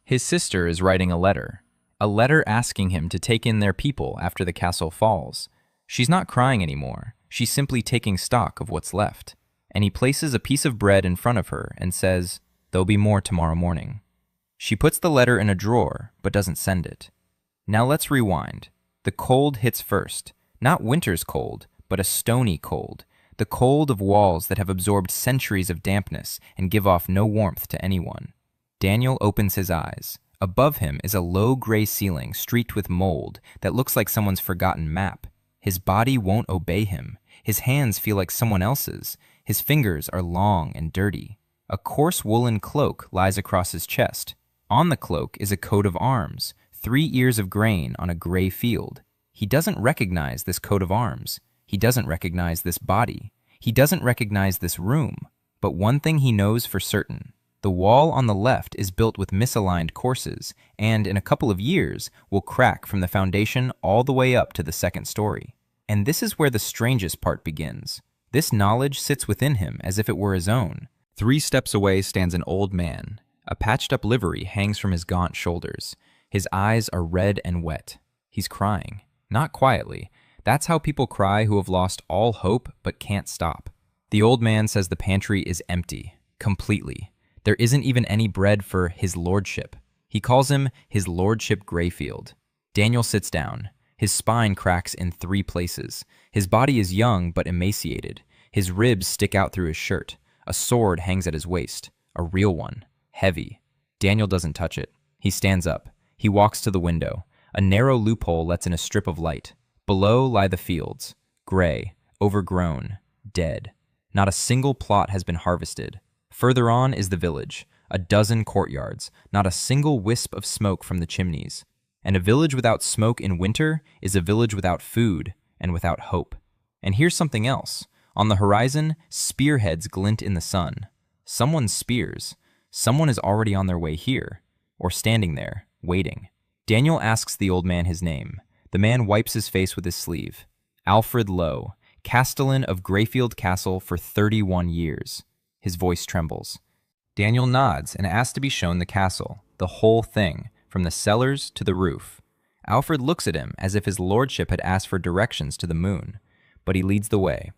His sister is writing a letter asking him to take in their people after the castle falls. She's not crying anymore, she's simply taking stock of what's left. And he places a piece of bread in front of her and says, "There'll be more tomorrow morning." She puts the letter in a drawer, but doesn't send it. Now let's rewind. The cold hits first, not winter's cold, but a stony cold, the cold of walls that have absorbed centuries of dampness and give off no warmth to anyone. Daniel opens his eyes. Above him is a low gray ceiling streaked with mold that looks like someone's forgotten map. His body won't obey him. His hands feel like someone else's. His fingers are long and dirty. A coarse woolen cloak lies across his chest. On the cloak is a coat of arms, 3 ears of grain on a gray field. He doesn't recognize this coat of arms. He doesn't recognize this body. He doesn't recognize this room. But one thing he knows for certain. The wall on the left is built with misaligned courses, and in a couple of years will crack from the foundation all the way up to the second story. And this is where the strangest part begins. This knowledge sits within him as if it were his own. 3 steps away stands an old man. A patched-up livery hangs from his gaunt shoulders. His eyes are red and wet. He's crying. Not quietly. That's how people cry who have lost all hope but can't stop. The old man says the pantry is empty. Completely. There isn't even any bread for his lordship. He calls him his lordship Greyfield. Daniel sits down. His spine cracks in 3 places. His body is young but emaciated. His ribs stick out through his shirt. A sword hangs at his waist. A real one. Heavy. Daniel doesn't touch it. He stands up. He walks to the window. A narrow loophole lets in a strip of light. Below lie the fields. Gray. Overgrown. Dead. Not a single plot has been harvested. Further on is the village. A dozen courtyards. Not a single wisp of smoke from the chimneys. And a village without smoke in winter is a village without food and without hope. And here's something else. On the horizon, spearheads glint in the sun. Someone's spears. Someone is already on their way here, or standing there, waiting. Daniel asks the old man his name. The man wipes his face with his sleeve. Alfred Lowe, castellan of Greyfield Castle for 31 years. His voice trembles. Daniel nods and asks to be shown the castle, the whole thing, from the cellars to the roof. Alfred looks at him as if his lordship had asked for directions to the moon, but he leads the way.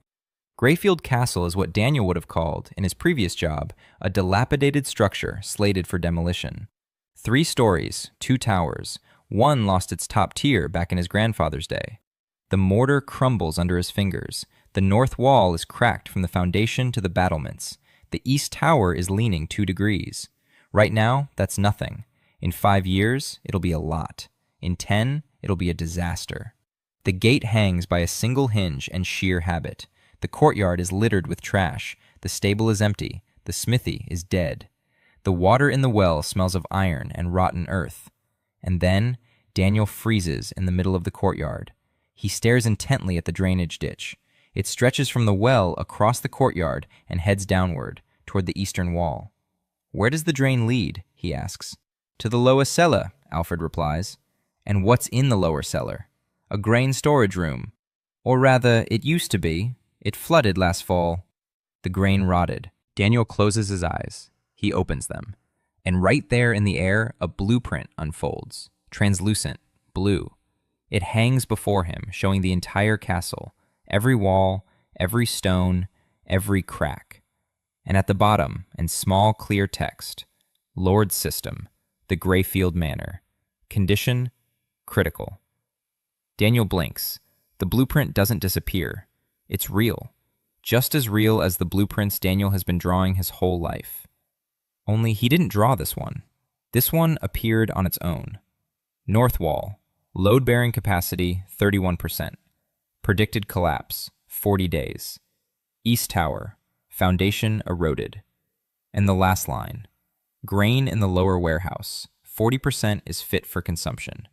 Greyfield Castle is what Daniel would have called, in his previous job, a dilapidated structure slated for demolition. 3 stories, 2 towers. One lost its top tier back in his grandfather's day. The mortar crumbles under his fingers. The north wall is cracked from the foundation to the battlements. The east tower is leaning 2 degrees. Right now, that's nothing. In 5 years, it'll be a lot. In 10, it'll be a disaster. The gate hangs by a single hinge and sheer habit. The courtyard is littered with trash. The stable is empty. The smithy is dead. The water in the well smells of iron and rotten earth. And then, Daniel freezes in the middle of the courtyard. He stares intently at the drainage ditch. It stretches from the well across the courtyard and heads downward, toward the eastern wall. "Where does the drain lead?" he asks. "To the lower cellar," Alfred replies. "And what's in the lower cellar?" "A grain storage room. Or rather, it used to be. It flooded last fall." The grain rotted. Daniel closes his eyes. He opens them. And right there in the air, a blueprint unfolds. Translucent, blue. It hangs before him, showing the entire castle. Every wall, every stone, every crack. And at the bottom, in small clear text, Lord System, the Greyfield Manor. Condition, critical. Daniel blinks. The blueprint doesn't disappear. It's real. Just as real as the blueprints Daniel has been drawing his whole life. Only he didn't draw this one. This one appeared on its own. North wall, load-bearing capacity 31%. Predicted collapse, 40 days. East tower, foundation eroded. And the last line, grain in the lower warehouse, 40% is fit for consumption.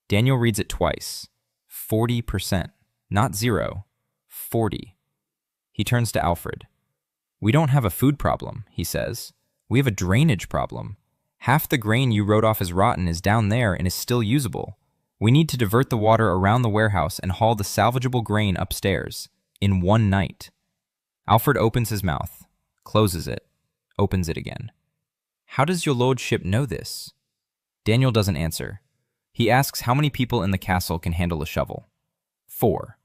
Daniel reads it twice. 40%, not 0, 40. He turns to Alfred. "We don't have a food problem," he says. "We have a drainage problem. Half the grain you wrote off as rotten is down there and is still usable. We need to divert the water around the warehouse and haul the salvageable grain upstairs. In one night." Alfred opens his mouth, closes it, opens it again. "How does your lordship know this?" Daniel doesn't answer. He asks how many people in the castle can handle a shovel. 4.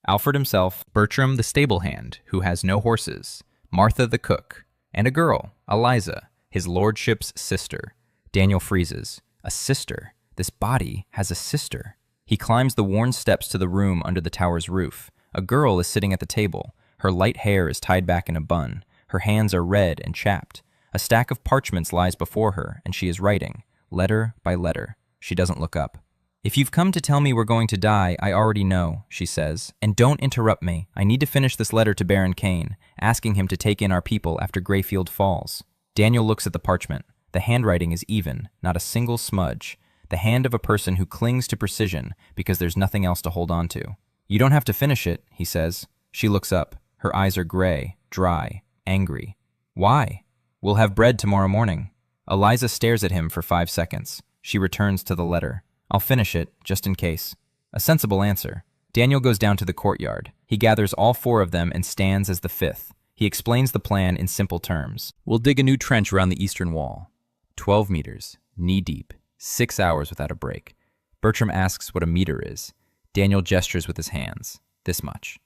Alfred himself, Bertram the stable hand, who has no horses, Martha the cook, and a girl, Eliza, his lordship's sister. Daniel freezes. A sister? This body has a sister. He climbs the worn steps to the room under the tower's roof. A girl is sitting at the table. Her light hair is tied back in a bun. Her hands are red and chapped. A stack of parchments lies before her, and she is writing, letter by letter. She doesn't look up. "If you've come to tell me we're going to die, I already know," she says. "And don't interrupt me. I need to finish this letter to Baron Kane, asking him to take in our people after Greyfield falls." Daniel looks at the parchment. The handwriting is even, not a single smudge. The hand of a person who clings to precision because there's nothing else to hold on to. "You don't have to finish it," he says. She looks up. Her eyes are gray, dry, angry. "Why?" "We'll have bread tomorrow morning." Eliza stares at him for 5 seconds. She returns to the letter. "I'll finish it, just in case." A sensible answer. Daniel goes down to the courtyard. He gathers all 4 of them and stands as the 5th. He explains the plan in simple terms. "We'll dig a new trench around the eastern wall. 12 meters, knee-deep, 6 hours without a break." Bertram asks what a meter is. Daniel gestures with his hands. This much.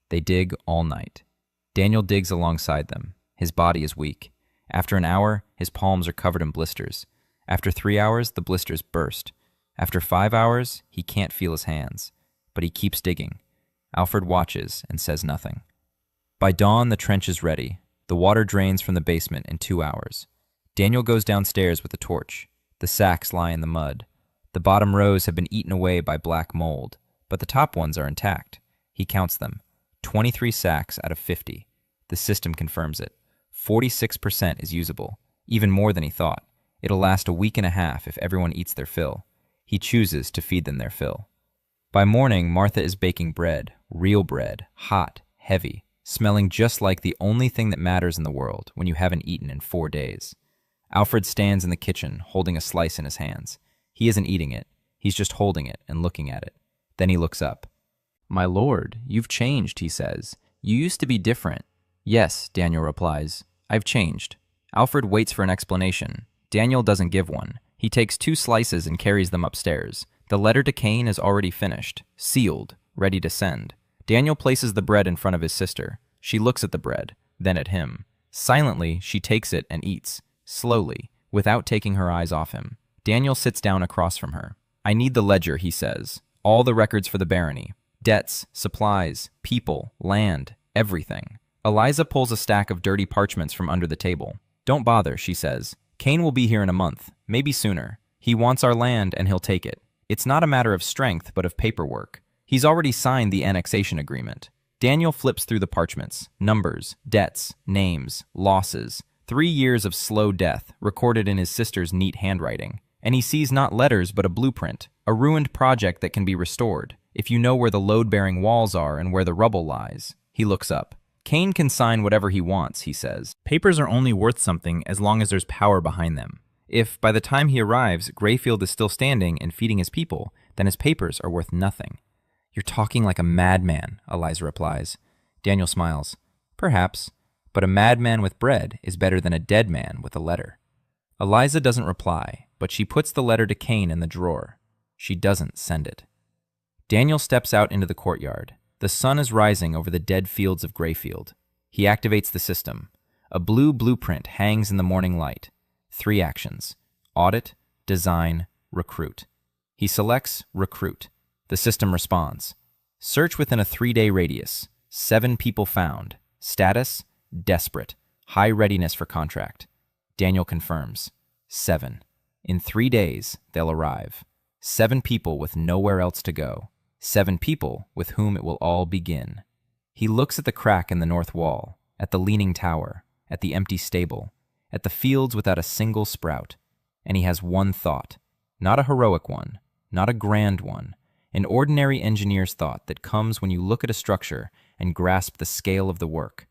They dig all night. Daniel digs alongside them. His body is weak. After an hour, his palms are covered in blisters. After 3 hours, the blisters burst. After 5 hours, he can't feel his hands. But he keeps digging. Alfred watches and says nothing. By dawn, the trench is ready. The water drains from the basement in 2 hours. Daniel goes downstairs with a torch. The sacks lie in the mud. The bottom rows have been eaten away by black mold, but the top ones are intact. He counts them. 23 sacks out of 50. The system confirms it. 46% is usable, even more than he thought. It'll last a week and a half if everyone eats their fill. He chooses to feed them their fill. By morning, Martha is baking bread, real bread, hot, heavy, smelling just like the only thing that matters in the world when you haven't eaten in 4 days. Alfred stands in the kitchen, holding a slice in his hands. He isn't eating it. He's just holding it and looking at it. Then he looks up. "My lord, you've changed," he says. "You used to be different." "Yes," Daniel replies. "I've changed." Alfred waits for an explanation. Daniel doesn't give one. He takes 2 slices and carries them upstairs. The letter to Kane is already finished, sealed, ready to send. Daniel places the bread in front of his sister. She looks at the bread, then at him. Silently, she takes it and eats, slowly, without taking her eyes off him. Daniel sits down across from her. "I need the ledger," he says. "All the records for the barony. Debts, supplies, people, land, everything." Eliza pulls a stack of dirty parchments from under the table. "Don't bother," she says. "Kane will be here in a month, maybe sooner. He wants our land and he'll take it. It's not a matter of strength, but of paperwork. He's already signed the annexation agreement." Daniel flips through the parchments. Numbers, debts, names, losses. 3 years of slow death, recorded in his sister's neat handwriting. And he sees not letters, but a blueprint, a ruined project that can be restored, if you know where the load-bearing walls are and where the rubble lies. He looks up. "Kane can sign whatever he wants," he says. "Papers are only worth something as long as there's power behind them. If, by the time he arrives, Greyfield is still standing and feeding his people, then his papers are worth nothing." "You're talking like a madman," Eliza replies. Daniel smiles. "Perhaps, but a madman with bread is better than a dead man with a letter." Eliza doesn't reply, but she puts the letter to Kane in the drawer. She doesn't send it. Daniel steps out into the courtyard. The sun is rising over the dead fields of Greyfield. He activates the system. A blue blueprint hangs in the morning light. 3 actions: audit, design, recruit. He selects recruit. The system responds. Search within a 3-day radius. 7 people found. Status: desperate. High readiness for contract. Daniel confirms. 7. In 3 days, they'll arrive. 7 people with nowhere else to go. 7 people with whom it will all begin. He looks at the crack in the north wall, at the leaning tower, at the empty stable, at the fields without a single sprout, and he has one thought, not a heroic one, not a grand one, an ordinary engineer's thought that comes when you look at a structure and grasp the scale of the work.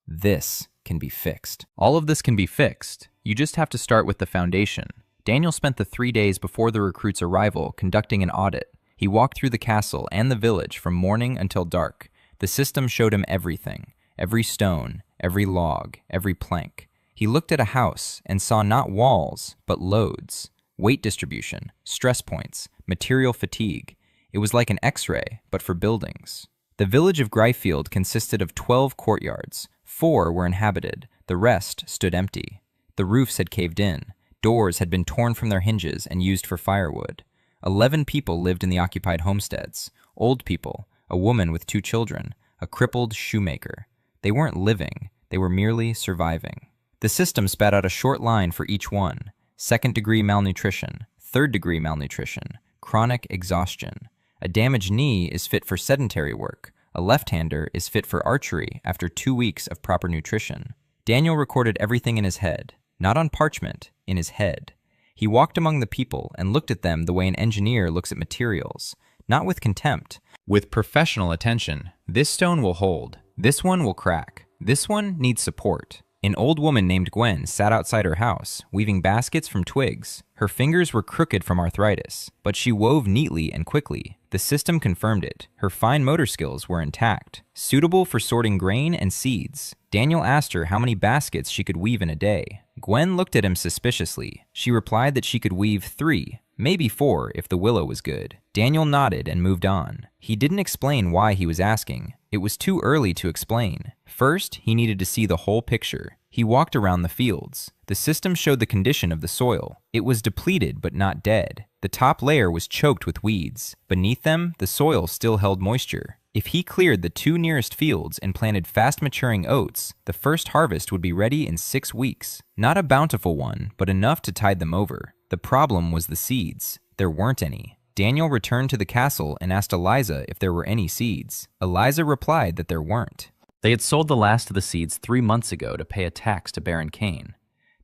This can be fixed. All of this can be fixed. You just have to start with the foundation. Daniel spent the 3 days before the recruit's arrival conducting an audit. He walked through the castle and the village from morning until dark. The system showed him everything, every stone, every log, every plank. He looked at a house and saw not walls, but loads. weight distribution, stress points, material fatigue. It was like an X-ray, but for buildings. The village of Gryfield consisted of 12 courtyards. 4 were inhabited, the rest stood empty. The roofs had caved in, doors had been torn from their hinges and used for firewood. 11 people lived in the occupied homesteads, old people, a woman with 2 children, a crippled shoemaker. They weren't living, they were merely surviving. The system spat out a short line for each one: 2nd-degree malnutrition, 3rd-degree malnutrition, chronic exhaustion. A damaged knee is fit for sedentary work. A left-hander is fit for archery after 2 weeks of proper nutrition. Daniel recorded everything in his head, not on parchment, in his head. He walked among the people and looked at them the way an engineer looks at materials, not with contempt, with professional attention. This stone will hold. This one will crack. This one needs support. An old woman named Gwen sat outside her house, weaving baskets from twigs. Her fingers were crooked from arthritis, but she wove neatly and quickly. The system confirmed it. Her fine motor skills were intact, suitable for sorting grain and seeds. Daniel asked her how many baskets she could weave in a day. Gwen looked at him suspiciously. She replied that she could weave 3, maybe 4 if the willow was good. Daniel nodded and moved on. He didn't explain why he was asking. It was too early to explain. First, he needed to see the whole picture. He walked around the fields. The system showed the condition of the soil. It was depleted but not dead. The top layer was choked with weeds. Beneath them, the soil still held moisture. If he cleared the 2 nearest fields and planted fast-maturing oats, the first harvest would be ready in 6 weeks. Not a bountiful one, but enough to tide them over. The problem was the seeds. There weren't any. Daniel returned to the castle and asked Eliza if there were any seeds. Eliza replied that there weren't. They had sold the last of the seeds 3 months ago to pay a tax to Baron Cain.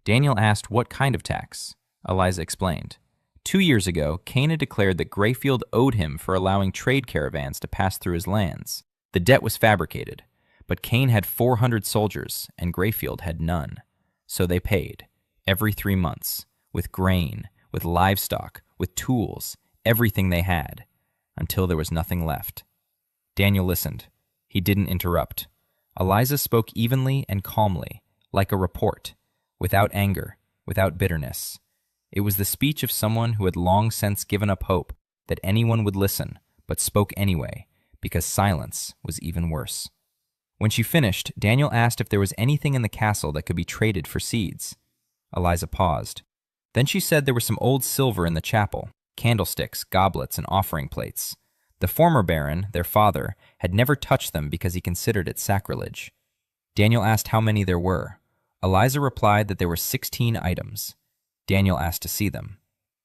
Daniel asked what kind of tax. Eliza explained. 2 years ago, Cain had declared that Greyfield owed him for allowing trade caravans to pass through his lands. The debt was fabricated, but Cain had 400 soldiers and Greyfield had none. So they paid, every 3 months, with grain, with livestock, with tools, everything they had, until there was nothing left. Daniel listened. He didn't interrupt. Eliza spoke evenly and calmly, like a report, without anger, without bitterness. It was the speech of someone who had long since given up hope that anyone would listen, but spoke anyway, because silence was even worse. When she finished, Daniel asked if there was anything in the castle that could be traded for seeds. Eliza paused. Then she said there was some old silver in the chapel, candlesticks, goblets, and offering plates. The former baron, their father, had never touched them because he considered it sacrilege. Daniel asked how many there were. Eliza replied that there were 16 items. Daniel asked to see them.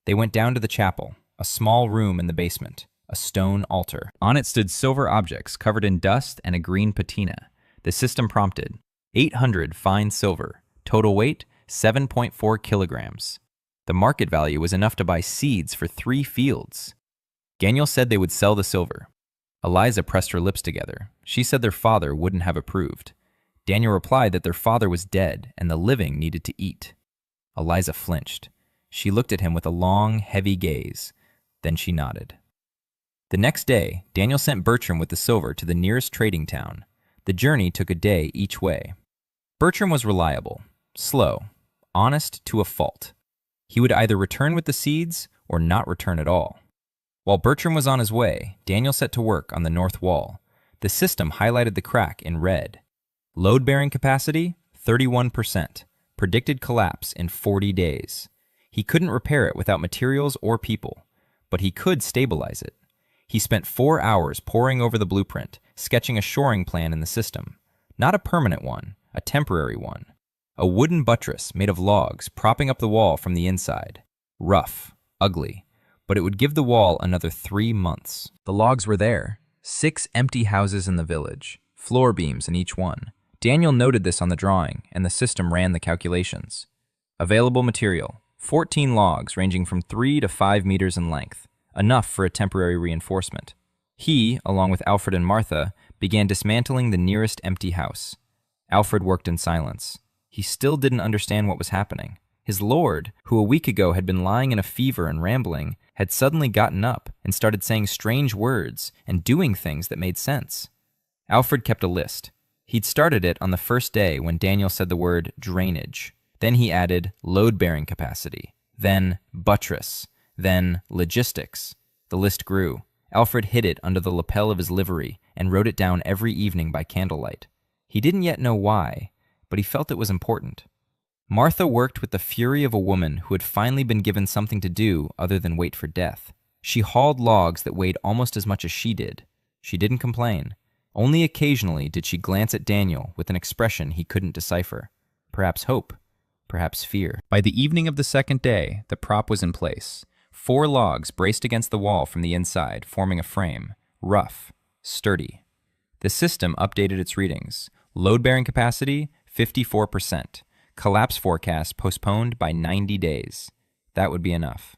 They went down to the chapel, a small room in the basement, a stone altar. On it stood silver objects covered in dust and a green patina. The system prompted, 800 fine silver, total weight 7.4 kilograms. The market value was enough to buy seeds for 3 fields. Daniel said they would sell the silver. Eliza pressed her lips together. She said their father wouldn't have approved. Daniel replied that their father was dead and the living needed to eat. Eliza flinched. She looked at him with a long, heavy gaze. Then she nodded. The next day, Daniel sent Bertram with the silver to the nearest trading town. The journey took a day each way. Bertram was reliable, slow, honest to a fault. He would either return with the seeds or not return at all. While Bertram was on his way, Daniel set to work on the north wall. The system highlighted the crack in red. Load-bearing capacity, 31%. Predicted collapse in 40 days. He couldn't repair it without materials or people, but he could stabilize it. He spent 4 hours poring over the blueprint, sketching a shoring plan in the system. Not a permanent one, a temporary one. A wooden buttress made of logs propping up the wall from the inside. Rough, ugly, but it would give the wall another 3 months. The logs were there. 6 empty houses in the village, floor beams in each one. Daniel noted this on the drawing, and the system ran the calculations. Available material, 14 logs ranging from 3 to 5 meters in length, enough for a temporary reinforcement. He, along with Alfred and Martha, began dismantling the nearest empty house. Alfred worked in silence. He still didn't understand what was happening. His lord, who a week ago had been lying in a fever and rambling, had suddenly gotten up and started saying strange words and doing things that made sense. Alfred kept a list. He'd started it on the first day when Daniel said the word drainage. Then he added load-bearing capacity. then buttress, then logistics. The list grew. Alfred hid it under the lapel of his livery and wrote it down every evening by candlelight. He didn't yet know why, but he felt it was important. Martha worked with the fury of a woman who had finally been given something to do other than wait for death. She hauled logs that weighed almost as much as she did. She didn't complain. Only occasionally did she glance at Daniel with an expression he couldn't decipher. Perhaps hope, perhaps fear. By the evening of the second day, the prop was in place. 4 logs braced against the wall from the inside, forming a frame, rough, sturdy. The system updated its readings. Load-bearing capacity, 54%. Collapse forecast postponed by 90 days. That would be enough.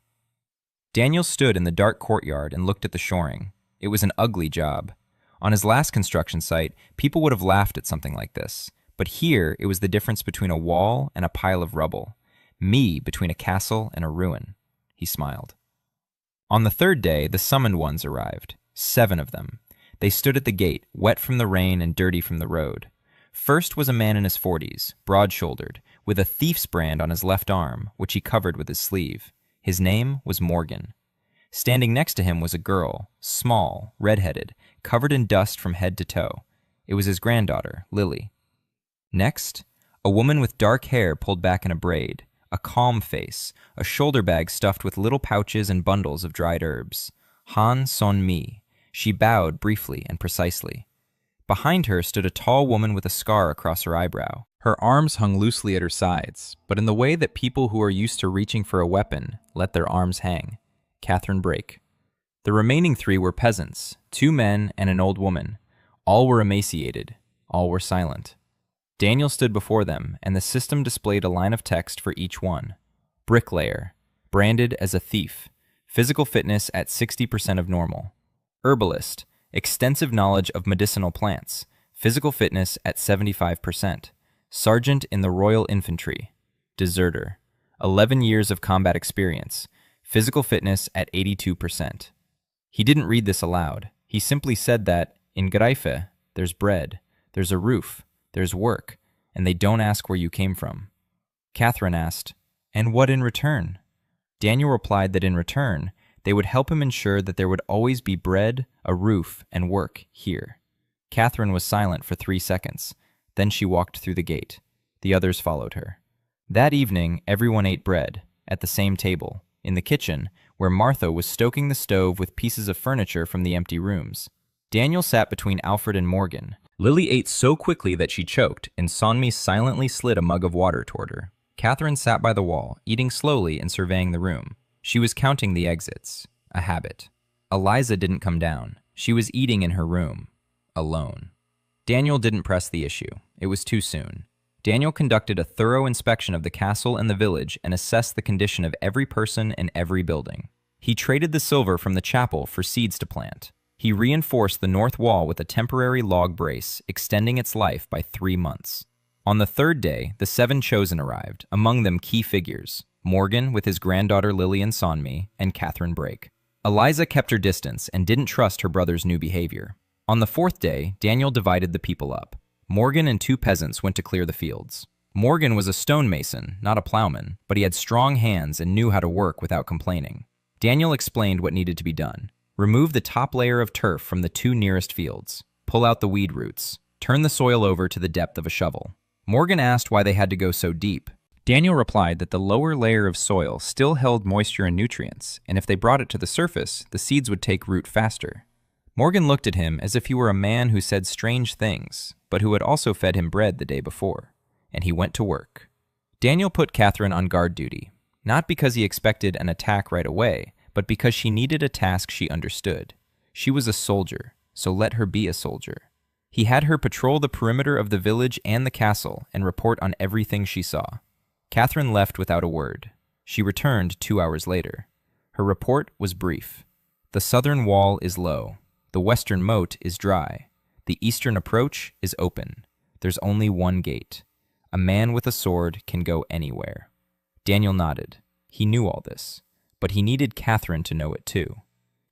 Daniel stood in the dark courtyard and looked at the shoring. It was an ugly job. On his last construction site, people would have laughed at something like this. But here, it was the difference between a wall and a pile of rubble. Me between a castle and a ruin. He smiled. On the third day, the summoned ones arrived. 7 of them. They stood at the gate, wet from the rain and dirty from the road. First was a man in his 40s, broad-shouldered, with a thief's brand on his left arm, which he covered with his sleeve. His name was Morgan. Standing next to him was a girl, small, red-headed, covered in dust from head to toe. It was his granddaughter, Lily. Next, a woman with dark hair pulled back in a braid, a calm face, a shoulder bag stuffed with little pouches and bundles of dried herbs. Han Son Mi. She bowed briefly and precisely. Behind her stood a tall woman with a scar across her eyebrow. Her arms hung loosely at her sides, but in the way that people who are used to reaching for a weapon let their arms hang. Catherine Brake. The remaining 3 were peasants, 2 men and an old woman. All were emaciated. All were silent. Daniel stood before them, and the system displayed a line of text for each one. Bricklayer, branded as a thief, physical fitness at 60% of normal. Herbalist, extensive knowledge of medicinal plants, physical fitness at 75%. Sergeant in the Royal Infantry. Deserter, 11 years of combat experience, physical fitness at 82%. He didn't read this aloud. He simply said that, in Greife, there's bread, there's a roof, there's work, and they don't ask where you came from. Catherine asked, "And what in return?" Daniel replied that in return, they would help him ensure that there would always be bread, a roof, and work here. Catherine was silent for 3 seconds. Then she walked through the gate. The others followed her. That evening, everyone ate bread, at the same table, in the kitchen, where Martha was stoking the stove with pieces of furniture from the empty rooms. Daniel sat between Alfred and Morgan. Lily ate so quickly that she choked, and Sonmi silently slid a mug of water toward her. Catherine sat by the wall, eating slowly and surveying the room. She was counting the exits. A habit. Eliza didn't come down. She was eating in her room. Alone. Daniel didn't press the issue. It was too soon. Daniel conducted a thorough inspection of the castle and the village and assessed the condition of every person and every building. He traded the silver from the chapel for seeds to plant. He reinforced the north wall with a temporary log brace, extending its life by 3 months. On the third day, the 7 chosen arrived, among them key figures, Morgan with his granddaughter Lily and Sonmi, and Catherine Brake. Eliza kept her distance and didn't trust her brother's new behavior. On the 4th day, Daniel divided the people up. Morgan and 2 peasants went to clear the fields. Morgan was a stonemason, not a plowman, but he had strong hands and knew how to work without complaining. Daniel explained what needed to be done. Remove the top layer of turf from the 2 nearest fields. Pull out the weed roots. Turn the soil over to the depth of a shovel. Morgan asked why they had to go so deep. Daniel replied that the lower layer of soil still held moisture and nutrients, and if they brought it to the surface, the seeds would take root faster. Morgan looked at him as if he were a man who said strange things, but who had also fed him bread the day before, and he went to work. Daniel put Catherine on guard duty, not because he expected an attack right away, but because she needed a task she understood. She was a soldier, so let her be a soldier. He had her patrol the perimeter of the village and the castle and report on everything she saw. Catherine left without a word. She returned 2 hours later. Her report was brief. The southern wall is low. The western moat is dry. The eastern approach is open. There's only one gate. A man with a sword can go anywhere. Daniel nodded. He knew all this, but he needed Catherine to know it too.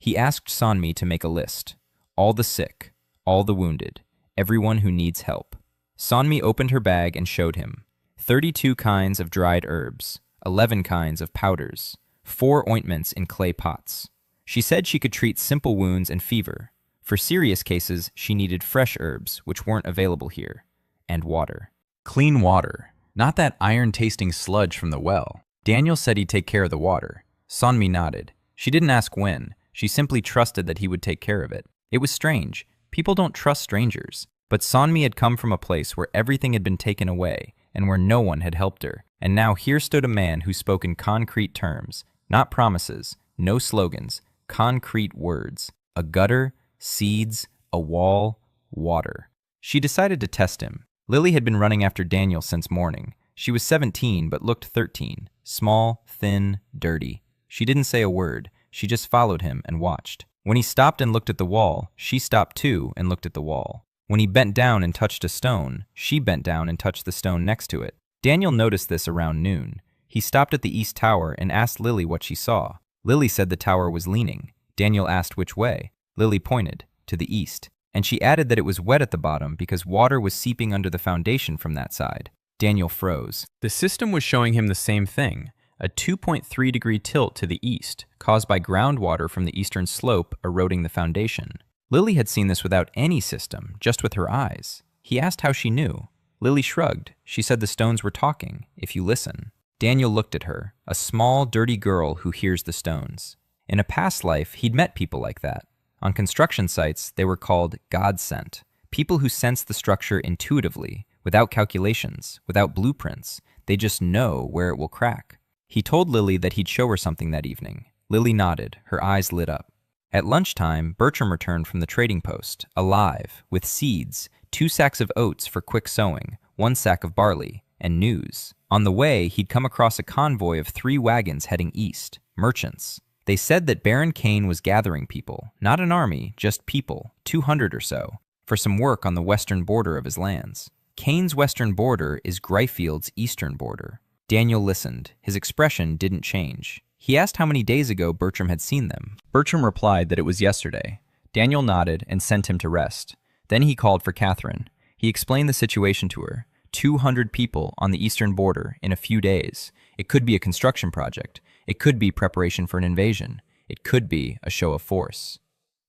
He asked Sonmi to make a list. All the sick, all the wounded, everyone who needs help. Sonmi opened her bag and showed him. 32 kinds of dried herbs, 11 kinds of powders, 4 ointments in clay pots. She said she could treat simple wounds and fever. For serious cases, she needed fresh herbs, which weren't available here, and water. Clean water, not that iron-tasting sludge from the well. Daniel said he'd take care of the water. Sonmi nodded. She didn't ask when. She simply trusted that he would take care of it. It was strange. People don't trust strangers. But Sonmi had come from a place where everything had been taken away and where no one had helped her. And now here stood a man who spoke in concrete terms, not promises, no slogans, concrete words. A gutter, seeds, a wall, water. She decided to test him. Lily had been running after Daniel since morning. She was 17 but looked 13, small, thin, dirty. She didn't say a word. She just followed him and watched. When he stopped and looked at the wall, she stopped too and looked at the wall. When he bent down and touched a stone, she bent down and touched the stone next to it. Daniel noticed this around noon. He stopped at the east tower and asked Lily what she saw. Lily said the tower was leaning. Daniel asked which way. Lily pointed, to the east. And she added that it was wet at the bottom because water was seeping under the foundation from that side. Daniel froze. The system was showing him the same thing, a 2.3-degree tilt to the east, caused by groundwater from the eastern slope eroding the foundation. Lily had seen this without any system, just with her eyes. He asked how she knew. Lily shrugged. She said the stones were talking, if you listen. Daniel looked at her, a small, dirty girl who hears the stones. In a past life, he'd met people like that. On construction sites, they were called God-sent, people who sense the structure intuitively, without calculations, without blueprints. They just know where it will crack. He told Lily that he'd show her something that evening. Lily nodded, her eyes lit up. At lunchtime, Bertram returned from the trading post, alive, with seeds, 2 sacks of oats for quick sowing, 1 sack of barley, and news. On the way, he'd come across a convoy of 3 wagons heading east, merchants. They said that Baron Cain was gathering people, not an army, just people, 200 or so, for some work on the western border of his lands. Cain's western border is Greifield's eastern border. Daniel listened. His expression didn't change. He asked how many days ago Bertram had seen them. Bertram replied that it was yesterday. Daniel nodded and sent him to rest. Then he called for Catherine. He explained the situation to her. 200 people on the eastern border in a few days. It could be a construction project. It could be preparation for an invasion. It could be a show of force.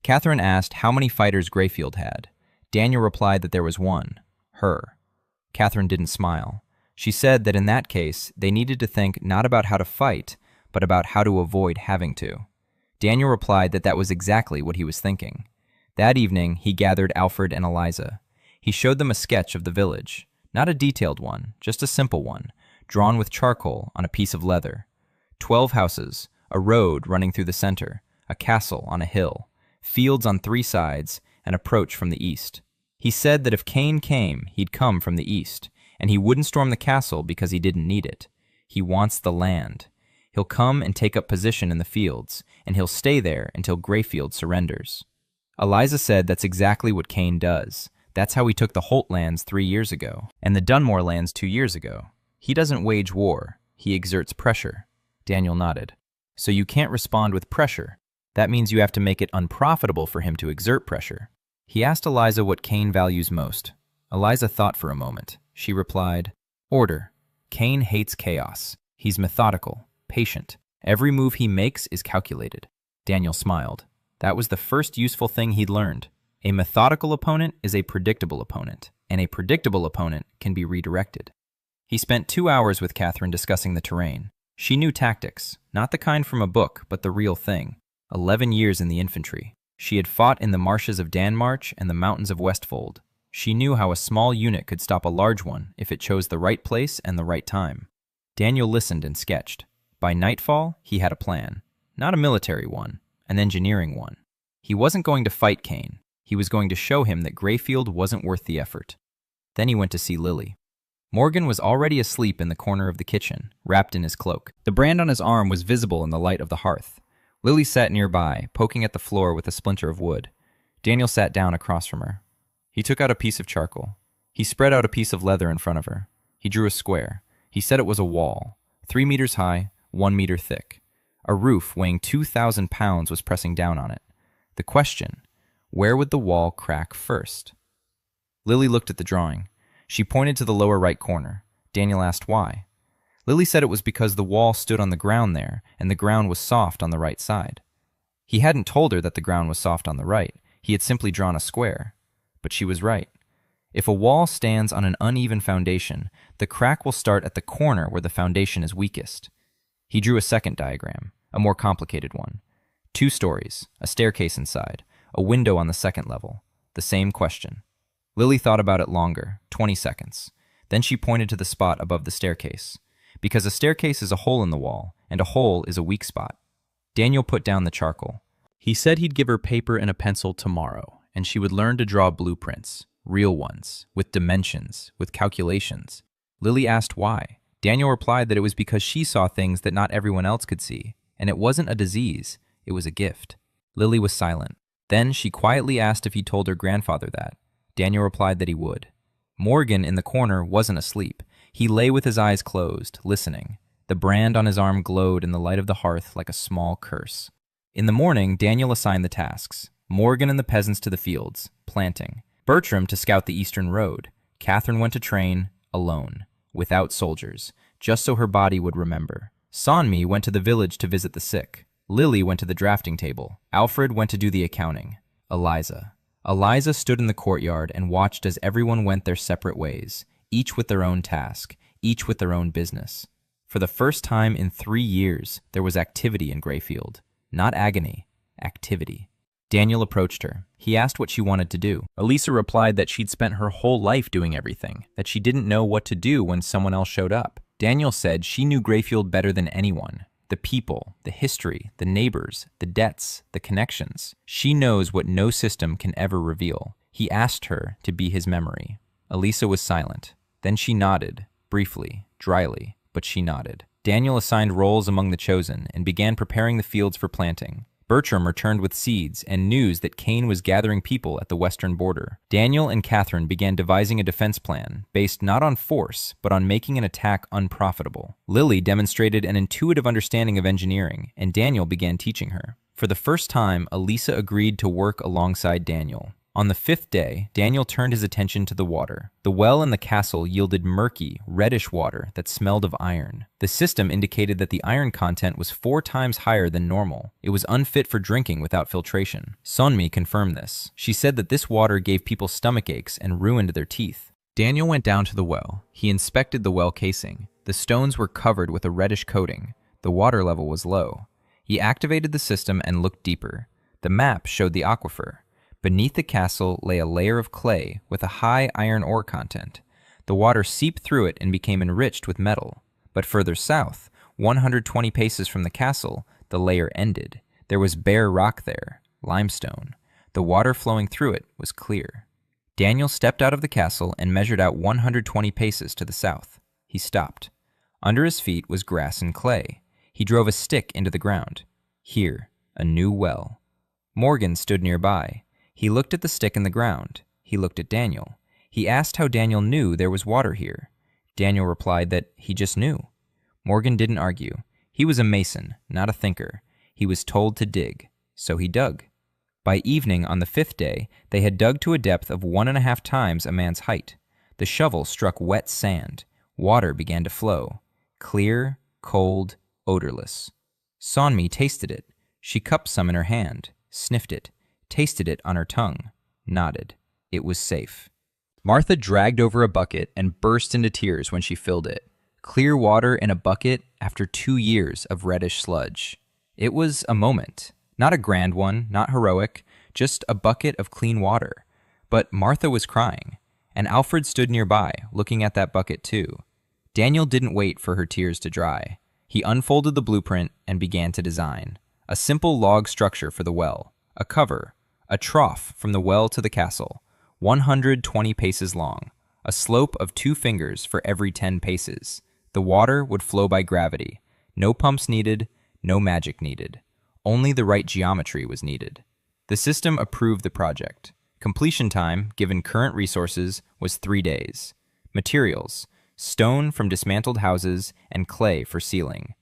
Catherine asked how many fighters Greyfield had. Daniel replied that there was one. Her. Catherine didn't smile. She said that in that case, they needed to think not about how to fight, but about how to avoid having to. Daniel replied that that was exactly what he was thinking. That evening, he gathered Alfred and Eliza. He showed them a sketch of the village. Not a detailed one, just a simple one, drawn with charcoal on a piece of leather. 12 houses, a road running through the center, a castle on a hill, fields on 3 sides, and approach from the east. He said that if Cain came, he'd come from the east, and he wouldn't storm the castle because he didn't need it. He wants the land. He'll come and take up position in the fields, and he'll stay there until Greyfield surrenders. Eliza said that's exactly what Cain does. That's how he took the Holt lands 3 years ago, and the Dunmore lands 2 years ago. He doesn't wage war. He exerts pressure. Daniel nodded. So you can't respond with pressure. That means you have to make it unprofitable for him to exert pressure. He asked Eliza what Cain values most. Eliza thought for a moment. She replied, order. Cain hates chaos. He's methodical, patient. Every move he makes is calculated. Daniel smiled. That was the first useful thing he'd learned. A methodical opponent is a predictable opponent, and a predictable opponent can be redirected. He spent 2 hours with Catherine discussing the terrain. She knew tactics, not the kind from a book, but the real thing. 11 years in the infantry. She had fought in the marshes of Danmarch and the mountains of Westfold. She knew how a small unit could stop a large one if it chose the right place and the right time. Daniel listened and sketched. By nightfall, he had a plan. Not a military one, an engineering one. He wasn't going to fight Cain. He was going to show him that Greyfield wasn't worth the effort. Then he went to see Lily. Morgan was already asleep in the corner of the kitchen, wrapped in his cloak. The brand on his arm was visible in the light of the hearth. Lily sat nearby, poking at the floor with a splinter of wood. Daniel sat down across from her. He took out a piece of charcoal. He spread out a piece of leather in front of her. He drew a square. He said it was a wall, 3 meters high, 1 meter thick. A roof weighing 2,000 pounds was pressing down on it. The question, where would the wall crack first? Lily looked at the drawing. She pointed to the lower right corner. Daniel asked why. Lily said it was because the wall stood on the ground there, and the ground was soft on the right side. He hadn't told her that the ground was soft on the right. He had simply drawn a square. But she was right. If a wall stands on an uneven foundation, the crack will start at the corner where the foundation is weakest. He drew a second diagram, a more complicated one. 2 stories, a staircase inside, a window on the second level. The same question. Lily thought about it longer, 20 seconds. Then she pointed to the spot above the staircase. Because a staircase is a hole in the wall, and a hole is a weak spot. Daniel put down the charcoal. He said he'd give her paper and a pencil tomorrow, and she would learn to draw blueprints, real ones, with dimensions, with calculations. Lily asked why. Daniel replied that it was because she saw things that not everyone else could see, and it wasn't a disease, it was a gift. Lily was silent. Then she quietly asked if he told her grandfather that. Daniel replied that he would. Morgan in the corner wasn't asleep. He lay with his eyes closed, listening. The brand on his arm glowed in the light of the hearth like a small curse. In the morning, Daniel assigned the tasks. Morgan and the peasants to the fields, planting. Bertram to scout the eastern road. Catherine went to train, alone, without soldiers, just so her body would remember. Sonmi went to the village to visit the sick. Lily went to the drafting table. Alfred went to do the accounting. Eliza stood in the courtyard and watched as everyone went their separate ways, each with their own task, each with their own business. For the first time in 3 years, there was activity in Greyfield. Not agony, activity. Daniel approached her. He asked what she wanted to do. Elisa replied that she'd spent her whole life doing everything, that she didn't know what to do when someone else showed up. Daniel said she knew Greyfield better than anyone. The people, the history, the neighbors, the debts, the connections. She knows what no system can ever reveal. He asked her to be his memory. Elisa was silent. Then she nodded, briefly, dryly, but she nodded. Daniel assigned roles among the chosen and began preparing the fields for planting. Bertram returned with seeds and news that Cain was gathering people at the western border. Daniel and Catherine began devising a defense plan based not on force, but on making an attack unprofitable. Lily demonstrated an intuitive understanding of engineering, and Daniel began teaching her. For the first time, Elisa agreed to work alongside Daniel. On the 5th day, Daniel turned his attention to the water. The well in the castle yielded murky, reddish water that smelled of iron. The system indicated that the iron content was 4 times higher than normal. It was unfit for drinking without filtration. Sonmi confirmed this. She said that this water gave people stomach aches and ruined their teeth. Daniel went down to the well. He inspected the well casing. The stones were covered with a reddish coating. The water level was low. He activated the system and looked deeper. The map showed the aquifer. Beneath the castle lay a layer of clay with a high iron ore content. The water seeped through it and became enriched with metal. But further south, 120 paces from the castle, the layer ended. There was bare rock there, limestone. The water flowing through it was clear. Daniel stepped out of the castle and measured out 120 paces to the south. He stopped. Under his feet was grass and clay. He drove a stick into the ground. Here, a new well. Morgan stood nearby. He looked at the stick in the ground. He looked at Daniel. He asked how Daniel knew there was water here. Daniel replied that he just knew. Morgan didn't argue. He was a mason, not a thinker. He was told to dig, so he dug. By evening on the 5th day, they had dug to a depth of 1.5 times a man's height. The shovel struck wet sand. Water began to flow. Clear, cold, odorless. Sonmi tasted it. She cupped some in her hand, sniffed it, tasted it on her tongue, nodded. It was safe. Martha dragged over a bucket and burst into tears when she filled it. Clear water in a bucket after 2 years of reddish sludge. It was a moment. Not a grand one, not heroic, just a bucket of clean water. But Martha was crying, and Alfred stood nearby, looking at that bucket too. Daniel didn't wait for her tears to dry. He unfolded the blueprint and began to design. A simple log structure for the well, a cover, a trough from the well to the castle, 120 paces long, a slope of 2 fingers for every 10 paces. The water would flow by gravity. No pumps needed, no magic needed. Only the right geometry was needed. The system approved the project. Completion time, given current resources, was 3 days. Materials: stone from dismantled houses and clay for ceiling.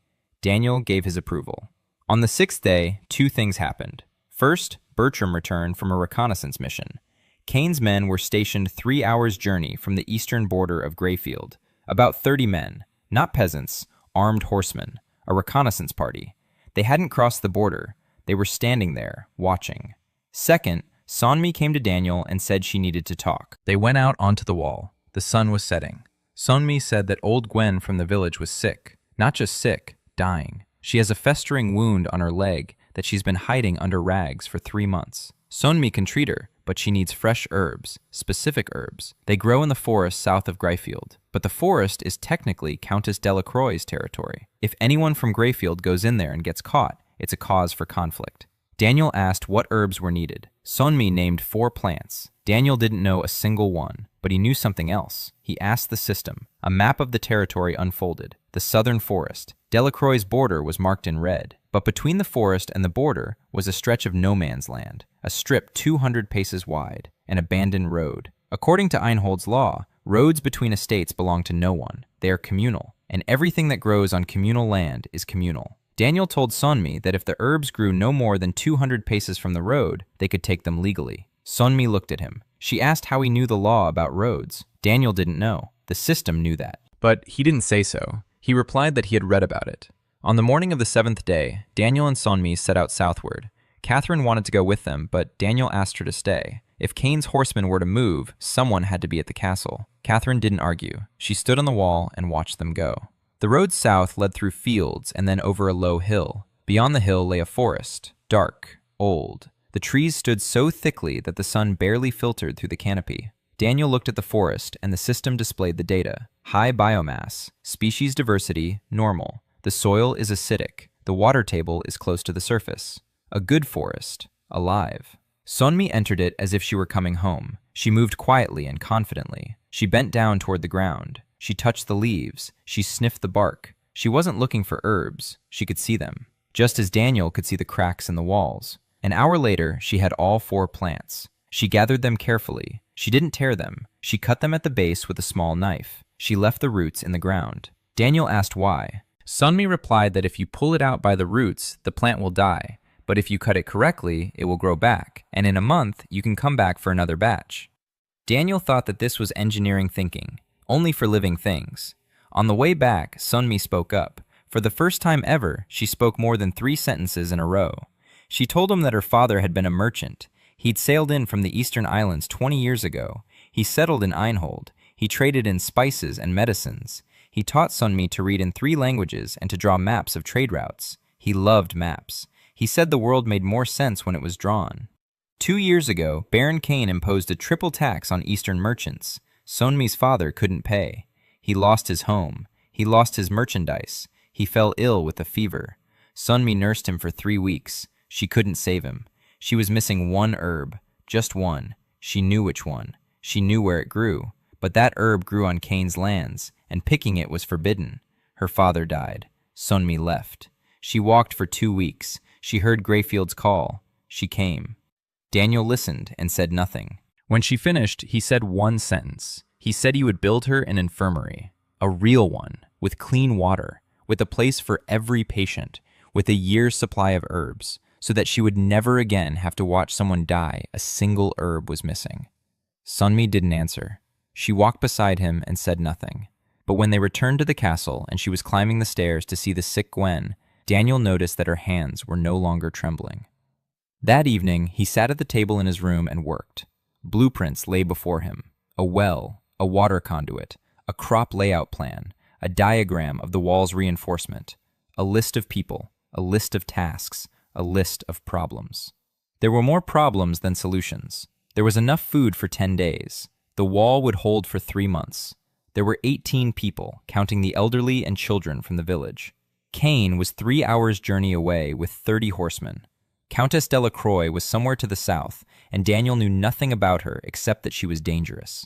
Daniel gave his approval. On the 6th day, 2 things happened. First, Bertram returned from a reconnaissance mission. Cain's men were stationed 3 hours' journey from the eastern border of Greyfield. About 30 men, not peasants, armed horsemen, a reconnaissance party. They hadn't crossed the border. They were standing there, watching. Second, Sonmi came to Daniel and said she needed to talk. They went out onto the wall. The sun was setting. Sonmi said that old Gwen from the village was sick. Not just sick, dying. She has a festering wound on her leg that she's been hiding under rags for 3 months. Sonmi can treat her, but she needs fresh herbs, specific herbs. They grow in the forest south of Greyfield, but the forest is technically Countess Delacroix's territory. If anyone from Greyfield goes in there and gets caught, it's a cause for conflict. Daniel asked what herbs were needed. Sonmi named 4 plants. Daniel didn't know a single one, but he knew something else. He asked the system. A map of the territory unfolded. The southern forest. Delacroix's border was marked in red, but between the forest and the border was a stretch of no man's land, a strip 200 paces wide, an abandoned road. According to Einhold's law, roads between estates belong to no one. They are communal, and everything that grows on communal land is communal. Daniel told Sonmi that if the herbs grew no more than 200 paces from the road, they could take them legally. Sonmi looked at him. She asked how he knew the law about roads. Daniel didn't know. The system knew that. But he didn't say so. He replied that he had read about it. On the morning of the 7th day, Daniel and Sonmi set out southward. Catherine wanted to go with them, but Daniel asked her to stay. If Cain's horsemen were to move, someone had to be at the castle. Catherine didn't argue. She stood on the wall and watched them go. The road south led through fields and then over a low hill. Beyond the hill lay a forest, dark, old. The trees stood so thickly that the sun barely filtered through the canopy. Daniel looked at the forest and the system displayed the data. High biomass, species diversity, normal. The soil is acidic. The water table is close to the surface. A good forest, alive. Sonmi entered it as if she were coming home. She moved quietly and confidently. She bent down toward the ground. She touched the leaves. She sniffed the bark. She wasn't looking for herbs. She could see them, just as Daniel could see the cracks in the walls. An hour later, she had all 4 plants. She gathered them carefully. She didn't tear them. She cut them at the base with a small knife. She left the roots in the ground. Daniel asked why. Sonmi replied that if you pull it out by the roots, the plant will die. But if you cut it correctly, it will grow back. And in a month, you can come back for another batch. Daniel thought that this was engineering thinking, only for living things. On the way back, Sonmi spoke up. For the first time ever, she spoke more than 3 sentences in a row. She told him that her father had been a merchant. He'd sailed in from the Eastern Islands 20 years ago. He settled in Einhold. He traded in spices and medicines. He taught Sonmi to read in 3 languages and to draw maps of trade routes. He loved maps. He said the world made more sense when it was drawn. 2 years ago, Baron Cain imposed a triple tax on Eastern merchants. Sonmi's father couldn't pay. He lost his home. He lost his merchandise. He fell ill with a fever. Sonmi nursed him for 3 weeks. She couldn't save him. She was missing 1 herb, just one. She knew which one. She knew where it grew. But that herb grew on Cain's lands, and picking it was forbidden. Her father died. Sonmi left. She walked for 2 weeks. She heard Greyfield's call. She came. Daniel listened and said nothing. When she finished, he said 1 sentence. He said he would build her an infirmary, a real one, with clean water, with a place for every patient, with a year's supply of herbs, so that she would never again have to watch someone die. A single herb was missing. Sonmi didn't answer. She walked beside him and said nothing. But when they returned to the castle and she was climbing the stairs to see the sick Gwen, Daniel noticed that her hands were no longer trembling. That evening, he sat at the table in his room and worked. Blueprints lay before him. A well, a water conduit, a crop layout plan, a diagram of the wall's reinforcement, a list of people, a list of tasks, a list of problems. There were more problems than solutions. There was enough food for 10 days. The wall would hold for 3 months. There were 18 people, counting the elderly and children from the village. Cain was 3 hours' journey away with 30 horsemen. Countess Delacroix was somewhere to the south, and Daniel knew nothing about her except that she was dangerous.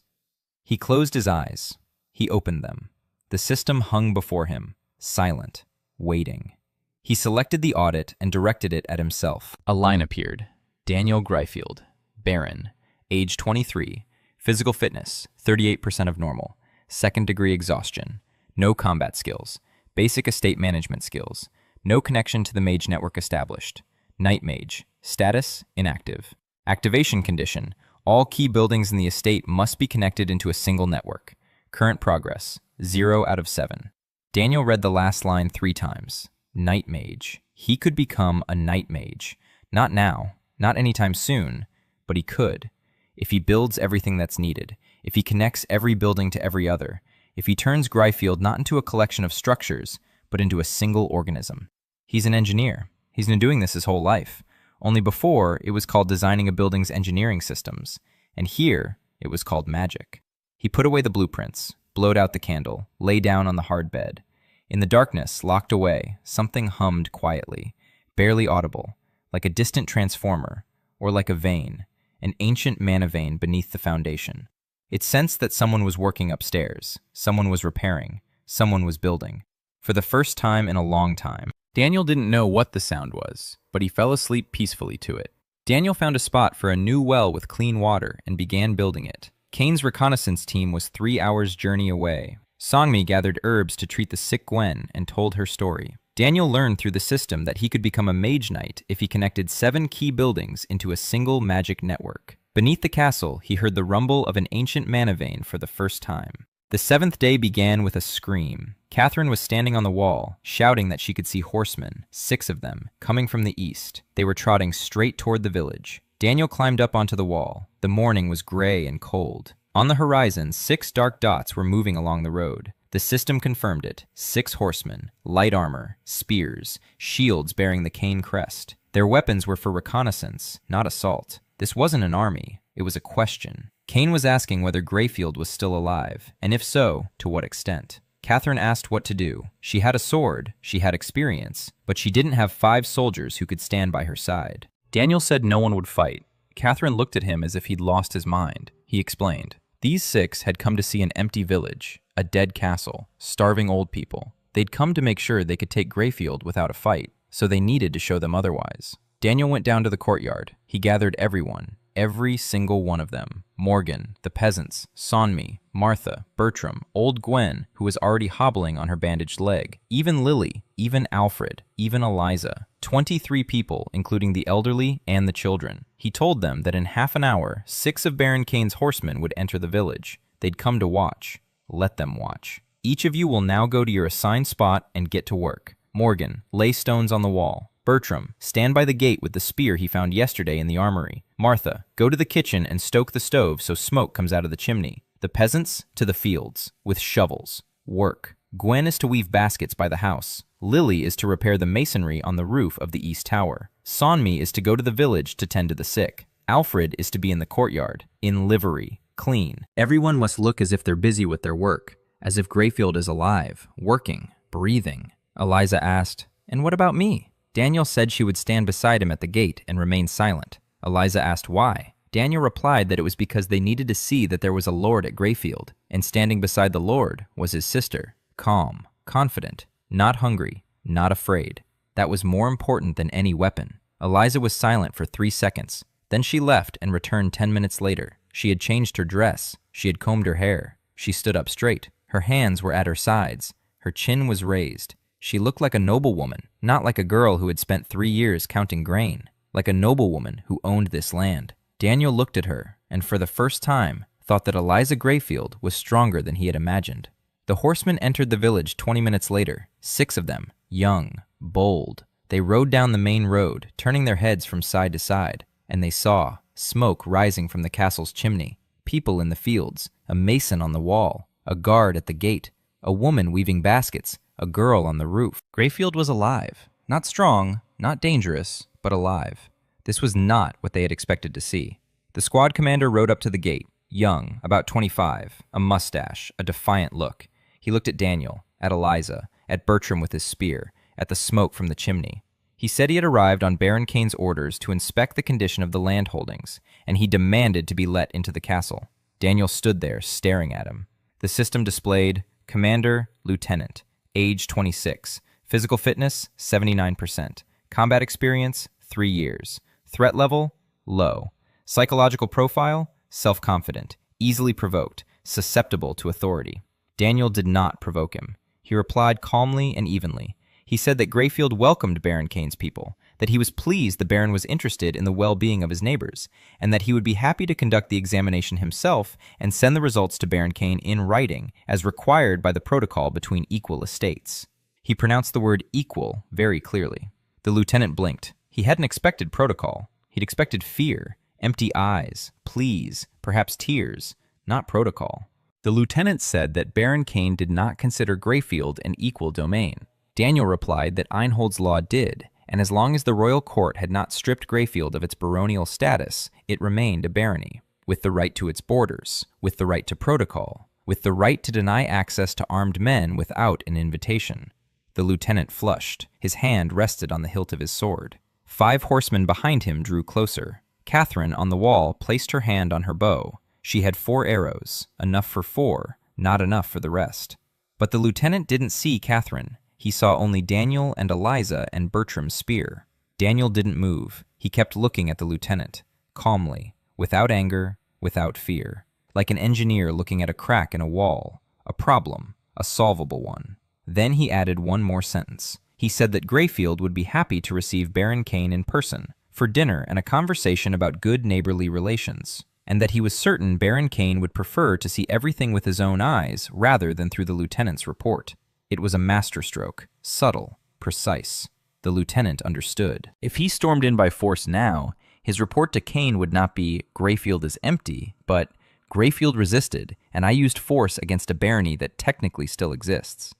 He closed his eyes. He opened them. The system hung before him, silent, waiting. He selected the audit and directed it at himself. A line appeared. Daniel Greyfield, Baron, age 23, physical fitness, 38% of normal, 2nd-degree exhaustion, no combat skills, basic estate management skills, no connection to the mage network established, night mage, status, inactive. Activation condition, all key buildings in the estate must be connected into a single network. Current progress, 0 out of 7. Daniel read the last line 3 times. Night mage. He could become a night mage. Not now, not anytime soon, but he could. If he builds everything that's needed, if he connects every building to every other, if he turns Gryfield not into a collection of structures, but into a single organism. He's an engineer. He's been doing this his whole life. Only before, it was called designing a building's engineering systems, and here, it was called magic. He put away the blueprints, blowed out the candle, lay down on the hard bed. In the darkness, locked away, something hummed quietly, barely audible, like a distant transformer, or like a vein, an ancient mana vein beneath the foundation. It sensed that someone was working upstairs, someone was repairing, someone was building. For the first time in a long time, Daniel didn't know what the sound was, but he fell asleep peacefully to it. Daniel found a spot for a new well with clean water and began building it. Kane's reconnaissance team was 3 hours' journey away. Songmi gathered herbs to treat the sick Gwen and told her story. Daniel learned through the system that he could become a mage knight if he connected 7 key buildings into a single magic network. Beneath the castle, he heard the rumble of an ancient mana vein for the first time. The 7th day began with a scream. Catherine was standing on the wall, shouting that she could see horsemen, 6 of them, coming from the east. They were trotting straight toward the village. Daniel climbed up onto the wall. The morning was gray and cold. On the horizon, 6 dark dots were moving along the road. The system confirmed it. 6 horsemen, light armor, spears, shields bearing the Kane crest. Their weapons were for reconnaissance, not assault. This wasn't an army. It was a question. Kane was asking whether Gryfield was still alive, and if so, to what extent. Catherine asked what to do. She had a sword, she had experience, but she didn't have 5 soldiers who could stand by her side. Daniel said no one would fight. Catherine looked at him as if he'd lost his mind. He explained. These 6 had come to see an empty village, a dead castle, starving old people. They'd come to make sure they could take Gryfield without a fight, so they needed to show them otherwise. Daniel went down to the courtyard. He gathered everyone, every single one of them. Morgan, the peasants, Sonmi, Martha, Bertram, old Gwen, who was already hobbling on her bandaged leg, even Lily, even Alfred, even Eliza. 23 people, including the elderly and the children. He told them that in half an hour, 6 of Baron Kane's horsemen would enter the village. They'd come to watch. Let them watch. Each of you will now go to your assigned spot and get to work. Morgan, lay stones on the wall. Bertram, stand by the gate with the spear he found yesterday in the armory. Martha, go to the kitchen and stoke the stove so smoke comes out of the chimney. The peasants, to the fields, with shovels. Work. Gwen is to weave baskets by the house. Lily is to repair the masonry on the roof of the east tower. Sonmi is to go to the village to tend to the sick. Alfred is to be in the courtyard, in livery, clean. Everyone must look as if they're busy with their work, as if Gryfield is alive, working, breathing. Eliza asked, "And what about me?" Daniel said she would stand beside him at the gate and remain silent. Eliza asked why. Daniel replied that it was because they needed to see that there was a lord at Gryfield, and standing beside the lord was his sister, calm, confident, not hungry, not afraid. That was more important than any weapon. Eliza was silent for 3 seconds. Then she left and returned 10 minutes later. She had changed her dress. She had combed her hair. She stood up straight. Her hands were at her sides. Her chin was raised. She looked like a noblewoman, not like a girl who had spent 3 years counting grain, like a noblewoman who owned this land. Daniel looked at her, and for the first time, thought that Eliza Gryfield was stronger than he had imagined. The horsemen entered the village 20 minutes later, 6 of them, young, bold. They rode down the main road, turning their heads from side to side, and they saw smoke rising from the castle's chimney, people in the fields, a mason on the wall, a guard at the gate, a woman weaving baskets, a girl on the roof. Gryfield was alive. Not strong, not dangerous, but alive. This was not what they had expected to see. The squad commander rode up to the gate, young, about 25, a mustache, a defiant look. He looked at Daniel, at Eliza, at Bertram with his spear, at the smoke from the chimney. He said he had arrived on Baron Kane's orders to inspect the condition of the land holdings, and he demanded to be let into the castle. Daniel stood there, staring at him. The system displayed Commander, Lieutenant, age 26, physical fitness 79%, combat experience 3 years, threat level low, psychological profile self-confident, easily provoked, susceptible to authority. Daniel did not provoke him. He replied calmly and evenly. He said that Gryfield welcomed Baron Kane's people, that he was pleased the Baron was interested in the well-being of his neighbors, and that he would be happy to conduct the examination himself and send the results to Baron Kane in writing, as required by the protocol between equal estates. He pronounced the word equal very clearly. The lieutenant blinked. He hadn't expected protocol. He'd expected fear, empty eyes, pleas, perhaps tears, not protocol. The lieutenant said that Baron Kane did not consider Greyfield an equal domain. Daniel replied that Einhold's law did, and as long as the royal court had not stripped Greyfield of its baronial status, it remained a barony, with the right to its borders, with the right to protocol, with the right to deny access to armed men without an invitation. The lieutenant flushed. His hand rested on the hilt of his sword. 5 horsemen behind him drew closer. Catherine, on the wall, placed her hand on her bow. She had 4 arrows, enough for 4, not enough for the rest. But the lieutenant didn't see Catherine. He saw only Daniel and Eliza and Bertram's spear. Daniel didn't move. He kept looking at the lieutenant, calmly, without anger, without fear, like an engineer looking at a crack in a wall, a problem, a solvable one. Then he added one more sentence. He said that Greyfield would be happy to receive Baron Kane in person, for dinner and a conversation about good neighborly relations, and that he was certain Baron Kane would prefer to see everything with his own eyes rather than through the lieutenant's report. It was a masterstroke, subtle, precise. The lieutenant understood. If he stormed in by force now, his report to Kane would not be, "Greyfield is empty," but "Greyfield resisted, and I used force against a barony that technically still exists."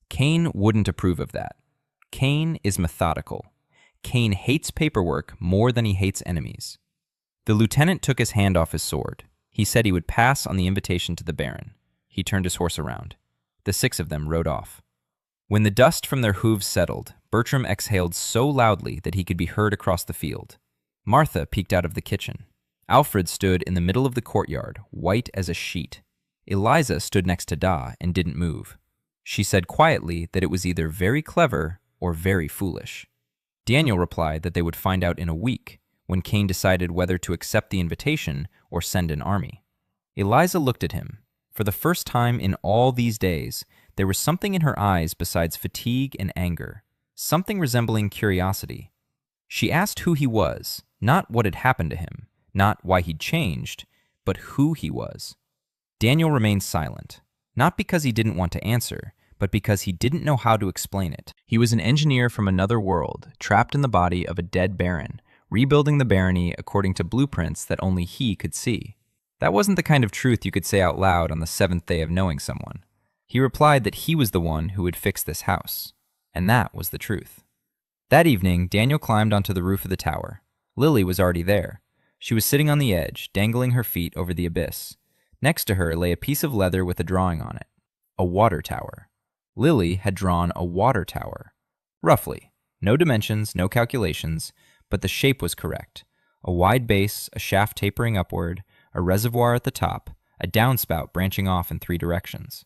Kane wouldn't approve of that. Kane is methodical. Kane hates paperwork more than he hates enemies. The lieutenant took his hand off his sword. He said he would pass on the invitation to the Baron. He turned his horse around. The 6 of them rode off. When the dust from their hooves settled, Bertram exhaled so loudly that he could be heard across the field. Martha peeked out of the kitchen. Alfred stood in the middle of the courtyard, white as a sheet. Eliza stood next to Da and didn't move. She said quietly that it was either very clever or very foolish. Daniel replied that they would find out in a week, when Kane decided whether to accept the invitation or send an army. Eliza looked at him. For the first time in all these days, there was something in her eyes besides fatigue and anger, something resembling curiosity. She asked who he was, not what had happened to him, not why he'd changed, but who he was. Daniel remained silent, not because he didn't want to answer, but because he didn't know how to explain it. He was an engineer from another world, trapped in the body of a dead baron, rebuilding the barony according to blueprints that only he could see. That wasn't the kind of truth you could say out loud on the 7th day of knowing someone. He replied that he was the one who would fix this house, and that was the truth. That evening, Daniel climbed onto the roof of the tower. Lily was already there. She was sitting on the edge, dangling her feet over the abyss. Next to her lay a piece of leather with a drawing on it. A water tower. Lily had drawn a water tower. Roughly. No dimensions, no calculations, but the shape was correct. A wide base, a shaft tapering upward, a reservoir at the top, a downspout branching off in 3 directions.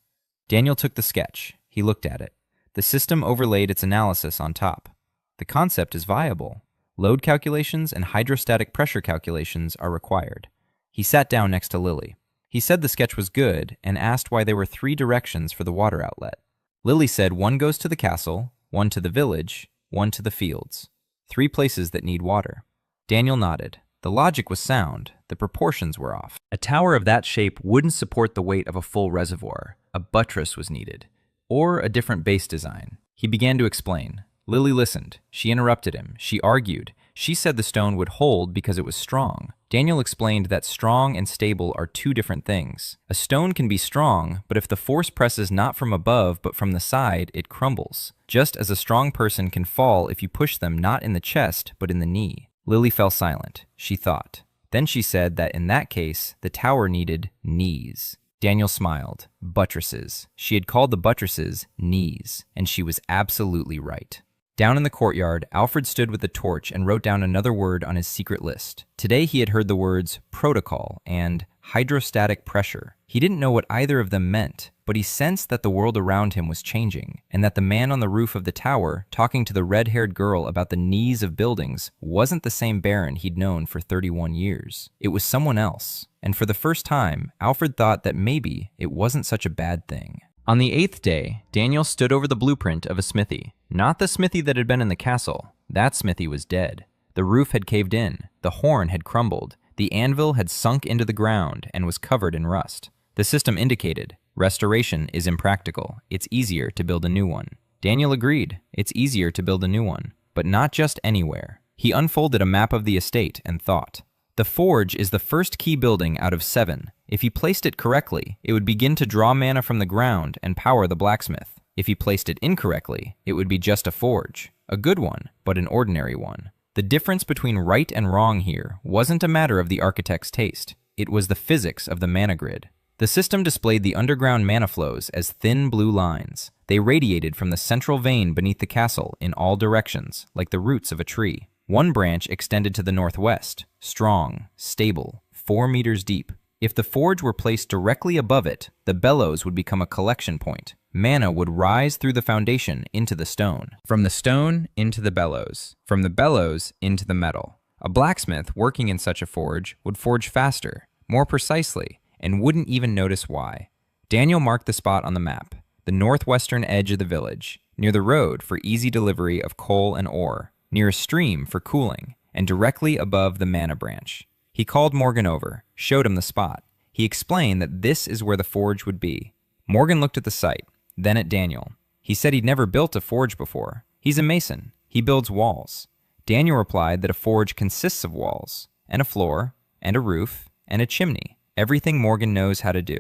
Daniel took the sketch. He looked at it. The system overlaid its analysis on top. The concept is viable. Load calculations and hydrostatic pressure calculations are required. He sat down next to Lily. He said the sketch was good and asked why there were 3 directions for the water outlet. Lily said one goes to the castle, one to the village, one to the fields. 3 places that need water. Daniel nodded. The logic was sound. The proportions were off. A tower of that shape wouldn't support the weight of a full reservoir. A buttress was needed. Or a different base design. He began to explain. Lily listened. She interrupted him. She argued. She said the stone would hold because it was strong. Daniel explained that strong and stable are 2 different things. A stone can be strong, but if the force presses not from above but from the side, it crumbles. Just as a strong person can fall if you push them not in the chest but in the knee. Lily fell silent. She thought. Then she said that in that case, the tower needed knees. Daniel smiled. Buttresses. She had called the buttresses knees, and she was absolutely right. Down in the courtyard, Alfred stood with the torch and wrote down another word on his secret list. Today he had heard the words protocol and hydrostatic pressure. He didn't know what either of them meant, but he sensed that the world around him was changing, and that the man on the roof of the tower, talking to the red-haired girl about the knees of buildings, wasn't the same Baron he'd known for 31 years. It was someone else, and for the first time, Alfred thought that maybe it wasn't such a bad thing. On the 8th day, Daniel stood over the blueprint of a smithy. Not the smithy that had been in the castle, That smithy was dead. The roof had caved in, the horn had crumbled, the anvil had sunk into the ground and was covered in rust. The system indicated, restoration is impractical. It's easier to build a new one. Daniel agreed. It's easier to build a new one, but not just anywhere. He unfolded a map of the estate and thought. The forge is the first key building out of 7. If he placed it correctly, it would begin to draw mana from the ground and power the blacksmith. If he placed it incorrectly, it would be just a forge. A good one, but an ordinary one. The difference between right and wrong here wasn't a matter of the architect's taste. It was the physics of the mana grid. The system displayed the underground mana flows as thin blue lines. They radiated from the central vein beneath the castle in all directions, like the roots of a tree. One branch extended to the northwest, strong, stable, 4 meters deep. If the forge were placed directly above it, the bellows would become a collection point. Mana would rise through the foundation into the stone. From the stone into the bellows. From the bellows into the metal. A blacksmith working in such a forge would forge faster, more precisely, and wouldn't even notice why. Daniel marked the spot on the map, the northwestern edge of the village, near the road for easy delivery of coal and ore, near a stream for cooling, and directly above the mana branch. He called Morgan over, showed him the spot. He explained that this is where the forge would be. Morgan looked at the site, then at Daniel. He said he'd never built a forge before. He's a mason. He builds walls. Daniel replied that a forge consists of walls, and a floor, and a roof, and a chimney. Everything Morgan knows how to do.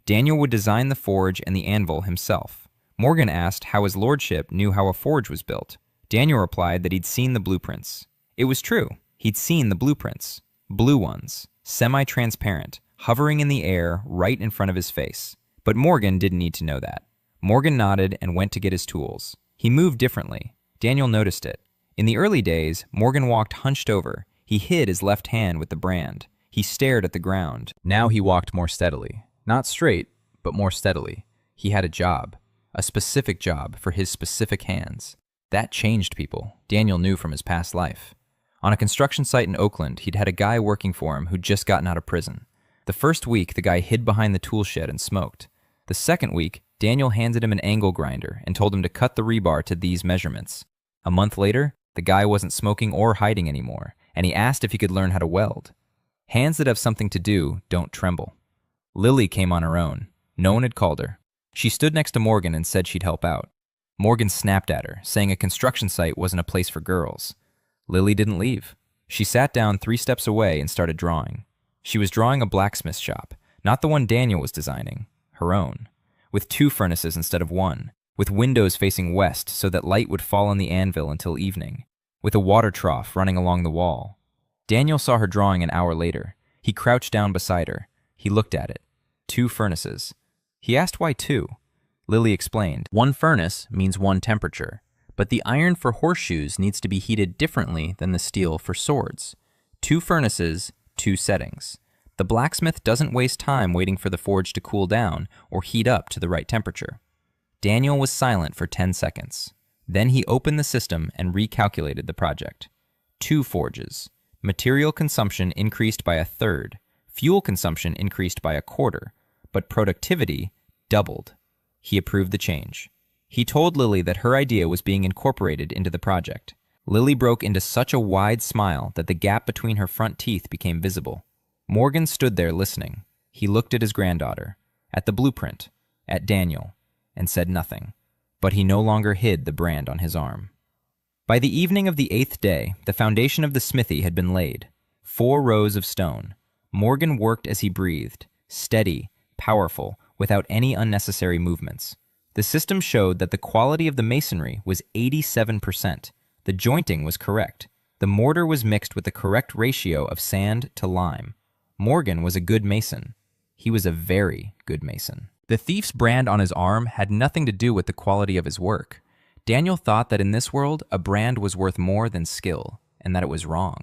Daniel would design the forge and the anvil himself. Morgan asked how his lordship knew how a forge was built. Daniel replied that he'd seen the blueprints. It was true. He'd seen the blueprints. Blue ones, semi-transparent, hovering in the air right in front of his face. But Morgan didn't need to know that. Morgan nodded and went to get his tools. He moved differently. Daniel noticed it. In the early days, Morgan walked hunched over. He hid his left hand with the brand. He stared at the ground. Now he walked more steadily. Not straight, but more steadily. He had a job. A specific job for his specific hands. That changed people, Daniel knew from his past life. On a construction site in Oakland, he'd had a guy working for him who'd just gotten out of prison. The first week, the guy hid behind the tool shed and smoked. The second week, Daniel handed him an angle grinder and told him to cut the rebar to these measurements. A month later, the guy wasn't smoking or hiding anymore, and he asked if he could learn how to weld. Hands that have something to do don't tremble. Lily came on her own. No one had called her. She stood next to Morgan and said she'd help out. Morgan snapped at her, saying a construction site wasn't a place for girls. Lily didn't leave. She sat down 3 steps away and started drawing. She was drawing a blacksmith shop, not the one Daniel was designing, her own, with 2 furnaces instead of 1, with windows facing west so that light would fall on the anvil until evening, with a water trough running along the wall. Daniel saw her drawing an hour later. He crouched down beside her. He looked at it. 2 furnaces. He asked why 2. Lily explained. 1 furnace means 1 temperature. But the iron for horseshoes needs to be heated differently than the steel for swords. 2 furnaces, 2 settings. The blacksmith doesn't waste time waiting for the forge to cool down or heat up to the right temperature. Daniel was silent for 10 seconds. Then he opened the system and recalculated the project. 2 forges. Material consumption increased by 1/3. Fuel consumption increased by 1/4. But productivity doubled. He approved the change. He told Lily that her idea was being incorporated into the project. Lily broke into such a wide smile that the gap between her front teeth became visible. Morgan stood there listening. He looked at his granddaughter, at the blueprint, at Daniel, and said nothing. But he no longer hid the brand on his arm. By the evening of the 8th day, the foundation of the smithy had been laid. 4 rows of stone. Morgan worked as he breathed, steady, powerful, without any unnecessary movements. The system showed that the quality of the masonry was 87%. The jointing was correct. The mortar was mixed with the correct ratio of sand to lime. Morgan was a good mason. He was a very good mason. The thief's brand on his arm had nothing to do with the quality of his work. Daniel thought that in this world, a brand was worth more than skill, and that it was wrong.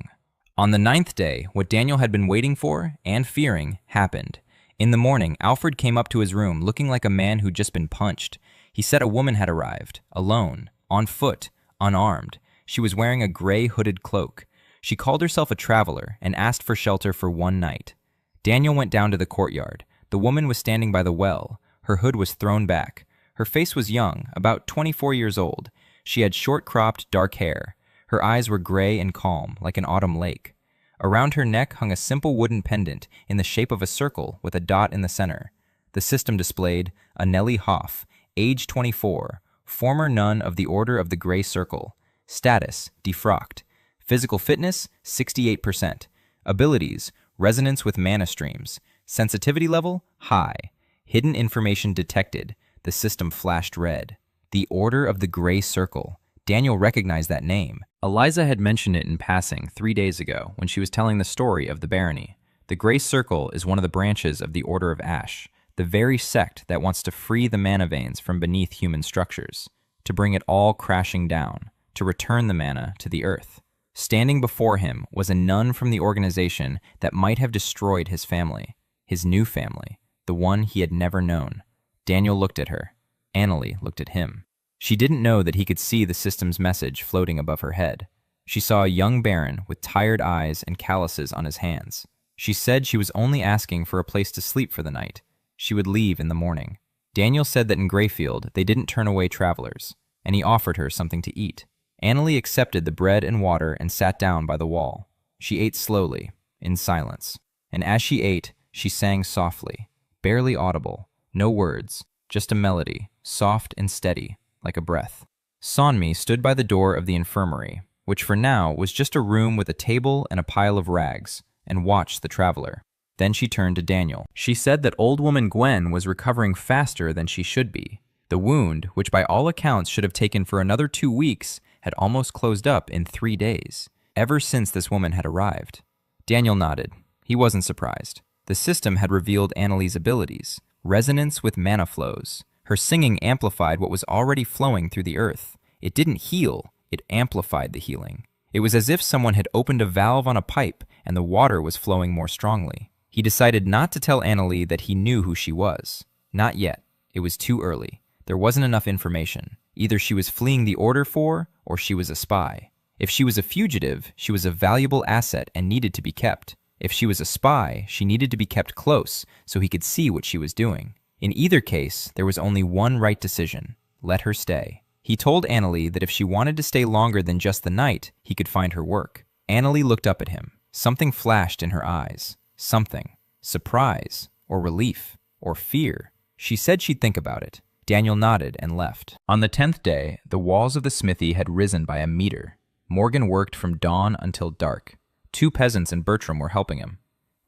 On the 9th day, what Daniel had been waiting for and fearing happened. In the morning, Alfred came up to his room looking like a man who'd just been punched. He said a woman had arrived, alone, on foot, unarmed. She was wearing a gray hooded cloak. She called herself a traveler and asked for shelter for 1 night. Daniel went down to the courtyard. The woman was standing by the well. Her hood was thrown back. Her face was young, about 24 years old. She had short-cropped, dark hair. Her eyes were gray and calm, like an autumn lake. Around her neck hung a simple wooden pendant in the shape of a circle with a dot in the center. The system displayed Anneli Hoff, age 24, former nun of the Order of the Gray Circle. Status, defrocked. Physical fitness, 68%. Abilities, resonance with mana streams. Sensitivity level, high. Hidden information detected. The system flashed red. The Order of the Gray Circle. Daniel recognized that name. Eliza had mentioned it in passing 3 days ago when she was telling the story of the barony. The Gray Circle is one of the branches of the Order of Ash, the very sect that wants to free the mana veins from beneath human structures, to bring it all crashing down, to return the mana to the earth. Standing before him was a nun from the organization that might have destroyed his family, his new family, the one he had never known. Daniel looked at her. Anneli looked at him. She didn't know that he could see the system's message floating above her head. She saw a young baron with tired eyes and calluses on his hands. She said she was only asking for a place to sleep for the night. She would leave in the morning. Daniel said that in Greyfield they didn't turn away travelers, and he offered her something to eat. Anneli accepted the bread and water and sat down by the wall. She ate slowly, in silence, and as she ate, she sang softly, barely audible, no words, just a melody, soft and steady, like a breath. Sonmi stood by the door of the infirmary, which for now was just a room with a table and a pile of rags, and watched the traveler. Then she turned to Daniel. She said that old woman Gwen was recovering faster than she should be. The wound, which by all accounts should have taken for another 2 weeks, had almost closed up in 3 days, ever since this woman had arrived. Daniel nodded. He wasn't surprised. The system had revealed Anneli's abilities, resonance with mana flows. Her singing amplified what was already flowing through the earth. It didn't heal, it amplified the healing. It was as if someone had opened a valve on a pipe and the water was flowing more strongly. He decided not to tell Anneli that he knew who she was. Not yet. It was too early. There wasn't enough information. Either she was fleeing the order for, or she was a spy. If she was a fugitive, she was a valuable asset and needed to be kept. If she was a spy, she needed to be kept close so he could see what she was doing. In either case, there was only one right decision. Let her stay. He told Anneli that if she wanted to stay longer than just the night, he could find her work. Anneli looked up at him. Something flashed in her eyes. Something. Surprise, or relief, or fear. She said she'd think about it. Daniel nodded and left. On the 10th day, the walls of the smithy had risen by a meter. Morgan worked from dawn until dark. 2 peasants and Bertram were helping him.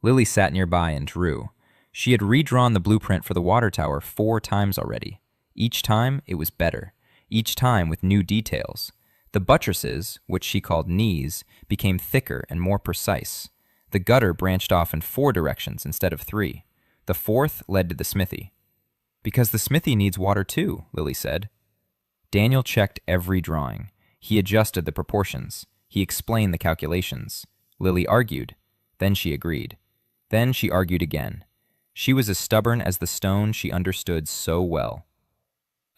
Lily sat nearby and drew. She had redrawn the blueprint for the water tower 4 times already. Each time, it was better. Each time with new details. The buttresses, which she called knees, became thicker and more precise. The gutter branched off in 4 directions instead of 3. The 4th led to the smithy. Because the smithy needs water too, Lily said. Daniel checked every drawing. He adjusted the proportions. He explained the calculations. Lily argued. Then she agreed. Then she argued again. She was as stubborn as the stone she understood so well.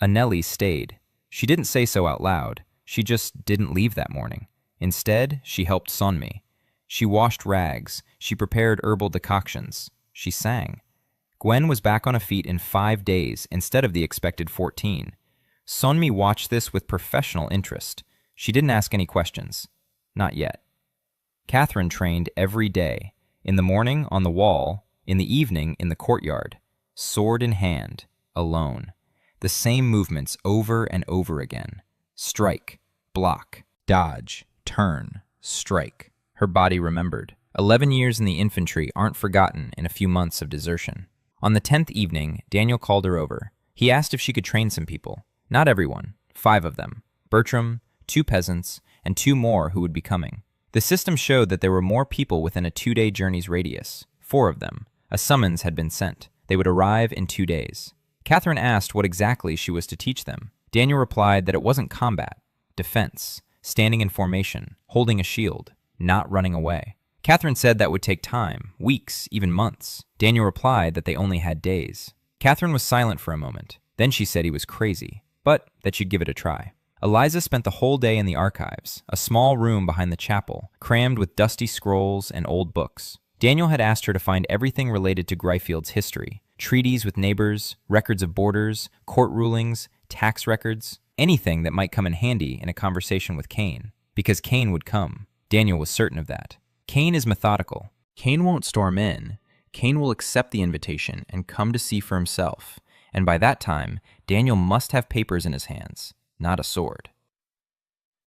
Anneli stayed. She didn't say so out loud. She just didn't leave that morning. Instead, she helped Sonmi. She washed rags. She prepared herbal decoctions. She sang. Gwen was back on her feet in 5 days instead of the expected 14. Sonmi watched this with professional interest. She didn't ask any questions. Not yet. Catherine trained every day. In the morning, on the wall. In the evening, in the courtyard. Sword in hand. Alone. The same movements over and over again. Strike. Block. Dodge. Turn. Strike. Her body remembered. 11 years in the infantry aren't forgotten in a few months of desertion. On the 10th evening, Daniel called her over. He asked if she could train some people. Not everyone. 5 of them. Bertram, 2 peasants, and 2 more who would be coming. The system showed that there were more people within a 2-day journey's radius. 4 of them. A summons had been sent. They would arrive in 2 days. Catherine asked what exactly she was to teach them. Daniel replied that it wasn't combat. Defense. Standing in formation. Holding a shield. Not running away. Catherine said that would take time. Weeks, even months. Daniel replied that they only had days. Catherine was silent for a moment. Then she said he was crazy, but that she'd give it a try. Eliza spent the whole day in the archives, a small room behind the chapel, crammed with dusty scrolls and old books. Daniel had asked her to find everything related to Greyfield's history. Treaties with neighbors, records of borders, court rulings, tax records, anything that might come in handy in a conversation with Cain. Because Cain would come. Daniel was certain of that. Cain is methodical. Cain won't storm in. Cain will accept the invitation and come to see for himself. And by that time, Daniel must have papers in his hands, not a sword.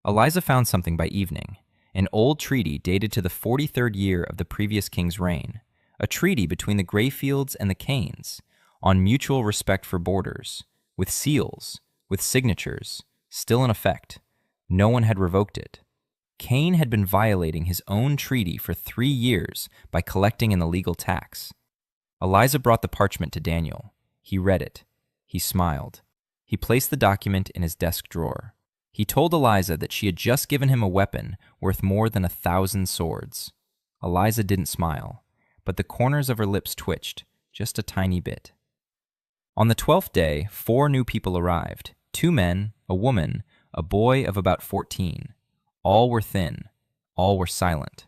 Eliza found something by evening, an old treaty dated to the 43rd year of the previous king's reign, a treaty between the Greyfields and the Cains, on mutual respect for borders, with seals, with signatures, still in effect. No one had revoked it. Cain had been violating his own treaty for 3 years by collecting an illegal tax. Eliza brought the parchment to Daniel. He read it. He smiled. He placed the document in his desk drawer. He told Eliza that she had just given him a weapon worth more than 1,000 swords. Eliza didn't smile, but the corners of her lips twitched, just a tiny bit. On the 12th day, 4 new people arrived, 2 men, a woman, a boy of about 14. All were thin. All were silent.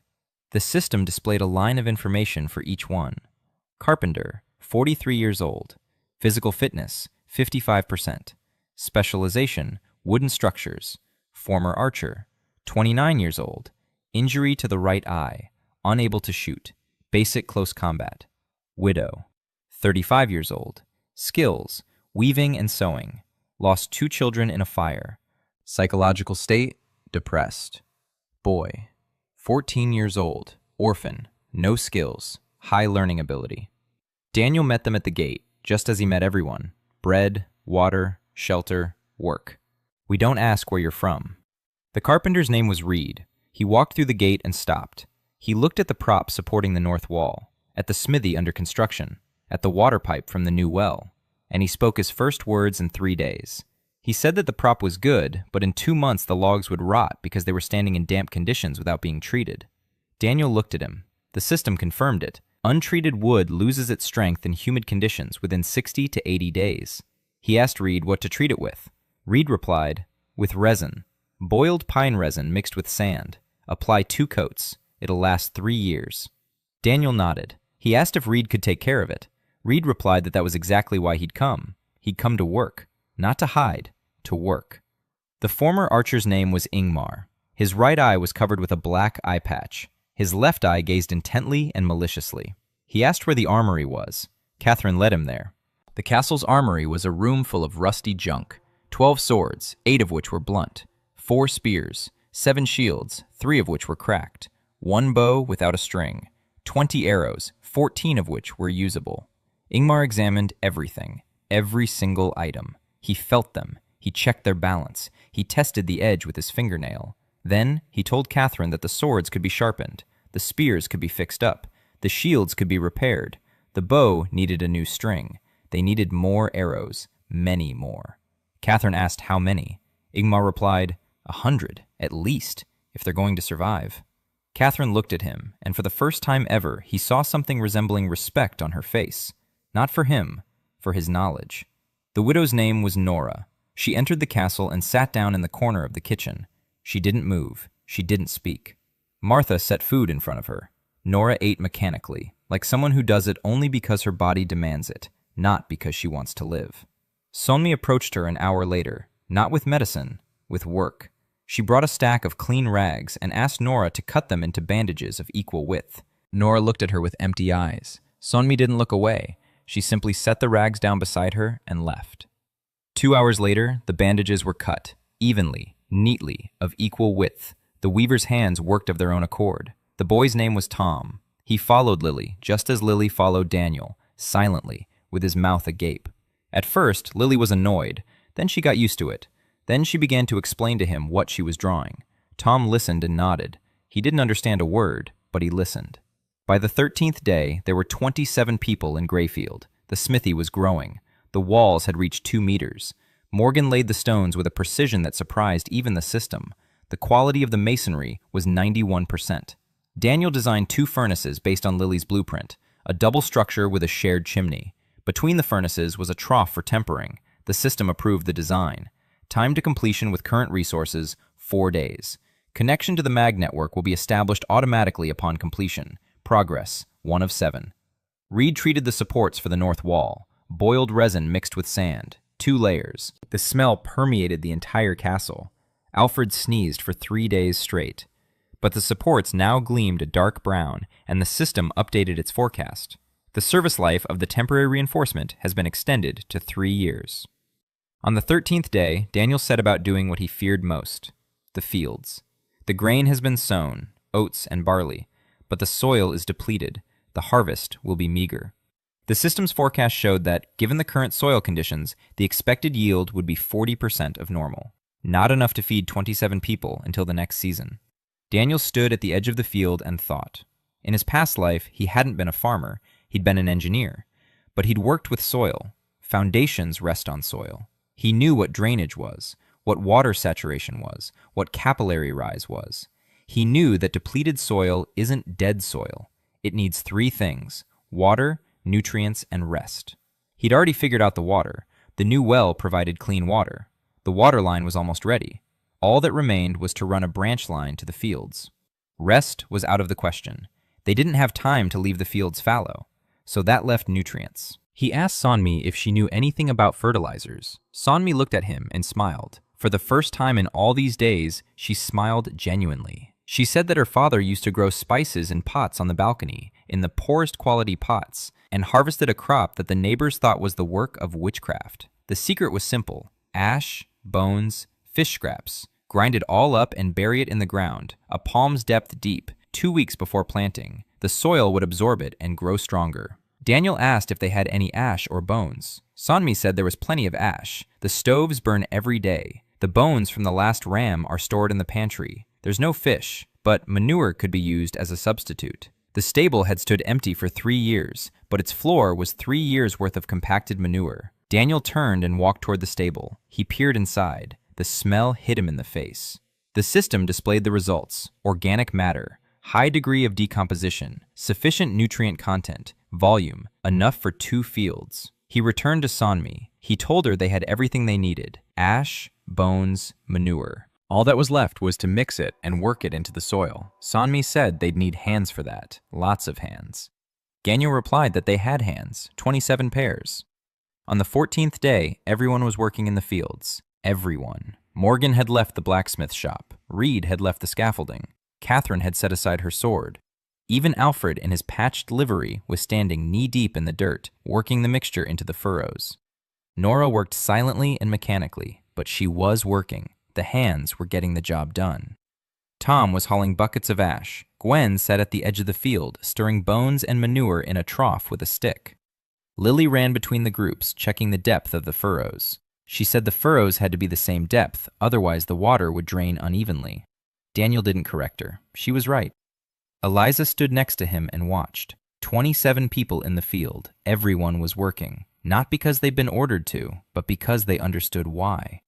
The system displayed a line of information for each one. Carpenter, 43 years old. Physical fitness, 55%. Specialization, wooden structures. Former archer, 29 years old. Injury to the right eye, unable to shoot. Basic close combat. Widow, 35 years old. Skills, weaving and sewing. Lost 2 children in a fire. Psychological state, depressed. Boy, 14 years old. Orphan, no skills, high learning ability. Daniel met them at the gate, just as he met everyone. Bread, water, shelter, work. We don't ask where you're from. The carpenter's name was Reed. He walked through the gate and stopped. He looked at the prop supporting the north wall, at the smithy under construction, at the water pipe from the new well, and he spoke his first words in 3 days. He said that the prop was good, but in 2 months the logs would rot because they were standing in damp conditions without being treated. Daniel looked at him. The system confirmed it. Untreated wood loses its strength in humid conditions within 60 to 80 days. He asked Reed what to treat it with. Reed replied, with resin. Boiled pine resin mixed with sand. Apply 2 coats. It'll last 3 years. Daniel nodded. He asked if Reed could take care of it. Reed replied that was exactly why he'd come. He'd come to work. Not to hide, to work. The former archer's name was Ingmar. His right eye was covered with a black eye patch. His left eye gazed intently and maliciously. He asked where the armory was. Catherine led him there. The castle's armory was a room full of rusty junk. 12 swords, 8 of which were blunt. 4 spears, 7 shields, 3 of which were cracked. 1 bow without a string. 20 arrows, 14 of which were usable. Ingmar examined everything, every single item. He felt them. He checked their balance. He tested the edge with his fingernail. Then he told Catherine that the swords could be sharpened. The spears could be fixed up. The shields could be repaired. The bow needed a new string. They needed more arrows, many more. Catherine asked how many. Ingmar replied, 100, at least, if they're going to survive. Catherine looked at him, and for the first time ever, he saw something resembling respect on her face. Not for him, for his knowledge. The widow's name was Nora. She entered the castle and sat down in the corner of the kitchen. She didn't move. She didn't speak. Martha set food in front of her. Nora ate mechanically, like someone who does it only because her body demands it, not because she wants to live. Sonmi approached her an hour later, not with medicine, with work. She brought a stack of clean rags and asked Nora to cut them into bandages of equal width. Nora looked at her with empty eyes. Sonmi didn't look away. She simply set the rags down beside her and left. 2 hours later, the bandages were cut, evenly, neatly, of equal width. The weaver's hands worked of their own accord. The boy's name was Tom. He followed Lily, just as Lily followed Daniel, silently, with his mouth agape. At first, Lily was annoyed. Then she got used to it. Then she began to explain to him what she was drawing. Tom listened and nodded. He didn't understand a word, but he listened. By the 13th day, there were 27 people in Greyfield. The smithy was growing. The walls had reached 2 meters. Morgan laid the stones with a precision that surprised even the system. The quality of the masonry was 91%. Daniel designed 2 furnaces based on Lily's blueprint, a double structure with a shared chimney. Between the furnaces was a trough for tempering. The system approved the design. Time to completion with current resources, 4 days. Connection to the mag network will be established automatically upon completion. Progress, 1 of 7. Reed treated the supports for the north wall. Boiled resin mixed with sand, 2 layers. The smell permeated the entire castle. Alfred sneezed for 3 days straight. But the supports now gleamed a dark brown, and the system updated its forecast. The service life of the temporary reinforcement has been extended to 3 years. On the 13th day, Daniel set about doing what he feared most: the fields. The grain has been sown, oats and barley, but the soil is depleted. The harvest will be meager. The system's forecast showed that, given the current soil conditions, the expected yield would be 40% of normal. Not enough to feed 27 people until the next season. Daniel stood at the edge of the field and thought. In his past life, he hadn't been a farmer, he'd been an engineer. But he'd worked with soil. Foundations rest on soil. He knew what drainage was, what water saturation was, what capillary rise was. He knew that depleted soil isn't dead soil. It needs 3 things: water, nutrients, and rest. He'd already figured out the water. The new well provided clean water. The water line was almost ready. All that remained was to run a branch line to the fields. Rest was out of the question. They didn't have time to leave the fields fallow, so that left nutrients. He asked Sonmi if she knew anything about fertilizers. Sonmi looked at him and smiled. For the first time in all these days, she smiled genuinely. She said that her father used to grow spices in pots on the balcony, in the poorest quality pots, and harvested a crop that the neighbors thought was the work of witchcraft. The secret was simple: ash, bones, fish scraps. Grind it all up and bury it in the ground, a palm's depth deep, 2 weeks before planting. The soil would absorb it and grow stronger. Daniel asked if they had any ash or bones. Sonmi said there was plenty of ash. The stoves burn every day. The bones from the last ram are stored in the pantry. There's no fish, but manure could be used as a substitute. The stable had stood empty for 3 years, but its floor was 3 years' worth of compacted manure. Daniel turned and walked toward the stable. He peered inside. The smell hit him in the face. The system displayed the results: organic matter, high degree of decomposition, sufficient nutrient content, volume, enough for 2 fields. He returned to Sonmi. He told her they had everything they needed: ash, bones, manure. All that was left was to mix it and work it into the soil. Sonmi said they'd need hands for that, lots of hands. Daniel replied that they had hands, 27 pairs. On the 14th day, everyone was working in the fields. Everyone. Morgan had left the blacksmith shop. Reed had left the scaffolding. Catherine had set aside her sword. Even Alfred, in his patched livery, was standing knee-deep in the dirt, working the mixture into the furrows. Nora worked silently and mechanically, but she was working. The hands were getting the job done. Tom was hauling buckets of ash. Gwen sat at the edge of the field, stirring bones and manure in a trough with a stick. Lily ran between the groups, checking the depth of the furrows. She said the furrows had to be the same depth, otherwise the water would drain unevenly. Daniel didn't correct her. She was right. Eliza stood next to him and watched. 27 people in the field. Everyone was working, not because they'd been ordered to, but because they understood why.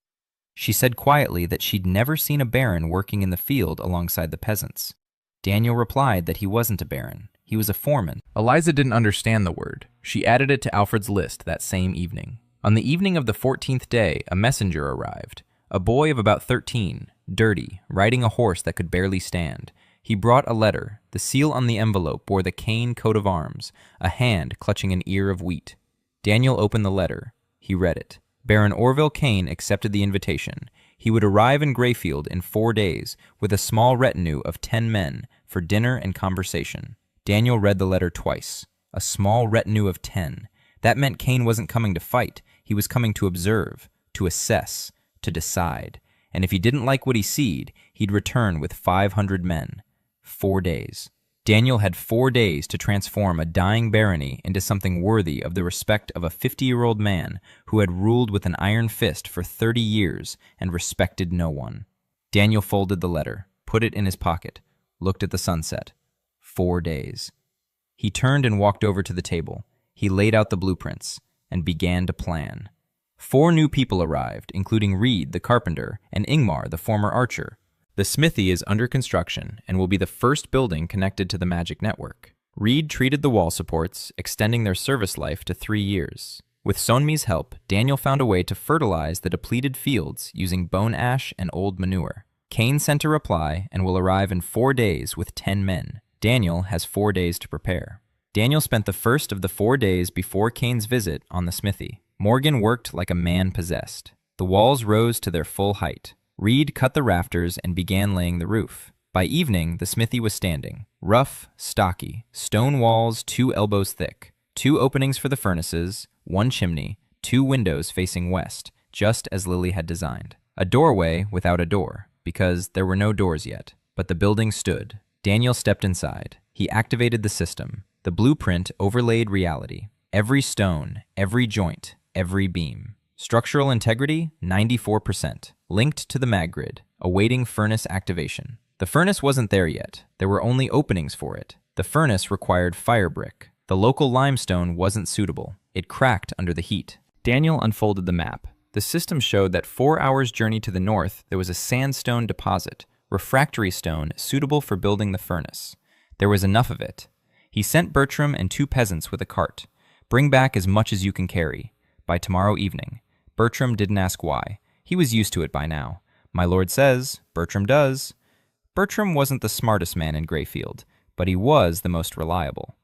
She said quietly that she'd never seen a baron working in the field alongside the peasants. Daniel replied that he wasn't a baron. He was a foreman. Eliza didn't understand the word. She added it to Alfred's list that same evening. On the evening of the 14th day, a messenger arrived. A boy of about 13, dirty, riding a horse that could barely stand. He brought a letter. The seal on the envelope bore the Kane coat of arms, a hand clutching an ear of wheat. Daniel opened the letter. He read it. Baron Orville Kane accepted the invitation. He would arrive in Greyfield in 4 days with a small retinue of 10 men for dinner and conversation. Daniel read the letter twice. A small retinue of 10. That meant Kane wasn't coming to fight. He was coming to observe, to assess, to decide. And if he didn't like what he seed, he'd return with 500 men. 4 days. Daniel had 4 days to transform a dying barony into something worthy of the respect of a 50-year-old man who had ruled with an iron fist for 30 years and respected no one. Daniel folded the letter, put it in his pocket, looked at the sunset. 4 days. He turned and walked over to the table. He laid out the blueprints and began to plan. 4 new people arrived, including Reed, the carpenter, and Ingmar, the former archer. The smithy is under construction and will be the first building connected to the magic network. Reed treated the wall supports, extending their service life to 3 years. With Sonmi's help, Daniel found a way to fertilize the depleted fields using bone ash and old manure. Kane sent a reply and will arrive in 4 days with 10 men. Daniel has 4 days to prepare. Daniel spent the first of the 4 days before Kane's visit on the smithy. Morgan worked like a man possessed. The walls rose to their full height. Reed cut the rafters and began laying the roof. By evening, the smithy was standing. Rough, stocky, stone walls 2 elbows thick, 2 openings for the furnaces, 1 chimney, 2 windows facing west, just as Lily had designed. A doorway without a door, because there were no doors yet. But the building stood. Daniel stepped inside. He activated the system. The blueprint overlaid reality. Every stone, every joint, every beam. Structural integrity, 94%. Linked to the mag grid, awaiting furnace activation. The furnace wasn't there yet. There were only openings for it. The furnace required fire brick. The local limestone wasn't suitable. It cracked under the heat. Daniel unfolded the map. The system showed that 4 hours' journey to the north, there was a sandstone deposit, refractory stone suitable for building the furnace. There was enough of it. He sent Bertram and 2 peasants with a cart. Bring back as much as you can carry. By tomorrow evening. Bertram didn't ask why. He was used to it by now. My lord says, Bertram does. Bertram wasn't the smartest man in Greyfield, but he was the most reliable.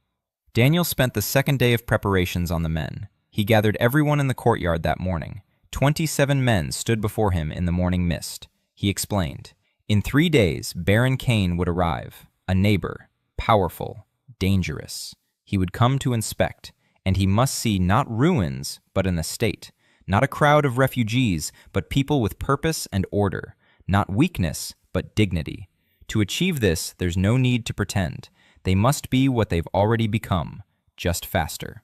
Daniel spent the second day of preparations on the men. He gathered everyone in the courtyard that morning. 27 men stood before him in the morning mist. He explained. In 3 days, Baron Kane would arrive. A neighbor. Powerful. Dangerous. He would come to inspect, and he must see not ruins, but an estate. Not a crowd of refugees, but people with purpose and order. Not weakness, but dignity. To achieve this, there's no need to pretend. They must be what they've already become, just faster.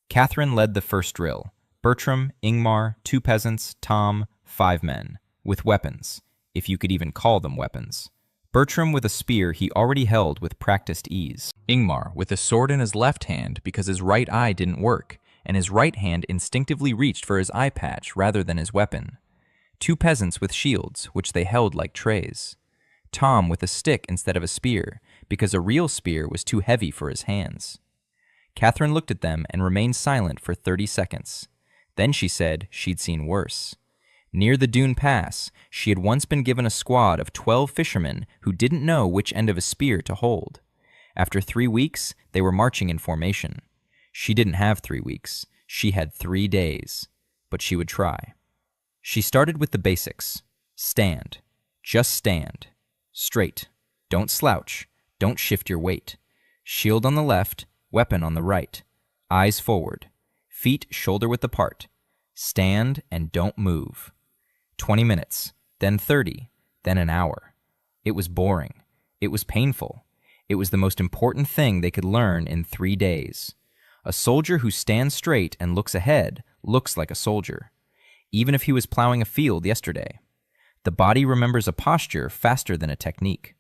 Catherine led the first drill. Bertram, Ingmar, 2 peasants, Tom, 5 men. With weapons, if you could even call them weapons. Bertram with a spear he already held with practiced ease. Ingmar with a sword in his left hand because his right eye didn't work, and his right hand instinctively reached for his eye patch rather than his weapon. 2 peasants with shields, which they held like trays. Tom with a stick instead of a spear, because a real spear was too heavy for his hands. Catherine looked at them and remained silent for 30 seconds. Then she said she'd seen worse. Near the Dune Pass, she had once been given a squad of 12 fishermen who didn't know which end of a spear to hold. After 3 weeks, they were marching in formation. She didn't have 3 weeks. She had 3 days. But she would try. She started with the basics. Stand. Just stand. Straight. Don't slouch. Don't shift your weight. Shield on the left, weapon on the right. Eyes forward. Feet shoulder-width apart. Stand and don't move. 20 minutes, then 30, then an hour. It was boring. It was painful. It was the most important thing they could learn in 3 days. A soldier who stands straight and looks ahead looks like a soldier, even if he was plowing a field yesterday. The body remembers a posture faster than a technique.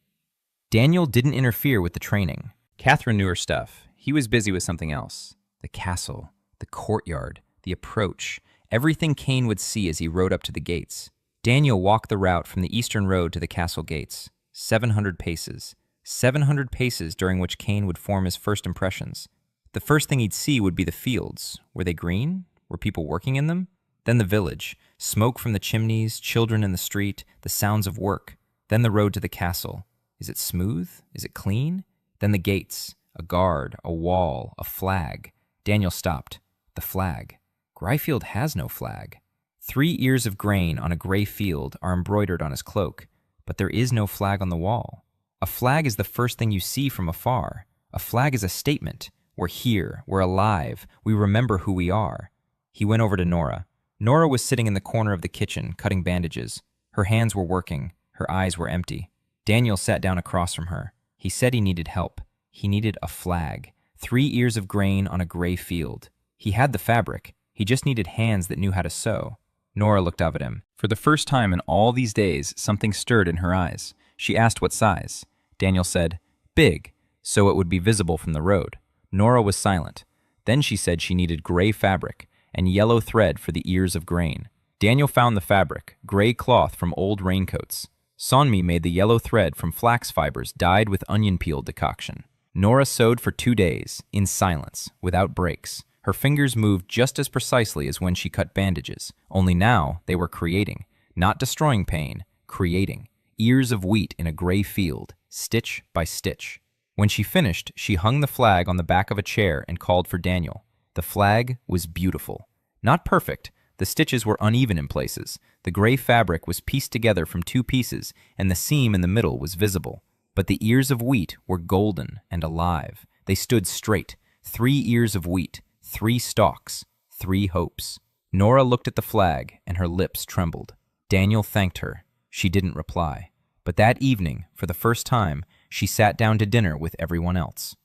Daniel didn't interfere with the training. Catherine knew her stuff. He was busy with something else. The castle, the courtyard, the approach, everything Kane would see as he rode up to the gates. Daniel walked the route from the eastern road to the castle gates. 700 paces. 700 paces during which Kane would form his first impressions. The first thing he'd see would be the fields. Were they green? Were people working in them? Then the village. Smoke from the chimneys, children in the street, the sounds of work. Then the road to the castle. Is it smooth? Is it clean? Then the gates. A guard, a wall, a flag. Daniel stopped. The flag. Greyfield has no flag. 3 ears of grain on a gray field are embroidered on his cloak, but there is no flag on the wall. A flag is the first thing you see from afar. A flag is a statement. We're here. We're alive. We remember who we are. He went over to Nora. Nora was sitting in the corner of the kitchen, cutting bandages. Her hands were working. Her eyes were empty. Daniel sat down across from her. He said he needed help. He needed a flag. 3 ears of grain on a gray field. He had the fabric. He just needed hands that knew how to sew. Nora looked up at him. For the first time in all these days, something stirred in her eyes. She asked what size. Daniel said, big, so it would be visible from the road. Nora was silent. Then she said she needed gray fabric and yellow thread for the ears of grain. Daniel found the fabric, gray cloth from old raincoats. Sonmi made the yellow thread from flax fibers dyed with onion peel decoction. Nora sewed for 2 days, in silence, without breaks. Her fingers moved just as precisely as when she cut bandages, only now they were creating, not destroying pain, creating. Ears of wheat in a gray field, stitch by stitch. When she finished, she hung the flag on the back of a chair and called for Daniel. The flag was beautiful. Not perfect, The stitches were uneven in places. The gray fabric was pieced together from two pieces, and the seam in the middle was visible. But the ears of wheat were golden and alive. They stood straight. 3 ears of wheat, 3 stalks, 3 hopes. Nora looked at the flag, and her lips trembled. Daniel thanked her. She didn't reply. But that evening, for the first time, she sat down to dinner with everyone else.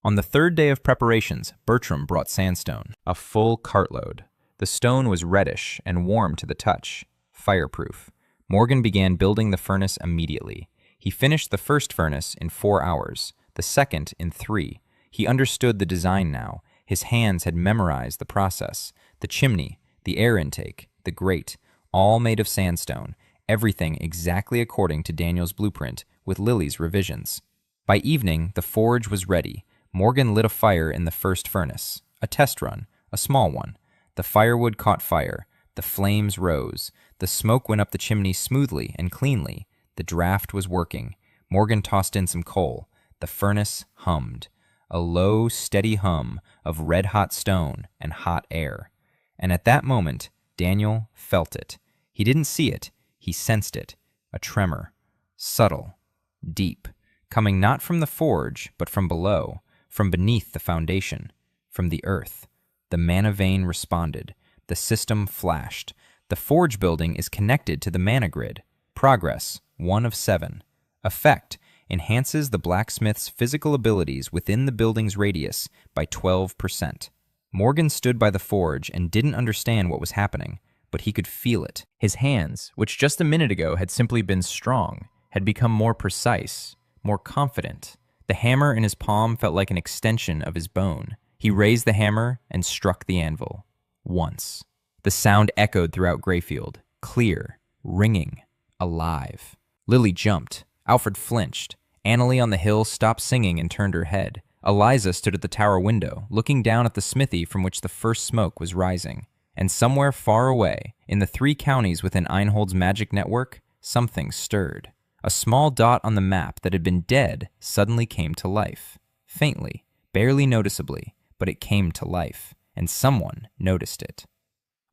On the 3rd day of preparations, Bertram brought sandstone, a full cartload. The stone was reddish and warm to the touch, fireproof. Morgan began building the furnace immediately. He finished the first furnace in 4 hours, the second in 3. He understood the design now. His hands had memorized the process. The chimney, the air intake, the grate, all made of sandstone, everything exactly according to Daniel's blueprint, with Lily's revisions. By evening, the forge was ready. Morgan lit a fire in the first furnace, a test run, a small one. The firewood caught fire. The flames rose. The smoke went up the chimney smoothly and cleanly. The draft was working. Morgan tossed in some coal. The furnace hummed. A low, steady hum of red-hot stone and hot air. And at that moment, Daniel felt it. He didn't see it. He sensed it. A tremor. Subtle. Deep. Coming not from the forge, but from below. From beneath the foundation. From the earth. The mana vein responded. The system flashed. The forge building is connected to the mana grid. Progress, 1 of 7. Effect, enhances the blacksmith's physical abilities within the building's radius by 12%. Morgan stood by the forge and didn't understand what was happening, but he could feel it. His hands, which just a minute ago had simply been strong, had become more precise, more confident. The hammer in his palm felt like an extension of his bone. He raised the hammer and struck the anvil. Once. The sound echoed throughout Grayfield, clear, ringing, alive. Lily jumped. Alfred flinched. Annalie on the hill stopped singing and turned her head. Eliza stood at the tower window, looking down at the smithy from which the first smoke was rising. And somewhere far away, in the 3 counties within Einhold's magic network, something stirred. A small dot on the map that had been dead suddenly came to life. Faintly, barely noticeably, but it came to life, and someone noticed it.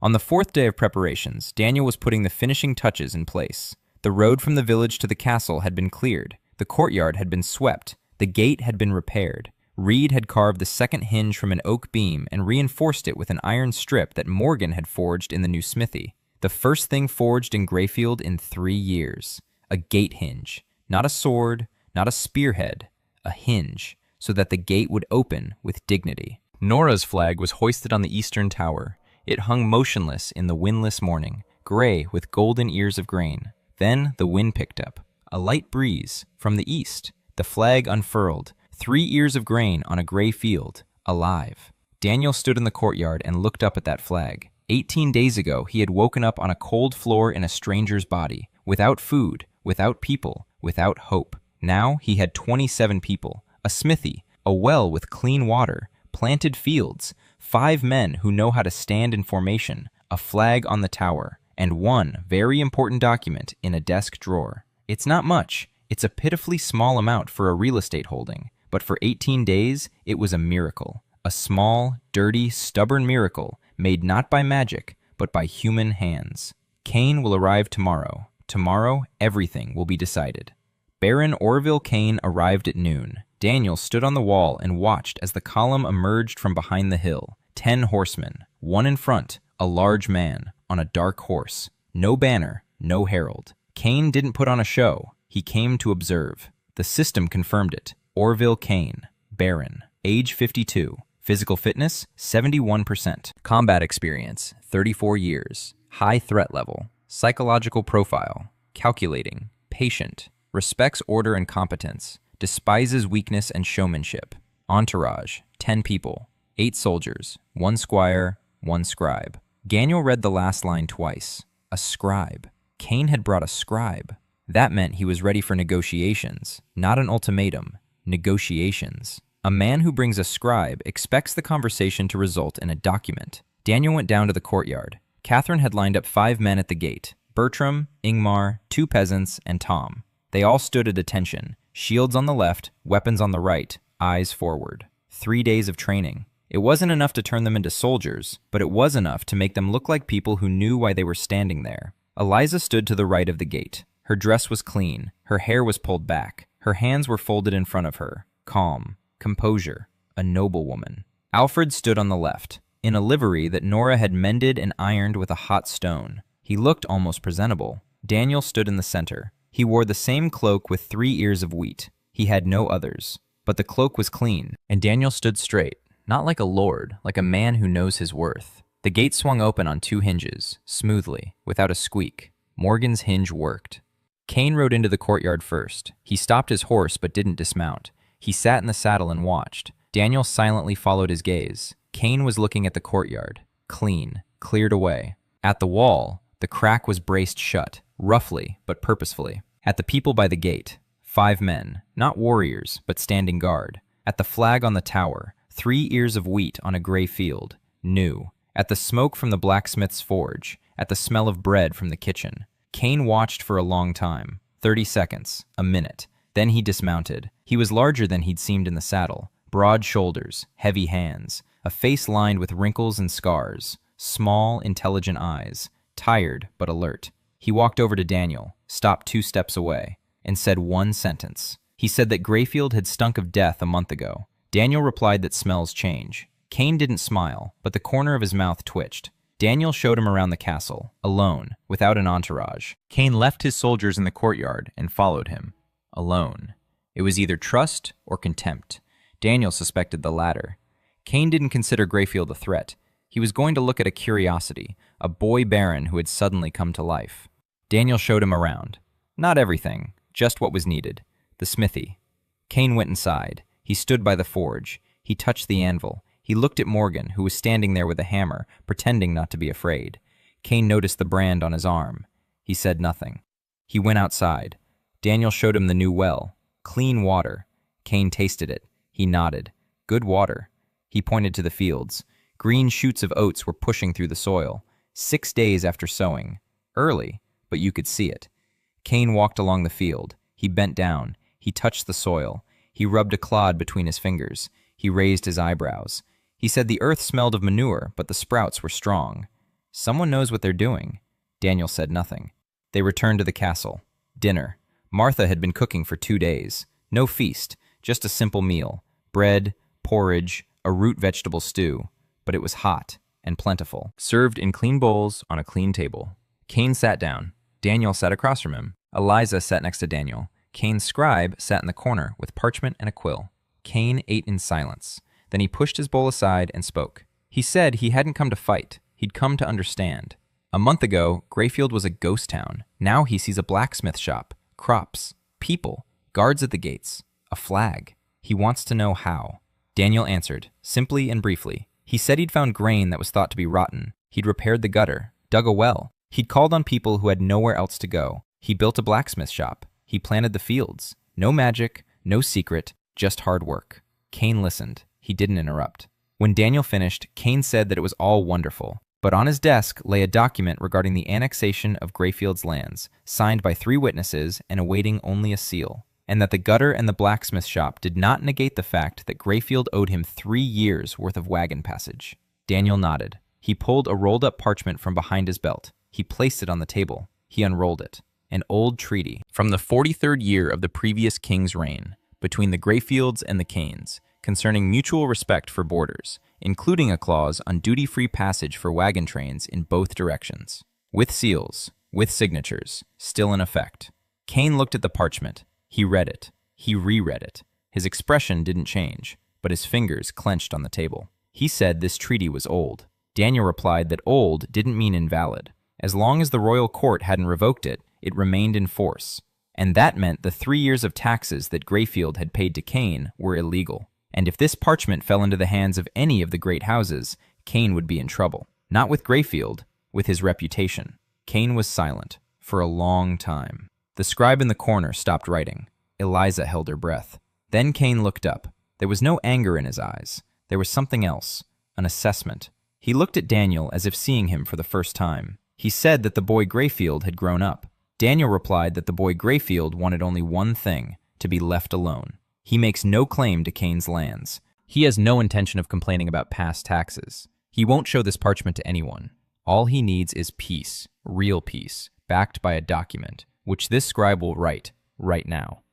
On the 4th day of preparations, Daniel was putting the finishing touches in place. The road from the village to the castle had been cleared. The courtyard had been swept. The gate had been repaired. Reed had carved the second hinge from an oak beam and reinforced it with an iron strip that Morgan had forged in the new smithy. The first thing forged in Grayfield in 3 years. A gate hinge. Not a sword, not a spearhead. A hinge, so that the gate would open with dignity. Nora's flag was hoisted on the eastern tower. It hung motionless in the windless morning, gray with golden ears of grain. Then the wind picked up. A light breeze from the east. The flag unfurled. 3 ears of grain on a gray field, alive. Daniel stood in the courtyard and looked up at that flag. 18 days ago, he had woken up on a cold floor in a stranger's body, without food, without people, without hope. Now he had 27 people, a smithy, a well with clean water, planted fields, 5 men who know how to stand in formation, a flag on the tower, and one very important document in a desk drawer. It's not much. It's a pitifully small amount for a real estate holding, but for 18 days, it was a miracle. A small, dirty, stubborn miracle made not by magic, but by human hands. Kane will arrive tomorrow. Tomorrow, everything will be decided. Baron Orville Kane arrived at noon. Daniel stood on the wall and watched as the column emerged from behind the hill. 10 horsemen, 1 in front, a large man, on a dark horse. No banner, no herald. Kane didn't put on a show. He came to observe. The system confirmed it. Orville Kane, Baron, age 52, physical fitness 71%, combat experience 34 years, high threat level, psychological profile, calculating, patient, respects order and competence, despises weakness and showmanship. Entourage, 10 people, 8 soldiers, 1 squire, 1 scribe. Daniel read the last line twice. A scribe. Kane had brought a scribe. That meant he was ready for negotiations, not an ultimatum. Negotiations. A man who brings a scribe expects the conversation to result in a document. Daniel went down to the courtyard. Catherine had lined up 5 men at the gate. Bertram, Ingmar, 2 peasants, and Tom. They all stood at attention. Shields on the left, weapons on the right, eyes forward. 3 days of training. It wasn't enough to turn them into soldiers, but it was enough to make them look like people who knew why they were standing there. Eliza stood to the right of the gate. Her dress was clean, her hair was pulled back, her hands were folded in front of her. Calm, composure, a noble woman. Alfred stood on the left, in a livery that Nora had mended and ironed with a hot stone. He looked almost presentable. Daniel stood in the center. He wore the same cloak with 3 ears of wheat. He had no others. But the cloak was clean, and Daniel stood straight, not like a lord, like a man who knows his worth. The gate swung open on 2 hinges, smoothly, without a squeak. Morgan's hinge worked. Cain rode into the courtyard first. He stopped his horse but didn't dismount. He sat in the saddle and watched. Daniel silently followed his gaze. Cain was looking at the courtyard. Clean, cleared away. At the wall, the crack was braced shut, roughly but purposefully. At the people by the gate, 5 men, not warriors, but standing guard. At the flag on the tower, 3 ears of wheat on a gray field, new. At the smoke from the blacksmith's forge, at the smell of bread from the kitchen. Cain watched for a long time, 30 seconds, a minute. Then he dismounted. He was larger than he'd seemed in the saddle. Broad shoulders, heavy hands, a face lined with wrinkles and scars, small, intelligent eyes, tired but alert. He walked over to Daniel, stopped 2 steps away, and said one sentence. He said that Greyfield had stunk of death a month ago. Daniel replied that smells change. Cain didn't smile, but the corner of his mouth twitched. Daniel showed him around the castle, alone, without an entourage. Cain left his soldiers in the courtyard and followed him, alone. It was either trust or contempt. Daniel suspected the latter. Cain didn't consider Greyfield a threat. He was going to look at a curiosity, a boy baron who had suddenly come to life. Daniel showed him around. Not everything, just what was needed. The smithy. Cain went inside. He stood by the forge. He touched the anvil. He looked at Morgan, who was standing there with a hammer, pretending not to be afraid. Cain noticed the brand on his arm. He said nothing. He went outside. Daniel showed him the new well. Clean water. Cain tasted it. He nodded. Good water. He pointed to the fields. Green shoots of oats were pushing through the soil. 6 days after sowing. Early, but you could see it. Cain walked along the field. He bent down. He touched the soil. He rubbed a clod between his fingers. He raised his eyebrows. He said the earth smelled of manure, but the sprouts were strong. Someone knows what they're doing. Daniel said nothing. They returned to the castle. Dinner. Martha had been cooking for 2 days. No feast, just a simple meal. Bread, porridge, a root vegetable stew. But it was hot and plentiful, served in clean bowls on a clean table. Cain sat down. Daniel sat across from him. Eliza sat next to Daniel. Cain's scribe sat in the corner with parchment and a quill. Cain ate in silence. Then he pushed his bowl aside and spoke. He said he hadn't come to fight. He'd come to understand. A month ago, Greyfield was a ghost town. Now he sees a blacksmith shop, crops, people, guards at the gates, a flag. He wants to know how. Daniel answered, simply and briefly. He said he'd found grain that was thought to be rotten. He'd repaired the gutter, dug a well. He'd called on people who had nowhere else to go. He built a blacksmith shop. He planted the fields. No magic, no secret, just hard work. Cain listened. He didn't interrupt. When Daniel finished, Cain said that it was all wonderful. But on his desk lay a document regarding the annexation of Greyfield's lands, signed by 3 witnesses and awaiting only a seal, and that the gutter and the blacksmith shop did not negate the fact that Greyfield owed him 3 years' worth of wagon passage. Daniel nodded. He pulled a rolled-up parchment from behind his belt. He placed it on the table. He unrolled it. An old treaty from the 43rd year of the previous king's reign, between the Greyfields and the Cains, concerning mutual respect for borders, including a clause on duty-free passage for wagon trains in both directions. With seals, with signatures, still in effect. Cain looked at the parchment. He read it. He reread it. His expression didn't change, but his fingers clenched on the table. He said this treaty was old. Daniel replied that old didn't mean invalid. As long as the royal court hadn't revoked it, it remained in force. And that meant the 3 years of taxes that Greyfield had paid to Cain were illegal. And if this parchment fell into the hands of any of the great houses, Cain would be in trouble. Not with Greyfield, with his reputation. Cain was silent for a long time. The scribe in the corner stopped writing. Eliza held her breath. Then Cain looked up. There was no anger in his eyes. There was something else, an assessment. He looked at Daniel as if seeing him for the first time. He said that the boy Greyfield had grown up. Daniel replied that the boy Greyfield wanted only one thing, to be left alone. He makes no claim to Cain's lands. He has no intention of complaining about past taxes. He won't show this parchment to anyone. All he needs is peace, real peace, backed by a document, which this scribe will write right now.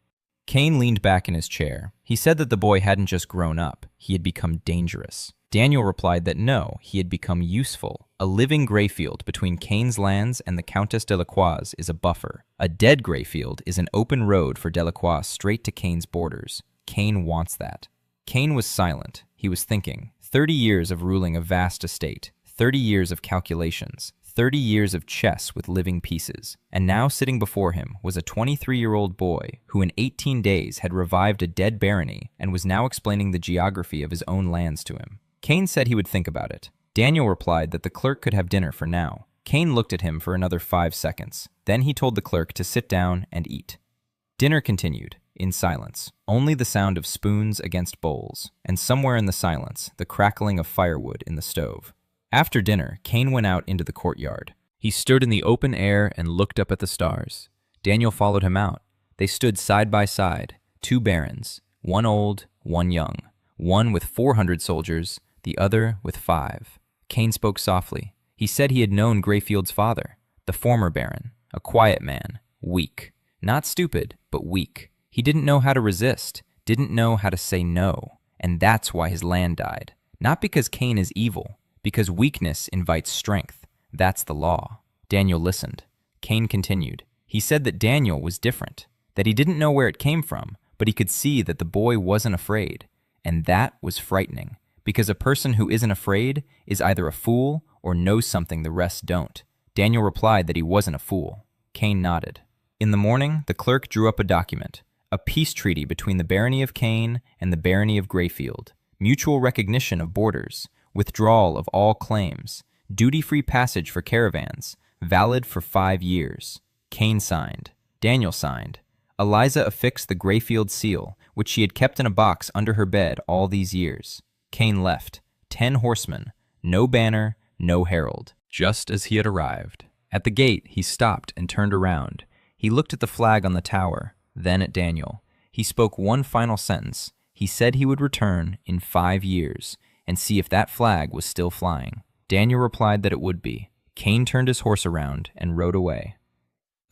Cain leaned back in his chair. He said that the boy hadn't just grown up, he had become dangerous. Daniel replied that no, he had become useful. A living gray field between Cain's lands and the Countess Delacroix is a buffer. A dead gray field is an open road for Delacroix straight to Cain's borders. Cain wants that. Cain was silent. He was thinking. 30 years of ruling a vast estate, 30 years of calculations, 30 years of chess with living pieces. And now sitting before him was a 23-year-old boy who in 18 days had revived a dead barony and was now explaining the geography of his own lands to him. Cain said he would think about it. Daniel replied that the clerk could have dinner for now. Cain looked at him for another 5 seconds. Then he told the clerk to sit down and eat. Dinner continued, in silence. Only the sound of spoons against bowls, and somewhere in the silence, the crackling of firewood in the stove. After dinner, Cain went out into the courtyard. He stood in the open air and looked up at the stars. Daniel followed him out. They stood side by side, 2 barons, one old, one young, one with 400 soldiers, the other with 5. Cain spoke softly. He said he had known Greyfield's father, the former baron, a quiet man, weak. Not stupid, but weak. He didn't know how to resist, didn't know how to say no, and that's why his land died. Not because Cain is evil, because weakness invites strength. That's the law. Daniel listened. Cain continued. He said that Daniel was different, that he didn't know where it came from, but he could see that the boy wasn't afraid, and that was frightening. Because a person who isn't afraid is either a fool or knows something the rest don't. Daniel replied that he wasn't a fool. Cain nodded. In the morning, the clerk drew up a document, a peace treaty between the barony of Cain and the barony of Greyfield, mutual recognition of borders, withdrawal of all claims, duty-free passage for caravans, valid for 5 years. Cain signed. Daniel signed. Eliza affixed the Greyfield seal, which she had kept in a box under her bed all these years. Cain left. 10 horsemen. No banner, no herald. Just as he had arrived. At the gate, he stopped and turned around. He looked at the flag on the tower, then at Daniel. He spoke one final sentence. He said he would return in 5 years and see if that flag was still flying. Daniel replied that it would be. Cain turned his horse around and rode away.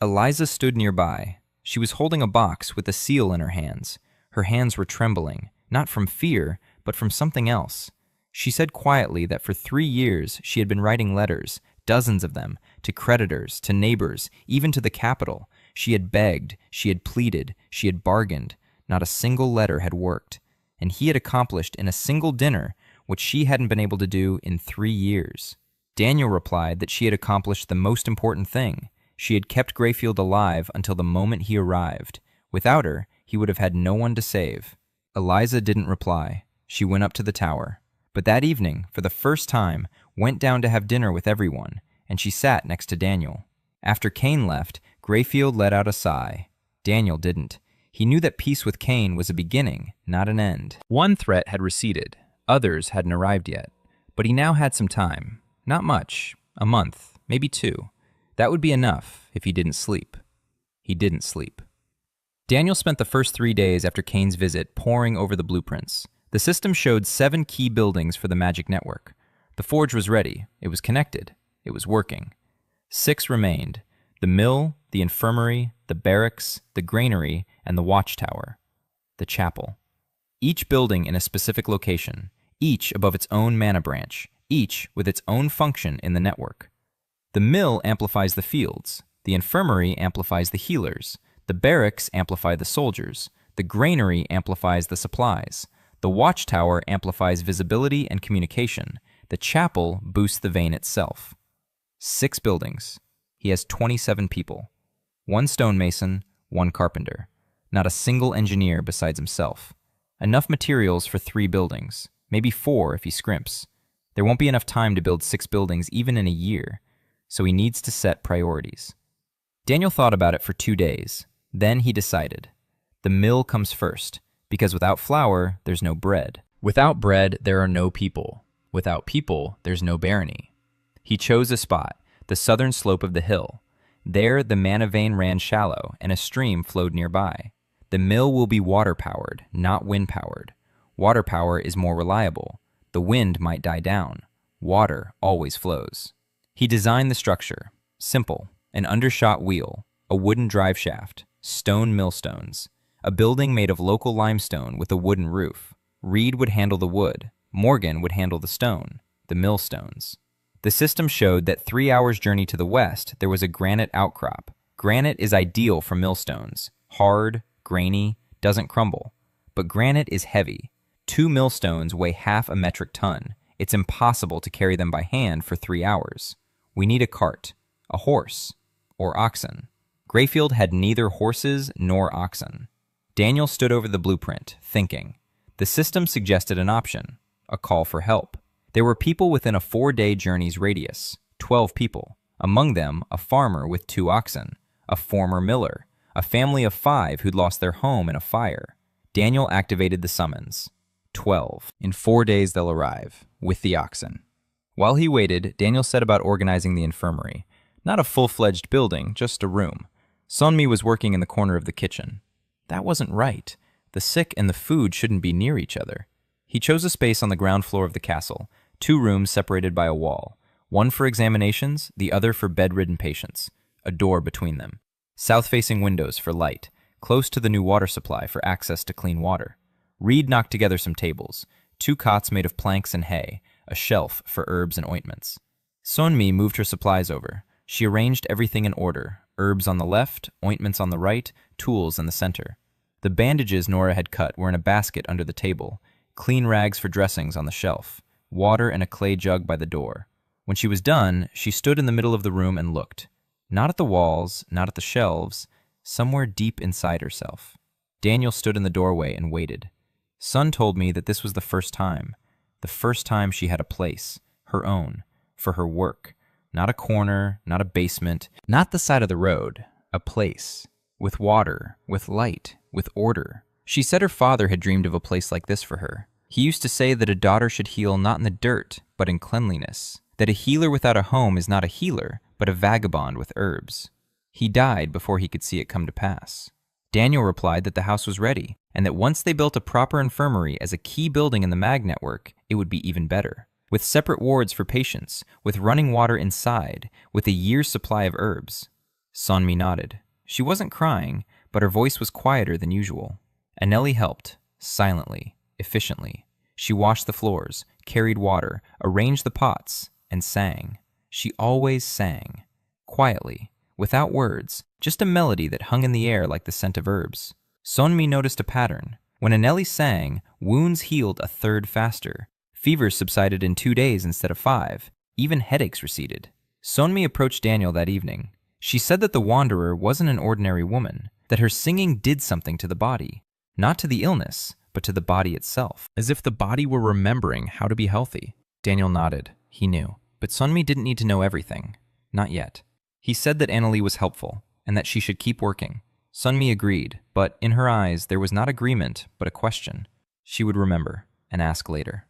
Eliza stood nearby. She was holding a box with a seal in her hands. Her hands were trembling, not from fear, but from something else. She said quietly that for 3 years she had been writing letters, dozens of them, to creditors, to neighbors, even to the capital. She had begged, she had pleaded, she had bargained. Not a single letter had worked. And he had accomplished in a single dinner what she hadn't been able to do in 3 years. Daniel replied that she had accomplished the most important thing. She had kept Greyfield alive until the moment he arrived. Without her, he would have had no one to save. Eliza didn't reply. She went up to the tower. But that evening, for the first time, went down to have dinner with everyone, and she sat next to Daniel. After Cain left, Greyfield let out a sigh. Daniel didn't. He knew that peace with Cain was a beginning, not an end. One threat had receded. Others hadn't arrived yet. But he now had some time. Not much. A month, maybe 2. That would be enough if he didn't sleep. He didn't sleep. Daniel spent the first 3 days after Cain's visit poring over the blueprints. The system showed 7 key buildings for the magic network. The forge was ready. It was connected. It was working. 6 remained. The mill, the infirmary, the barracks, the granary, and the watchtower. The chapel. Each building in a specific location. Each above its own mana branch. Each with its own function in the network. The mill amplifies the fields. The infirmary amplifies the healers. The barracks amplify the soldiers. The granary amplifies the supplies. The watchtower amplifies visibility and communication. The chapel boosts the vein itself. 6 buildings. He has 27 people. 1 stonemason, 1 carpenter. Not a single engineer besides himself. Enough materials for 3 buildings. Maybe 4 if he scrimps. There won't be enough time to build 6 buildings even in a year. So he needs to set priorities. Daniel thought about it for 2 days. Then he decided. The mill comes first. Because without flour, there's no bread. Without bread, there are no people. Without people, there's no barony. He chose a spot, the southern slope of the hill. There, the mana vein ran shallow, and a stream flowed nearby. The mill will be water-powered, not wind-powered. Water power is more reliable. The wind might die down. Water always flows. He designed the structure. Simple. An undershot wheel, a wooden drive shaft, stone millstones, a building made of local limestone with a wooden roof. Reed would handle the wood. Morgan would handle the stone, the millstones. The system showed that 3 hours' journey to the west, there was a granite outcrop. Granite is ideal for millstones. Hard, grainy, doesn't crumble. But granite is heavy. 2 millstones weigh half a metric ton. It's impossible to carry them by hand for 3 hours. We need a cart, a horse, or oxen. Grayfield had neither horses nor oxen. Daniel stood over the blueprint, thinking. The system suggested an option, a call for help. There were people within a 4-day journey's radius, 12 people. Among them, a farmer with 2 oxen, a former miller, a family of 5 who'd lost their home in a fire. Daniel activated the summons. 12. In 4 days they'll arrive, with the oxen. While he waited, Daniel set about organizing the infirmary. Not a full-fledged building, just a room. Sunmi was working in the corner of the kitchen. That wasn't right. The sick and the food shouldn't be near each other. He chose a space on the ground floor of the castle, 2 rooms separated by a wall, one for examinations, the other for bedridden patients, a door between them. South-facing windows for light, close to the new water supply for access to clean water. Reed knocked together some tables, 2 cots made of planks and hay, a shelf for herbs and ointments. Sunmi moved her supplies over. She arranged everything in order, herbs on the left, ointments on the right, tools in the center. The bandages Nora had cut were in a basket under the table, clean rags for dressings on the shelf, water in a clay jug by the door. When she was done, she stood in the middle of the room and looked. Not at the walls, not at the shelves, somewhere deep inside herself. Daniel stood in the doorway and waited. Sun told me that this was the first time she had a place, her own, for her work. Not a corner, not a basement, not the side of the road, a place. With water, with light, with order. She said her father had dreamed of a place like this for her. He used to say that a daughter should heal not in the dirt, but in cleanliness. That a healer without a home is not a healer, but a vagabond with herbs. He died before he could see it come to pass. Daniel replied that the house was ready, and that once they built a proper infirmary as a key building in the MAG network, it would be even better. With separate wards for patients, with running water inside, with a year's supply of herbs. Sunmi nodded. She wasn't crying, but her voice was quieter than usual. Anneli helped, silently, efficiently. She washed the floors, carried water, arranged the pots, and sang. She always sang. Quietly, without words, just a melody that hung in the air like the scent of herbs. Sunmi noticed a pattern. When Anneli sang, wounds healed a third faster. Fevers subsided in 2 days instead of 5. Even headaches receded. Sunmi approached Daniel that evening. She said that the Wanderer wasn't an ordinary woman, that her singing did something to the body. Not to the illness, but to the body itself. As if the body were remembering how to be healthy. Daniel nodded. He knew. But Sunmi didn't need to know everything. Not yet. He said that Anneli was helpful, and that she should keep working. Sunmi agreed, but in her eyes there was not agreement, but a question. She would remember, and ask later.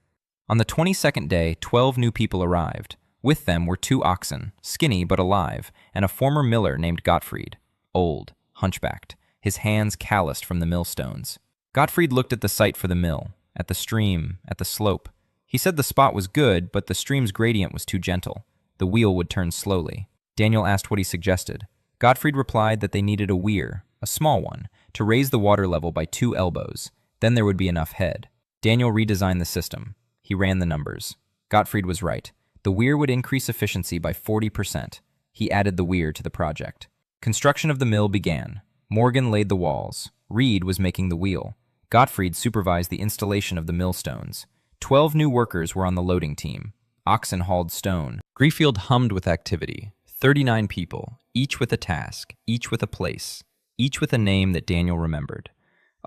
On the 22nd day, 12 new people arrived. With them were 2 oxen, skinny but alive, and a former miller named Gottfried. Old, hunchbacked, his hands calloused from the millstones. Gottfried looked at the site for the mill, at the stream, at the slope. He said the spot was good, but the stream's gradient was too gentle. The wheel would turn slowly. Daniel asked what he suggested. Gottfried replied that they needed a weir, a small one, to raise the water level by 2 elbows. Then there would be enough head. Daniel redesigned the system. He ran the numbers. Gottfried was right. The weir would increase efficiency by 40%. He added the weir to the project. Construction of the mill began. Morgan laid the walls. Reed was making the wheel. Gottfried supervised the installation of the millstones. 12 new workers were on the loading team. Oxen hauled stone. Grayfield hummed with activity. 39 people, each with a task, each with a place, each with a name that Daniel remembered.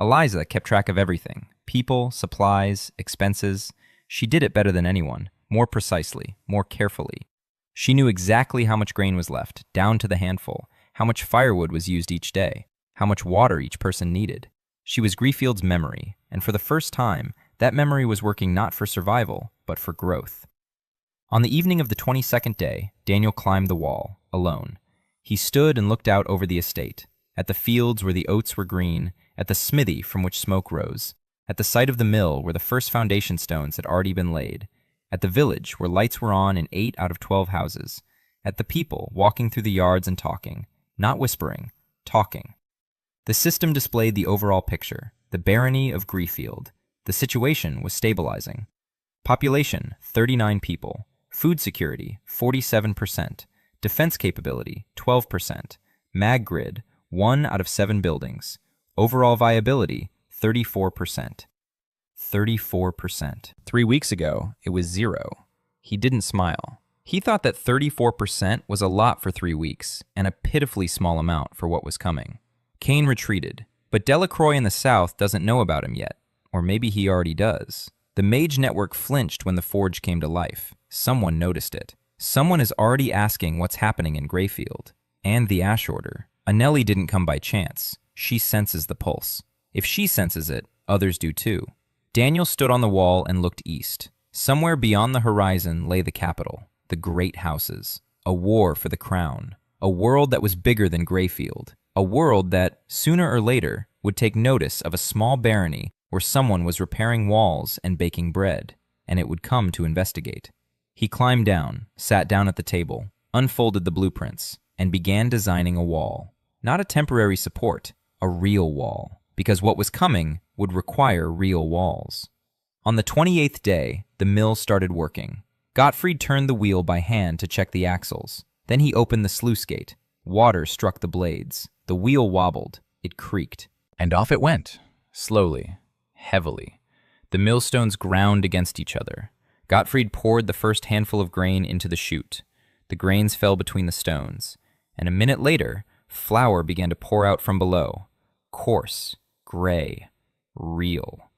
Eliza kept track of everything. People, supplies, expenses. She did it better than anyone, more precisely, more carefully. She knew exactly how much grain was left, down to the handful, how much firewood was used each day, how much water each person needed. She was Grayfield's memory, and for the first time, that memory was working not for survival, but for growth. On the evening of the 22nd day, Daniel climbed the wall, alone. He stood and looked out over the estate, at the fields where the oats were green, at the smithy from which smoke rose, At the site of the mill, where the first foundation stones had already been laid. At the village, where lights were on in 8 out of 12 houses. At the people, walking through the yards and talking. Not whispering, talking. The system displayed the overall picture, the barony of Greefield. The situation was stabilizing. Population, 39 people. Food security, 47%. Defense capability, 12%. Mag grid, 1 out of 7 buildings. Overall viability, 34%. 34%. 3 weeks ago, it was 0. He didn't smile. He thought that 34% was a lot for 3 weeks, and a pitifully small amount for what was coming. Kane retreated, but Delacroix in the south doesn't know about him yet. Or maybe he already does. The Mage Network flinched when the Forge came to life. Someone noticed it. Someone is already asking what's happening in Greyfield. And the Ash Order. Anelli didn't come by chance. She senses the pulse. If she senses it, others do too. Daniel stood on the wall and looked east. Somewhere beyond the horizon lay the capital, the great houses. A war for the crown. A world that was bigger than Greyfield. A world that, sooner or later, would take notice of a small barony where someone was repairing walls and baking bread, and it would come to investigate. He climbed down, sat down at the table, unfolded the blueprints, and began designing a wall. Not a temporary support, a real wall, because what was coming would require real walls. On the 28th day, the mill started working. Gottfried turned the wheel by hand to check the axles. Then he opened the sluice gate. Water struck the blades. The wheel wobbled. It creaked. And off it went, slowly. Heavily. The millstones ground against each other. Gottfried poured the first handful of grain into the chute. The grains fell between the stones, and a minute later, flour began to pour out from below. Coarse, gray, real.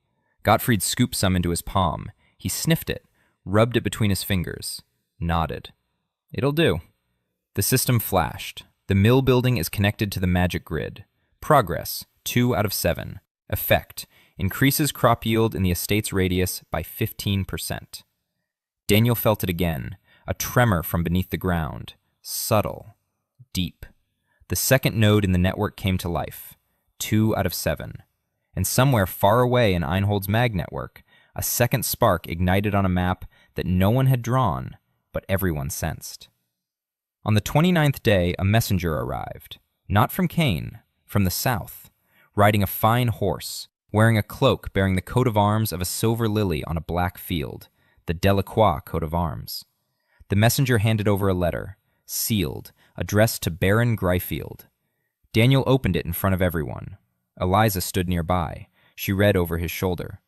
Gottfried scooped some into his palm. He sniffed it, rubbed it between his fingers, nodded. It'll do. The system flashed. The mill building is connected to the magic grid. Progress, 2 out of 7. Effect, increases crop yield in the estate's radius by 15%. Daniel felt it again, a tremor from beneath the ground, subtle, deep. The second node in the network came to life, 2 out of 7. And somewhere far away in Einhold's mag network, a second spark ignited on a map that no one had drawn, but everyone sensed. On the 29th day, a messenger arrived, not from Kane, from the south, riding a fine horse, wearing a cloak bearing the coat of arms of a silver lily on a black field, the Delacroix coat of arms. The messenger handed over a letter, sealed, addressed to Baron Gryfield. Daniel opened it in front of everyone. Eliza stood nearby. She read over his shoulder.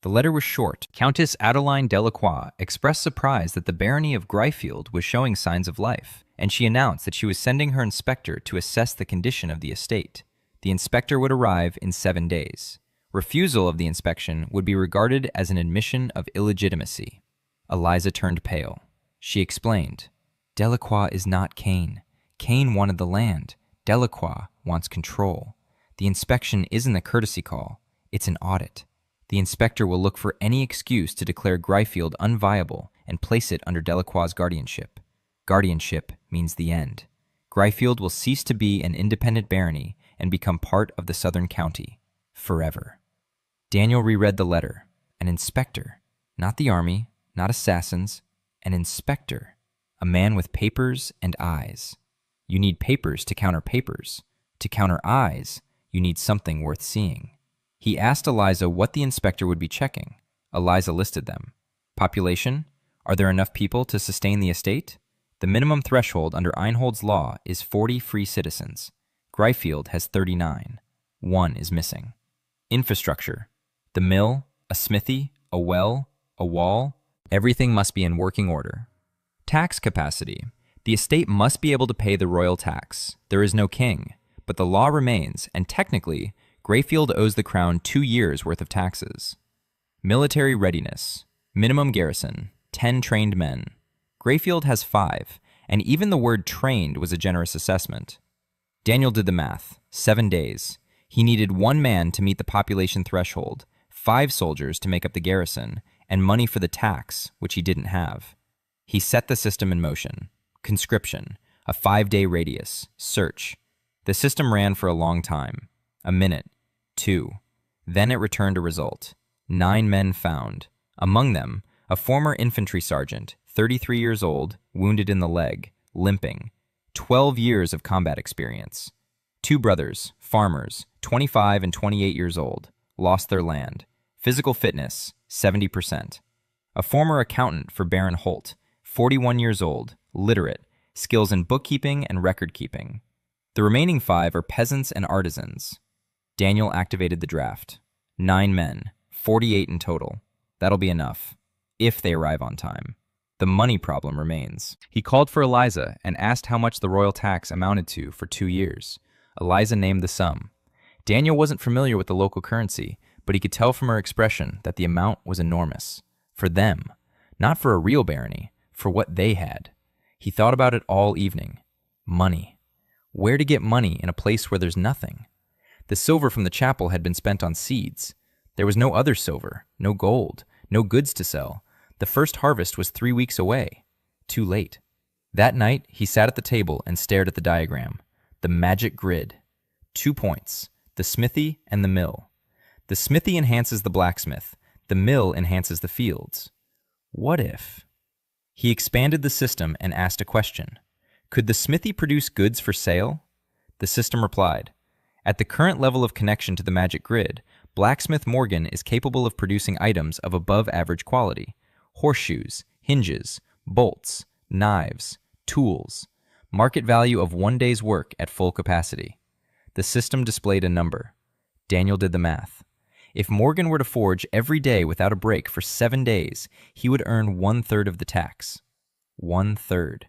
The letter was short. Countess Adeline Delacroix expressed surprise that the barony of Gryfield was showing signs of life, and she announced that she was sending her inspector to assess the condition of the estate. The inspector would arrive in 7 days. Refusal of the inspection would be regarded as an admission of illegitimacy. Eliza turned pale. She explained, Delacroix is not Kane. Kane wanted the land. Delacroix wants control. The inspection isn't a courtesy call. It's an audit. The inspector will look for any excuse to declare Gryfield unviable and place it under Delacroix's guardianship. Guardianship means the end. Gryfield will cease to be an independent barony and become part of the southern county. Forever. Daniel reread the letter. An inspector. Not the army, not assassins. An inspector. A man with papers and eyes. You need papers to counter papers. To counter eyes, you need something worth seeing. He asked Eliza what the inspector would be checking. Eliza listed them. Population? Are there enough people to sustain the estate? The minimum threshold under Einhold's law is 40 free citizens. Gryfield has 39. 1 is missing. Infrastructure. The mill, a smithy, a well, a wall. Everything must be in working order. Tax capacity. The estate must be able to pay the royal tax. There is no king, but the law remains, and technically, Greyfield owes the crown 2 years' worth of taxes. Military readiness. Minimum garrison, 10 trained men. Greyfield has 5, and even the word trained was a generous assessment. Daniel did the math. 7 days. He needed 1 man to meet the population threshold, 5 soldiers to make up the garrison, and money for the tax, which he didn't have. He set the system in motion. Conscription, a 5-day radius, search. The system ran for a long time. A minute, 2. Then it returned a result. 9 men found. Among them, a former infantry sergeant, 33 years old, wounded in the leg, limping, 12 years of combat experience. 2 brothers, farmers, 25 and 28 years old, lost their land. Physical fitness, 70%. A former accountant for Baron Holt, 41 years old, literate, skills in bookkeeping and record keeping. The remaining 5 are peasants and artisans. Daniel activated the draft. 9 men, 48 in total. That'll be enough, if they arrive on time. The money problem remains. He called for Eliza and asked how much the royal tax amounted to for 2 years. Eliza named the sum. Daniel wasn't familiar with the local currency, but he could tell from her expression that the amount was enormous. For them, not for a real barony, for what they had. He thought about it all evening. Money. Where to get money in a place where there's nothing? The silver from the chapel had been spent on seeds. There was no other silver, no gold, no goods to sell. The first harvest was 3 weeks away. Too late. That night, he sat at the table and stared at the diagram. The magic grid. 2 points, the smithy and the mill. The smithy enhances the blacksmith. The mill enhances the fields. What if? He expanded the system and asked a question. Could the smithy produce goods for sale? The system replied, at the current level of connection to the magic grid, blacksmith Morgan is capable of producing items of above average quality. Horseshoes, hinges, bolts, knives, tools. Market value of 1 day's work at full capacity. The system displayed a number. Daniel did the math. If Morgan were to forge every day without a break for 7 days, he would earn 1/3 of the tax. 1/3.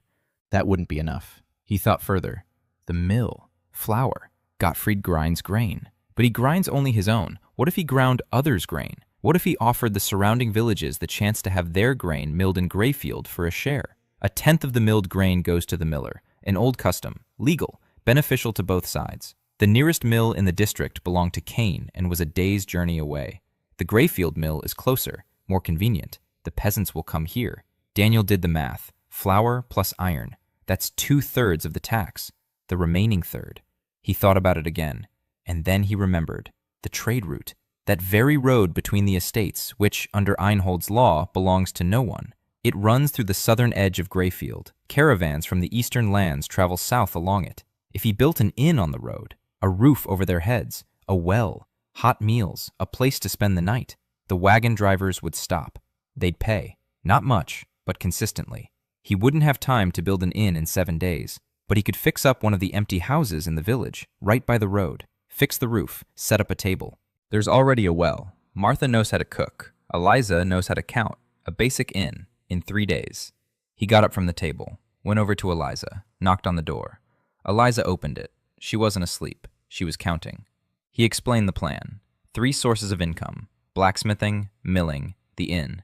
That wouldn't be enough. He thought further. The mill, flour. Gottfried grinds grain. But he grinds only his own. What if he ground others' grain? What if he offered the surrounding villages the chance to have their grain milled in Greyfield for a share? 1/10 of the milled grain goes to the miller, an old custom, legal, beneficial to both sides. The nearest mill in the district belonged to Kane and was a day's journey away. The Greyfield mill is closer, more convenient. The peasants will come here. Daniel did the math. Flour plus iron. That's 2/3 of the tax. The remaining third. He thought about it again, and then he remembered. The trade route. That very road between the estates, which, under Einhold's law, belongs to no one. It runs through the southern edge of Greyfield. Caravans from the eastern lands travel south along it. If he built an inn on the road, a roof over their heads, a well, hot meals, a place to spend the night, the wagon drivers would stop. They'd pay. Not much, but consistently. He wouldn't have time to build an inn in 7 days, but he could fix up one of the empty houses in the village, right by the road, fix the roof, set up a table. There's already a well. Martha knows how to cook. Eliza knows how to count. A basic inn, in 3 days. He got up from the table, went over to Eliza, knocked on the door. Eliza opened it. She wasn't asleep. She was counting. He explained the plan. 3 sources of income: blacksmithing, milling, the inn.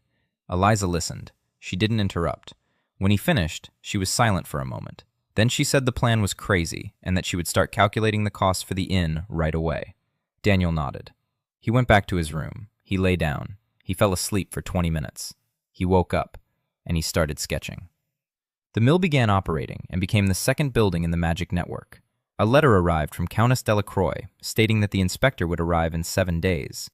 Eliza listened. She didn't interrupt. When he finished, she was silent for a moment. Then she said the plan was crazy and that she would start calculating the costs for the inn right away. Daniel nodded. He went back to his room. He lay down. He fell asleep for 20 minutes. He woke up, and he started sketching. The mill began operating and became the second building in the magic network. A letter arrived from Countess Delacroix stating that the inspector would arrive in 7 days.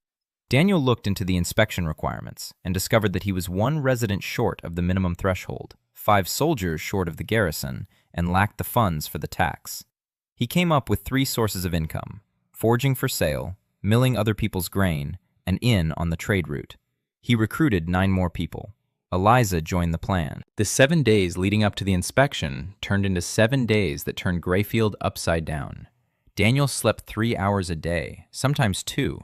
Daniel looked into the inspection requirements and discovered that he was 1 resident short of the minimum threshold, 5 soldiers short of the garrison, and lacked the funds for the tax. He came up with 3 sources of income: forging for sale, milling other people's grain, an inn on the trade route. He recruited 9 more people. Eliza joined the plan. The 7 days leading up to the inspection turned into 7 days that turned Greyfield upside down. Daniel slept 3 hours a day, sometimes 2.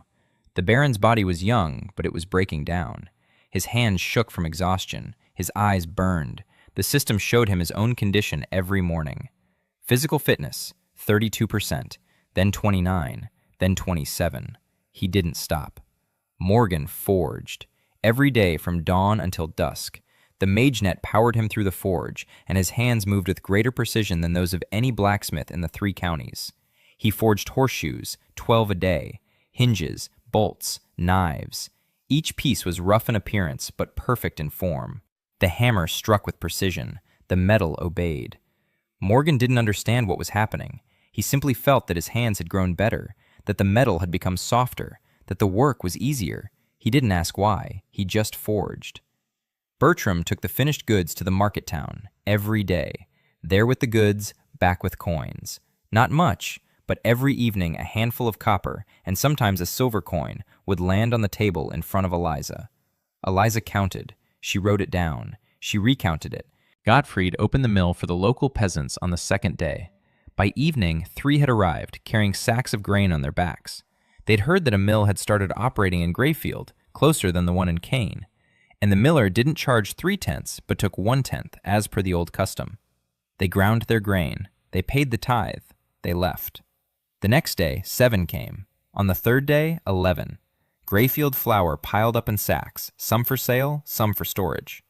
The Baron's body was young, but it was breaking down. His hands shook from exhaustion. His eyes burned. The system showed him his own condition every morning. Physical fitness, 32%, then 29, then 27. He didn't stop. Morgan forged. Every day from dawn until dusk. The mage net powered him through the forge, and his hands moved with greater precision than those of any blacksmith in the 3 counties. He forged horseshoes, 12 a day, hinges, bolts, knives. Each piece was rough in appearance, but perfect in form. The hammer struck with precision. The metal obeyed. Morgan didn't understand what was happening. He simply felt that his hands had grown better, that the metal had become softer, that the work was easier. He didn't ask why, he just forged. Bertram took the finished goods to the market town every day. There with the goods, back with coins. Not much, but every evening a handful of copper and sometimes a silver coin would land on the table in front of Eliza. Eliza counted. She wrote it down. She recounted it. Gottfried opened the mill for the local peasants on the second day. By evening, 3 had arrived, carrying sacks of grain on their backs. They'd heard that a mill had started operating in Grayfield, closer than the one in Kane, and the miller didn't charge 3/10, but took 1/10, as per the old custom. They ground their grain. They paid the tithe. They left. The next day, 7 came. On the third day, 11. Grayfield flour piled up in sacks, some for sale, some for storage.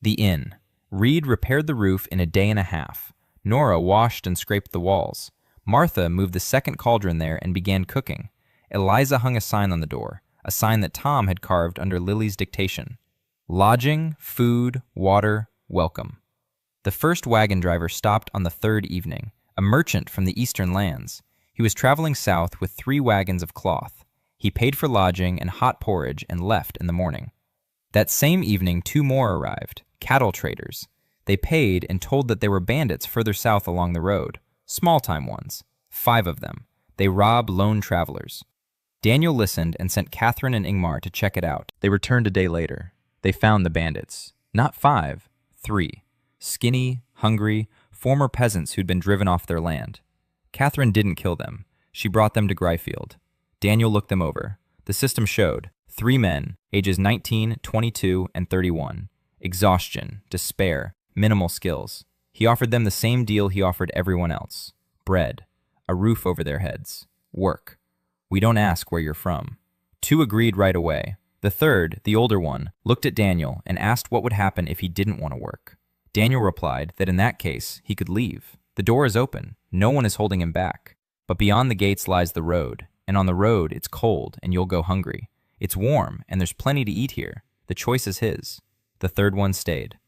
The inn. Reed repaired the roof in a day and a half. Nora washed and scraped the walls. Martha moved the second cauldron there and began cooking. Eliza hung a sign on the door, a sign that Tom had carved under Lily's dictation. Lodging, food, water, welcome. The first wagon driver stopped on the third evening, a merchant from the eastern lands. He was traveling south with 3 wagons of cloth. He paid for lodging and hot porridge and left in the morning. That same evening 2 more arrived, cattle traders. They paid and told that there were bandits further south along the road, small-time ones, 5 of them. They rob lone travelers. Daniel listened and sent Catherine and Ingmar to check it out. They returned a day later. They found the bandits. Not 5, 3. Skinny, hungry, former peasants who'd been driven off their land. Catherine didn't kill them. She brought them to Grayfield. Daniel looked them over. The system showed 3 men, ages 19, 22, and 31. Exhaustion, despair, minimal skills. He offered them the same deal he offered everyone else. Bread, a roof over their heads, work. We don't ask where you're from. 2 agreed right away. The third, the older one, looked at Daniel and asked what would happen if he didn't want to work. Daniel replied that in that case, he could leave. The door is open. No one is holding him back. But beyond the gates lies the road, and on the road it's cold and you'll go hungry. It's warm and there's plenty to eat here. The choice is his. The third one stayed.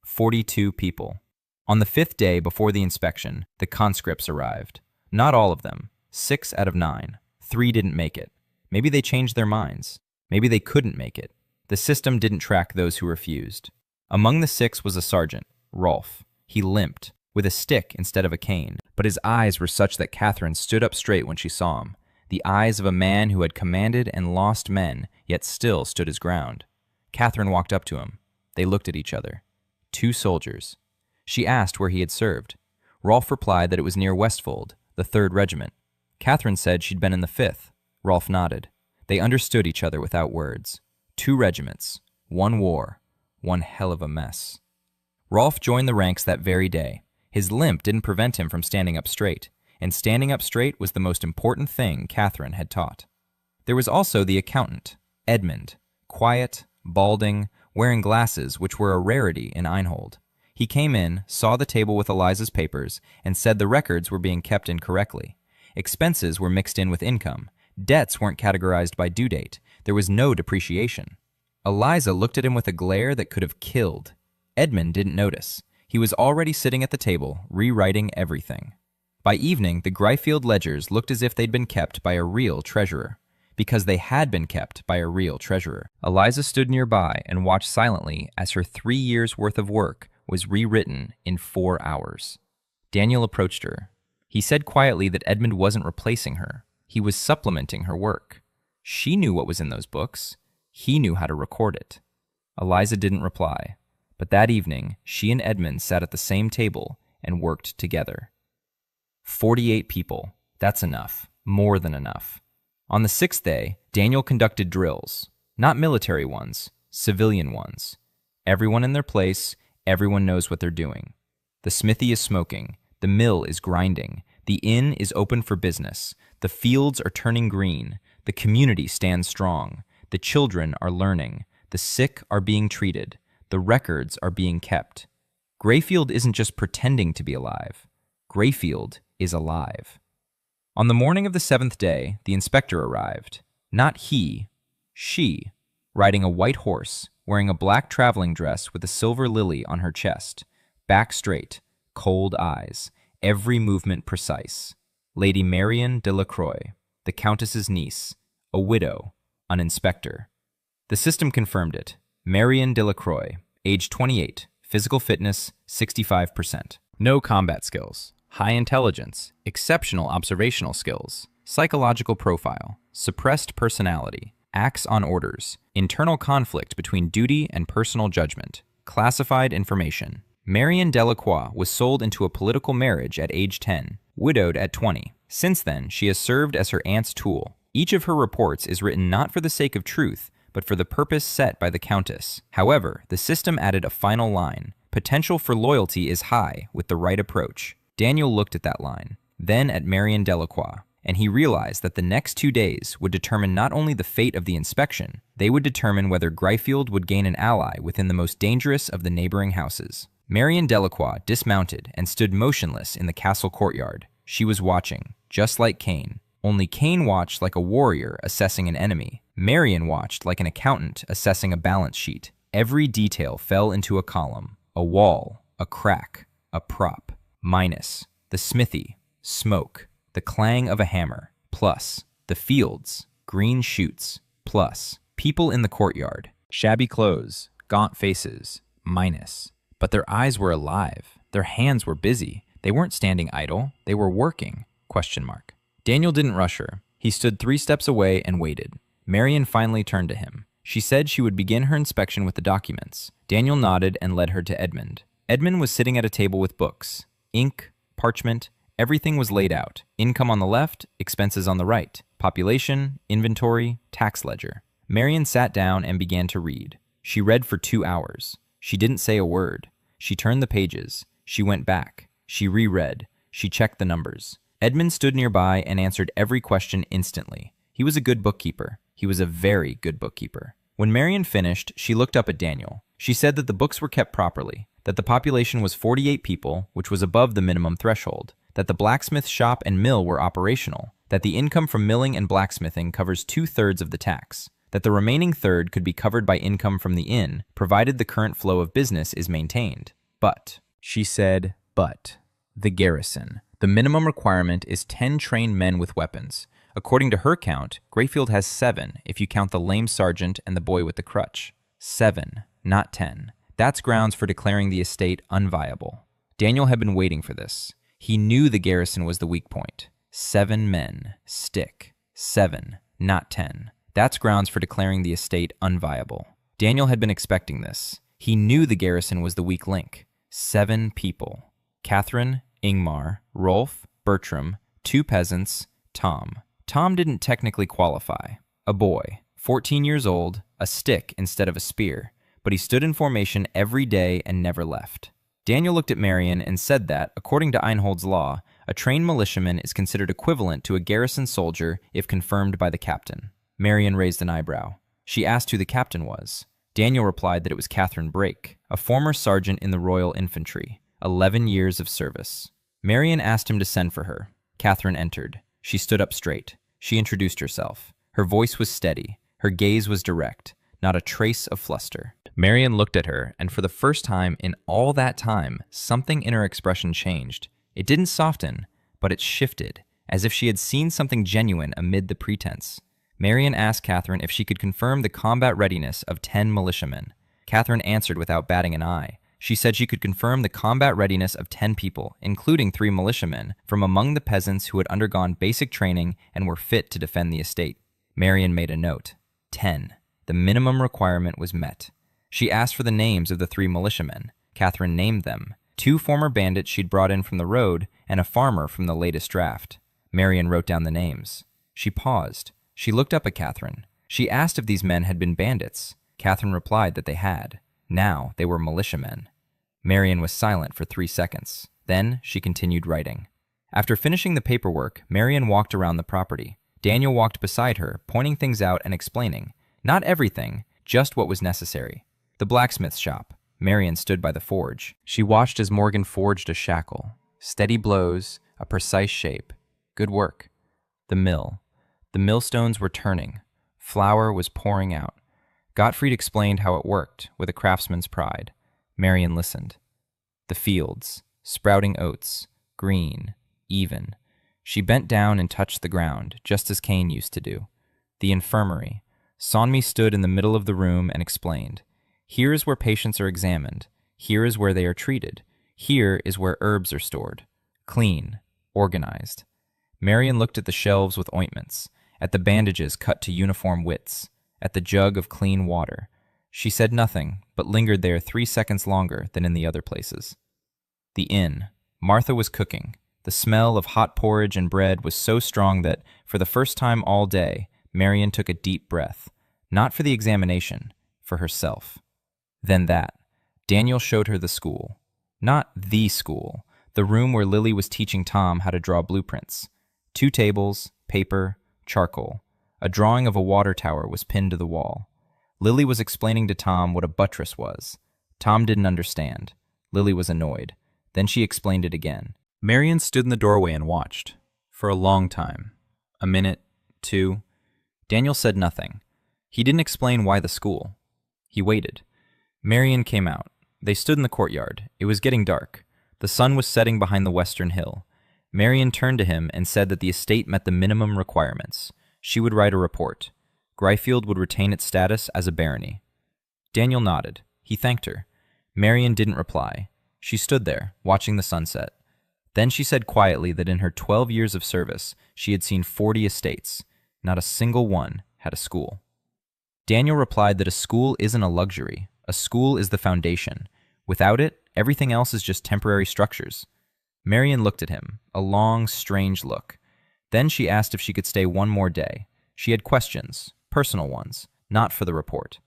42 people. On the 5th day before the inspection, the conscripts arrived. Not all of them. 6 out of 9. 3 didn't make it. Maybe they changed their minds. Maybe they couldn't make it. The system didn't track those who refused. Among the 6 was a sergeant, Rolf. He limped, with a stick instead of a cane, but his eyes were such that Catherine stood up straight when she saw him. The eyes of a man who had commanded and lost men, yet still stood his ground. Catherine walked up to him. They looked at each other. 2 soldiers. She asked where he had served. Rolf replied that it was near Westfold, the 3rd Regiment. Catherine said she'd been in the 5th. Rolf nodded. They understood each other without words. 2 regiments, 1 war, one hell of a mess. Rolf joined the ranks that very day. His limp didn't prevent him from standing up straight, and standing up straight was the most important thing Catherine had taught. There was also the accountant, Edmund, quiet, balding, wearing glasses which were a rarity in Einhold. He came in, saw the table with Eliza's papers, and said the records were being kept incorrectly. Expenses were mixed in with income. Debts weren't categorized by due date. There was no depreciation. Eliza looked at him with a glare that could have killed. Edmund didn't notice. He was already sitting at the table, rewriting everything. By evening, the Grayfield ledgers looked as if they'd been kept by a real treasurer. Because they had been kept by a real treasurer. Eliza stood nearby and watched silently as her 3 years' worth of work was rewritten in 4 hours. Daniel approached her. He said quietly that Edmund wasn't replacing her. He was supplementing her work. She knew what was in those books. He knew how to record it. Eliza didn't reply, but that evening, she and Edmund sat at the same table and worked together. 48 people. That's enough. More than enough. On the 6th day, Daniel conducted drills. Not military ones, civilian ones. Everyone in their place, everyone knows what they're doing. The smithy is smoking. The mill is grinding. The inn is open for business. The fields are turning green. The community stands strong. The children are learning. The sick are being treated. The records are being kept. Grayfield isn't just pretending to be alive. Grayfield is alive. On the morning of the 7th day, the inspector arrived. Not he, she, riding a white horse, wearing a black traveling dress with a silver lily on her chest, back straight, cold eyes, every movement precise. Lady Marion de la Croix, the Countess's niece, a widow, an inspector. The system confirmed it. Marion Delacroix, age 28, physical fitness 65%. No combat skills. High intelligence, exceptional observational skills, psychological profile, suppressed personality, acts on orders, internal conflict between duty and personal judgment, classified information. Marion Delacroix was sold into a political marriage at age 10, widowed at 20. Since then, she has served as her aunt's tool. Each of her reports is written not for the sake of truth, but for the purpose set by the Countess. However, the system added a final line. Potential for loyalty is high with the right approach. Daniel looked at that line, then at Marion Delacroix, and he realized that the next 2 days would determine not only the fate of the inspection, they would determine whether Gryfield would gain an ally within the most dangerous of the neighboring houses. Marion Delacroix dismounted and stood motionless in the castle courtyard. She was watching, just like Cain. Only Cain watched like a warrior assessing an enemy. Marion watched like an accountant assessing a balance sheet. Every detail fell into a column. A wall, a crack, a prop. Minus, the smithy, smoke, the clang of a hammer. Plus, the fields, green shoots. Plus, people in the courtyard, shabby clothes, gaunt faces. Minus. But their eyes were alive. Their hands were busy. They weren't standing idle. They were working. ? Daniel didn't rush her. He stood 3 steps away and waited. Marion finally turned to him. She said she would begin her inspection with the documents. Daniel nodded and led her to Edmund. Edmund was sitting at a table with books. Ink, parchment, everything was laid out. Income on the left, expenses on the right. Population, inventory, tax ledger. Marion sat down and began to read. She read for 2 hours. She didn't say a word. She turned the pages. She went back. She reread. She checked the numbers. Edmund stood nearby and answered every question instantly. He was a good bookkeeper. He was a very good bookkeeper. When Marion finished, she looked up at Daniel. She said that the books were kept properly, that the population was 48 people, which was above the minimum threshold, that the blacksmith shop and mill were operational, that the income from milling and blacksmithing covers 2/3 of the tax, that the remaining third could be covered by income from the inn, provided the current flow of business is maintained. But, she said, the garrison. The minimum requirement is 10 trained men with weapons. According to her count, Gryfield has 7 if you count the lame sergeant and the boy with the crutch. 7, not 10. That's grounds for declaring the estate unviable. Daniel had been waiting for this. He knew the garrison was the weak point. 7 men. Stick. 7, not 10. That's grounds for declaring the estate unviable. Daniel had been expecting this. He knew the garrison was the weak link. 7 people. Catherine, Ingmar, Rolf, Bertram, 2 peasants, Tom. Tom didn't technically qualify. A boy, 14 years old, a stick instead of a spear, but he stood in formation every day and never left. Daniel looked at Marion and said that, according to Einhold's law, a trained militiaman is considered equivalent to a garrison soldier if confirmed by the captain. Marion raised an eyebrow. She asked who the captain was. Daniel replied that it was Catherine Brake, a former sergeant in the Royal Infantry, 11 years of service. Marion asked him to send for her. Catherine entered. She stood up straight. She introduced herself. Her voice was steady. Her gaze was direct. Not a trace of fluster. Marion looked at her, and for the first time in all that time, something in her expression changed. It didn't soften, but it shifted, as if she had seen something genuine amid the pretense. Marion asked Catherine if she could confirm the combat readiness of 10 militiamen. Catherine answered without batting an eye. She said she could confirm the combat readiness of 10 people, including 3 militiamen, from among the peasants who had undergone basic training and were fit to defend the estate. Marion made a note. 10. The minimum requirement was met. She asked for the names of the 3 militiamen. Catherine named them. 2 former bandits she'd brought in from the road, and a farmer from the latest draft. Marion wrote down the names. She paused. She looked up at Catherine. She asked if these men had been bandits. Catherine replied that they had. Now they were militiamen. Marion was silent for 3 seconds. Then she continued writing. After finishing the paperwork, Marion walked around the property. Daniel walked beside her, pointing things out and explaining. Not everything, just what was necessary. The blacksmith shop. Marion stood by the forge. She watched as Morgan forged a shackle. Steady blows, a precise shape. Good work. The mill. The millstones were turning. Flour was pouring out. Gottfried explained how it worked, with a craftsman's pride. Marion listened. The fields, sprouting oats, green, even. She bent down and touched the ground, just as Cain used to do. The infirmary. Sonmi stood in the middle of the room and explained, "Here is where patients are examined. Here is where they are treated. Here is where herbs are stored. Clean, organized." Marian looked at the shelves with ointments, at the bandages cut to uniform widths, at the jug of clean water. She said nothing, but lingered there 3 seconds longer than in the other places. The inn. Martha was cooking. The smell of hot porridge and bread was so strong that, for the first time all day, Marian took a deep breath, not for the examination, for herself. Then Daniel showed her the school. Not the school, the room where Lily was teaching Tom how to draw blueprints. 2 tables, paper, charcoal. A drawing of a water tower was pinned to the wall. Lily was explaining to Tom what a buttress was. Tom didn't understand. Lily was annoyed. Then she explained it again. Marian stood in the doorway and watched. For a long time. A minute, 2. Daniel said nothing. He didn't explain why the school. He waited. Marian came out. They stood in the courtyard. It was getting dark. The sun was setting behind the western hill. Marian turned to him and said that the estate met the minimum requirements. She would write a report. Gryfield would retain its status as a barony. Daniel nodded. He thanked her. Marian didn't reply. She stood there, watching the sunset. Then she said quietly that in her 12 years of service, she had seen 40 estates. Not a single one had a school. Daniel replied that a school isn't a luxury. A school is the foundation. Without it, everything else is just temporary structures. Marian looked at him, a long, strange look. Then she asked if she could stay one more day. She had questions, personal ones, not for the report.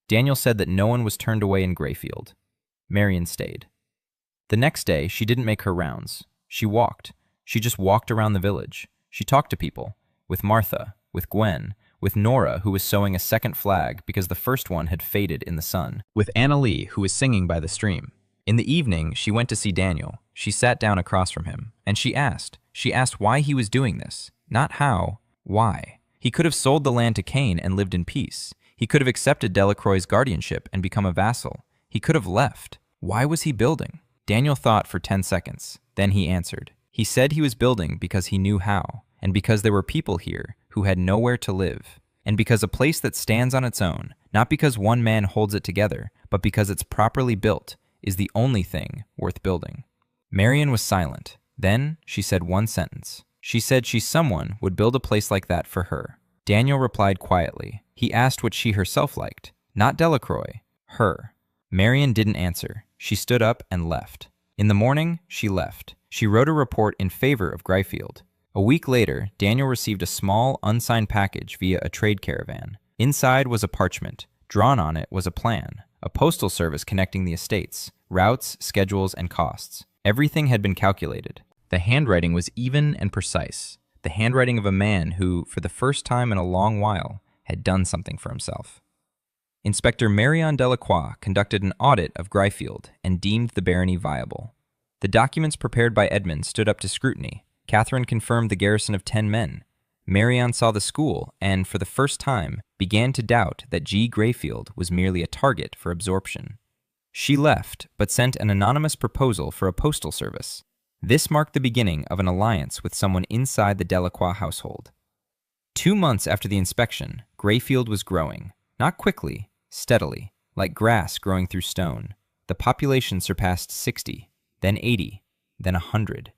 Daniel said that no one was turned away in Greyfield. Marian stayed. The next day, she didn't make her rounds. She walked. She just walked around the village. She talked to people. With Martha, with Gwen, with Nora, who was sewing a second flag because the first one had faded in the sun. With Anna Lee, who was singing by the stream. In the evening, she went to see Daniel. She sat down across from him, and she asked why he was doing this. Not how, why. He could have sold the land to Kane and lived in peace. He could have accepted Delacroix's guardianship and become a vassal. He could have left. Why was he building? Daniel thought for 10 seconds. Then he answered. He said he was building because he knew how, and because there were people here who had nowhere to live, and because a place that stands on its own, not because one man holds it together, but because it's properly built, is the only thing worth building. Marian was silent. Then she said one sentence. She said someone would build a place like that for her. Daniel replied quietly. He asked what she herself liked. Not Delacroix. Her. Marian didn't answer. She stood up and left. In the morning, she left. She wrote a report in favor of Gryfield. A week later, Daniel received a small, unsigned package via a trade caravan. Inside was a parchment. Drawn on it was a plan, a postal service connecting the estates, routes, schedules, and costs. Everything had been calculated. The handwriting was even and precise. The handwriting of a man who, for the first time in a long while, had done something for himself. Inspector Marion Delacroix conducted an audit of Gryfield and deemed the barony viable. The documents prepared by Edmund stood up to scrutiny. Catherine confirmed the garrison of 10 men. Marion saw the school and, for the first time, began to doubt that G. Greyfield was merely a target for absorption. She left, but sent an anonymous proposal for a postal service. This marked the beginning of an alliance with someone inside the Delacroix household. 2 months after the inspection, Greyfield was growing. Not quickly, steadily, like grass growing through stone. The population surpassed 60, then 80, then 100.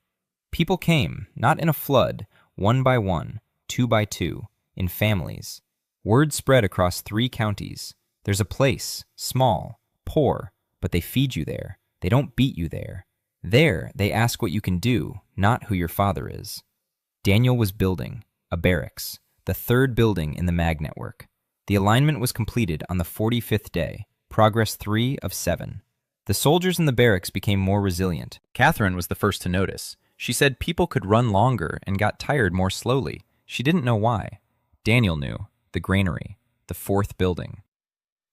People came, not in a flood, 1 by 1, 2 by 2, in families. Word spread across 3 counties. There's a place, small, poor, but they feed you there. They don't beat you there. There, they ask what you can do, not who your father is. Daniel was building a barracks, the 3rd building in the MAG network. The alignment was completed on the 45th day, progress 3 of 7. The soldiers in the barracks became more resilient. Catherine was the first to notice. She said people could run longer and got tired more slowly. She didn't know why. Daniel knew. The granary, the 4th building.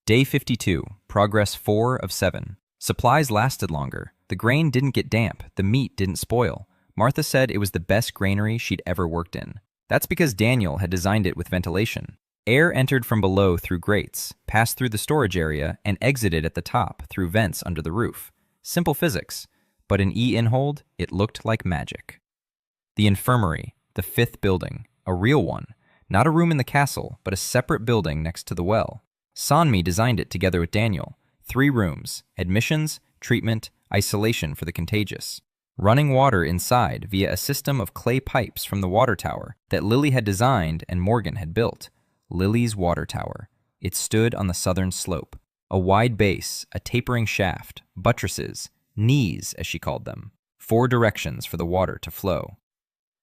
Day 52, progress 4 of 7. Supplies lasted longer. The grain didn't get damp. The meat didn't spoil. Martha said it was the best granary she'd ever worked in. That's because Daniel had designed it with ventilation. Air entered from below through grates, passed through the storage area, and exited at the top through vents under the roof. Simple physics. But in E-Inhold, it looked like magic. The infirmary, the 5th building, a real one, Not a room in the castle, but a separate building next to the well. Sanmi designed it together with Daniel. 3 rooms: admissions, treatment, isolation for the contagious. Running water inside via a system of clay pipes from the water tower that Lily had designed and Morgan had built. Lily's water tower. It stood on the southern slope. A wide base, a tapering shaft, buttresses, knees as she called them. 4 directions for the water to flow.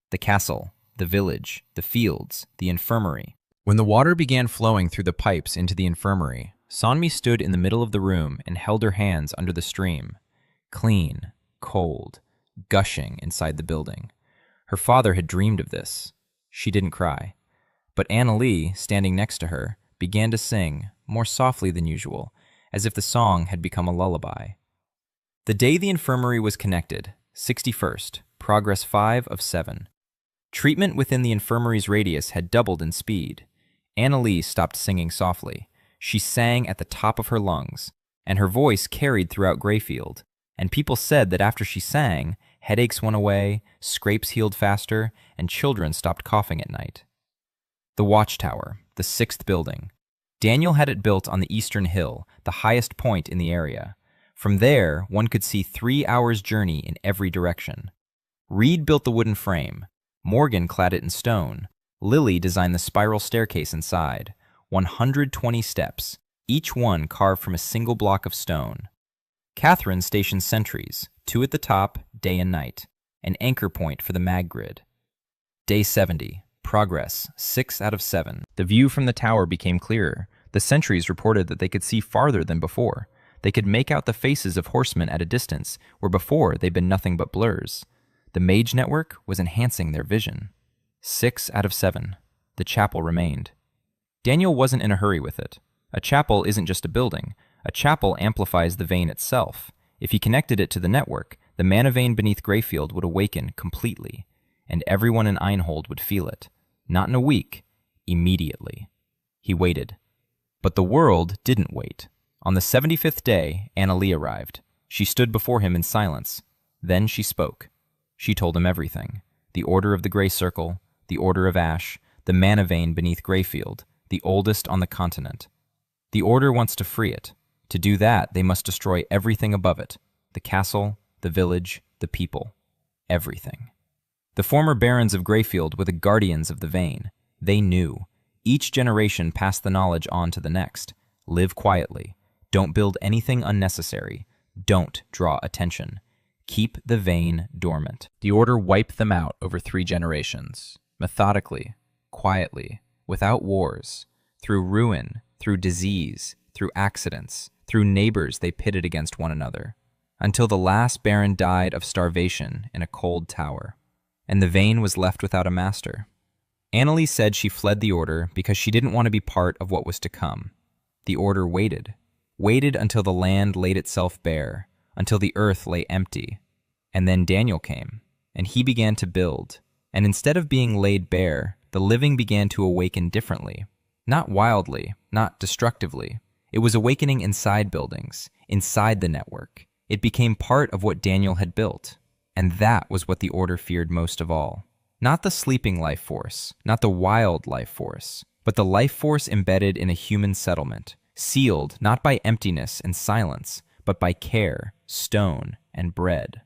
The castle, the village, the fields, the infirmary. When the water began flowing through the pipes into the infirmary, Sanmi stood in the middle of the room and held her hands under the stream. Clean, cold, gushing inside the building. Her father had dreamed of this. She didn't cry. But Anna Lee, standing next to her, began to sing, more softly than usual, as if the song had become a lullaby. The day the infirmary was connected, 61st, progress 5 of 7. Treatment within the infirmary's radius had doubled in speed. Anna Lee stopped singing softly. She sang at the top of her lungs, and her voice carried throughout Grayfield, and people said that after she sang, headaches went away, scrapes healed faster, and children stopped coughing at night. The watchtower, the 6th building. Daniel had it built on the eastern hill, the highest point in the area. From there, one could see 3 hours' journey in every direction. Reed built the wooden frame. Morgan clad it in stone. Lily designed the spiral staircase inside. 120 steps, each one carved from a single block of stone. Catherine stationed sentries, 2 at the top, day and night, an anchor point for the mag grid. Day 70, progress 6 out of 7. The view from the tower became clearer. The sentries reported that they could see farther than before. They could make out the faces of horsemen at a distance, where before they'd been nothing but blurs. The mage network was enhancing their vision. 6 out of 7. The chapel remained. Daniel wasn't in a hurry with it. A chapel isn't just a building. A chapel amplifies the vein itself. If he connected it to the network, the mana vein beneath Grayfield would awaken completely, and everyone in Einhold would feel it. Not in a week, immediately. He waited. But the world didn't wait. On the 75th day, Anna Lee arrived. She stood before him in silence. Then she spoke. She told him everything. The Order of the Grey Circle, the Order of Ash, the mana vein beneath Grayfield, the oldest on the continent. The Order wants to free it. To do that, they must destroy everything above it. The castle, the village, the people. Everything. The former barons of Grayfield were the guardians of the vein. They knew. Each generation passed the knowledge on to the next. Live quietly. Don't build anything unnecessary. Don't draw attention. Keep the vein dormant. The Order wiped them out over 3 generations. Methodically, quietly, without wars, through ruin, through disease, through accidents, through neighbors they pitted against one another, until the last baron died of starvation in a cold tower, and the vein was left without a master. Annalie said she fled the Order because she didn't want to be part of what was to come. The Order waited until the land laid itself bare, until the earth lay empty. And then Daniel came, and he began to build. And instead of being laid bare, the living began to awaken differently. Not wildly, not destructively. It was awakening inside buildings, inside the network. It became part of what Daniel had built. And that was what the Order feared most of all. Not the sleeping life force, not the wild life force, but the life force embedded in a human settlement, sealed not by emptiness and silence, but by care, stone, and bread.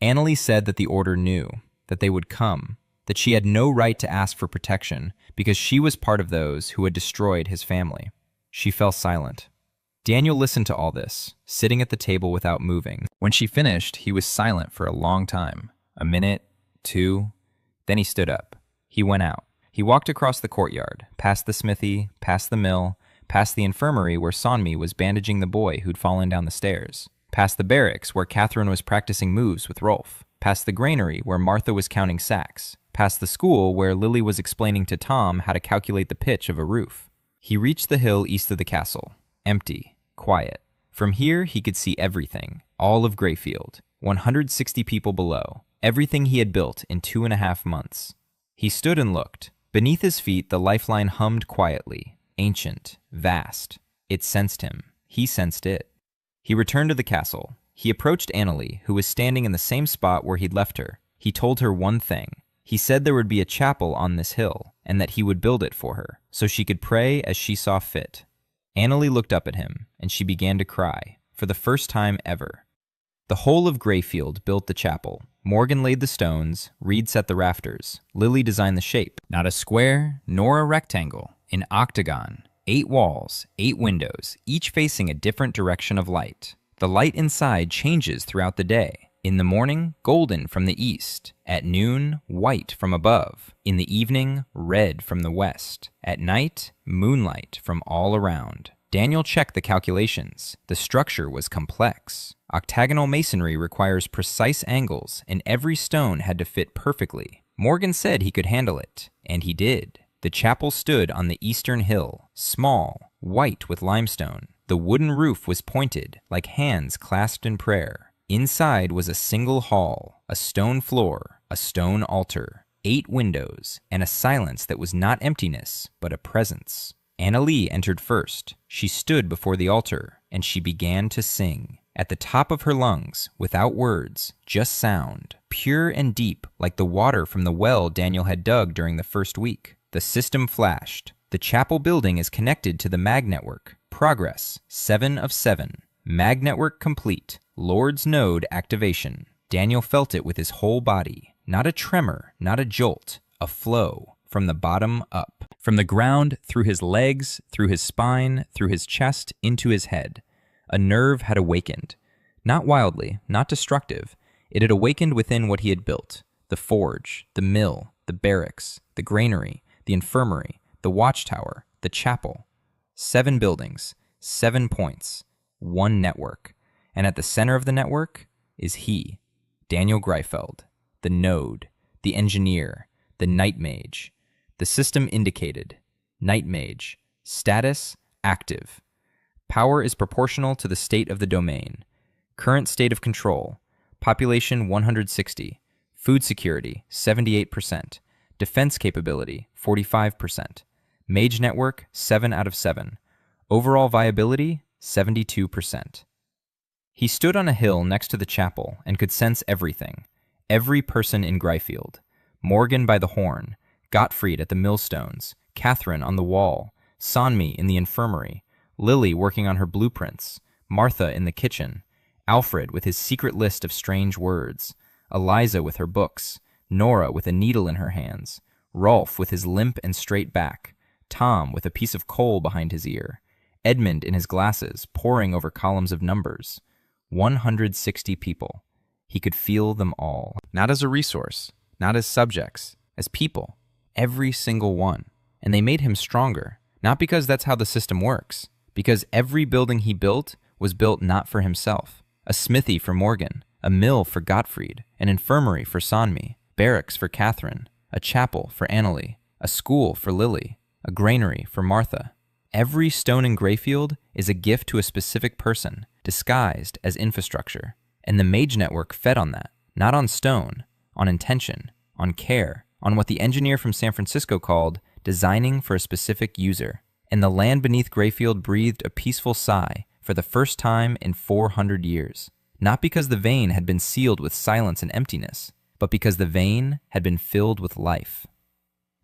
Annalie said that the Order knew, that they would come, that she had no right to ask for protection because she was part of those who had destroyed his family. She fell silent. Daniel listened to all this, sitting at the table without moving. When she finished, he was silent for a long time, a minute, 2. Then he stood up. He went out. He walked across the courtyard, past the smithy, past the mill, past the infirmary where Sanmi was bandaging the boy who'd fallen down the stairs, past the barracks where Catherine was practicing moves with Rolf, past the granary where Martha was counting sacks, past the school where Lily was explaining to Tom how to calculate the pitch of a roof. He reached the hill east of the castle, empty, quiet. From here he could see everything, all of Grayfield, 160 people below, everything he had built in 2.5 months. He stood and looked. Beneath his feet the lifeline hummed quietly, ancient, vast. It sensed him. He sensed it. He returned to the castle. He approached Annalie, who was standing in the same spot where he'd left her. He told her one thing. He said there would be a chapel on this hill, and that he would build it for her, so she could pray as she saw fit. Annalie looked up at him, and she began to cry, for the first time ever. The whole of Grayfield built the chapel. Morgan laid the stones, Reed set the rafters, Lily designed the shape. Not a square, nor a rectangle, an octagon, 8 walls, 8 windows, each facing a different direction of light. The light inside changes throughout the day. In the morning, golden from the east. At noon, white from above. In the evening, red from the west. At night, moonlight from all around. Daniel checked the calculations. The structure was complex. Octagonal masonry requires precise angles, and every stone had to fit perfectly. Morgan said he could handle it, and he did. The chapel stood on the eastern hill, small, white with limestone. The wooden roof was pointed, like hands clasped in prayer. Inside was a single hall, a stone floor, a stone altar, 8 windows, and a silence that was not emptiness, but a presence. Annalie entered first. She stood before the altar, and she began to sing. At the top of her lungs, without words, just sound, pure and deep like the water from the well Daniel had dug during the first week. The system flashed. The chapel building is connected to the mag network. Progress, 7 of 7. Mag network complete. Lord's node activation. Daniel felt it with his whole body. Not a tremor, not a jolt, a flow, from the bottom up. From the ground, through his legs, through his spine, through his chest, into his head. A nerve had awakened. Not wildly, not destructive. It had awakened within what he had built. The forge, the mill, the barracks, the granary, the infirmary, the watchtower, the chapel. 7 buildings, 7 points, 1 network. And at the center of the network is he, Daniel Greifeld, the node, the engineer, the night mage. The system indicated, night mage, status, active. Power is proportional to the state of the domain. Current state of control, population 160, food security 78%, defense capability 45%, mage network 7 out of 7, overall viability 72%. He stood on a hill next to the chapel and could sense everything, every person in Greyfield. Morgan by the horn, Gottfried at the millstones, Catherine on the wall, Sanmi in the infirmary, Lily working on her blueprints, Martha in the kitchen, Alfred with his secret list of strange words, Eliza with her books, Nora with a needle in her hands, Rolf with his limp and straight back, Tom with a piece of coal behind his ear, Edmund in his glasses, poring over columns of numbers. 160 people. He could feel them all. Not as a resource, not as subjects, as people. Every single one. And they made him stronger. Not because that's how the system works. Because every building he built was built not for himself. A smithy for Morgan. A mill for Gottfried. An infirmary for Sanmi. Barracks for Catherine. A chapel for Annalie. A school for Lily. A granary for Martha. Every stone in Greyfield is a gift to a specific person, disguised as infrastructure. And the Mage Network fed on that. Not on stone, on intention, on care, on what the engineer from San Francisco called designing for a specific user. And the land beneath Greyfield breathed a peaceful sigh for the first time in 400 years. Not because the vein had been sealed with silence and emptiness, but because the vein had been filled with life.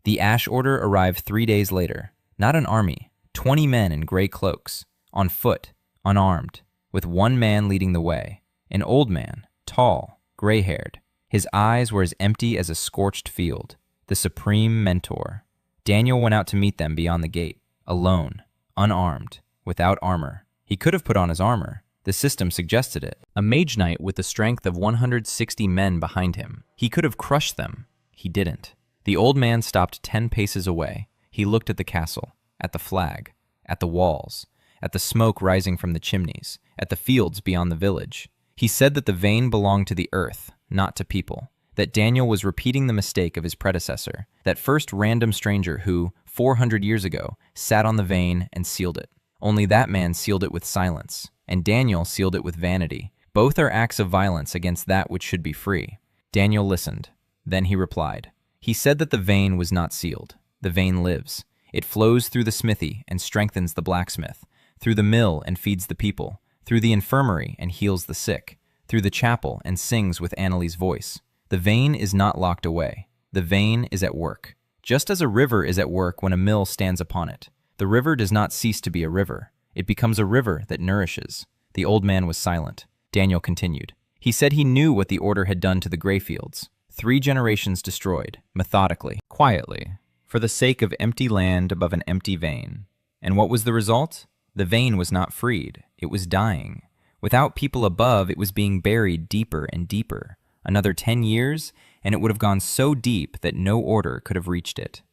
The Ash Order arrived 3 days later. Not an army, 20 men in gray cloaks, on foot, unarmed, with one man leading the way. An old man, tall, gray-haired. His eyes were as empty as a scorched field. The supreme mentor. Daniel went out to meet them beyond the gate, alone, unarmed, without armor. He could have put on his armor. The system suggested it. A mage knight with the strength of 160 men behind him. He could have crushed them. He didn't. The old man stopped 10 paces away. He looked at the castle, at the flag, at the walls, at the smoke rising from the chimneys, at the fields beyond the village. He said that the vein belonged to the earth, not to people. That Daniel was repeating the mistake of his predecessor, that first random stranger who, 400 years ago, sat on the vein and sealed it. Only that man sealed it with silence, and Daniel sealed it with vanity. Both are acts of violence against that which should be free. Daniel listened. Then he replied. He said that the vein was not sealed. The vein lives. It flows through the smithy and strengthens the blacksmith, through the mill and feeds the people, through the infirmary and heals the sick, through the chapel and sings with Annalie's voice. The vein is not locked away. The vein is at work, Just as a river is at work when a mill stands upon it, the river does not cease to be a river. It becomes a river that nourishes. The old man was silent. Daniel continued. He said he knew what the order had done to the Greyfields. 3 generations destroyed, methodically, quietly, for the sake of empty land above an empty vein. And what was the result? The vein was not freed. It was dying. Without people above, it was being buried deeper and deeper. Another 10 years, and it would have gone so deep that no order could have reached it.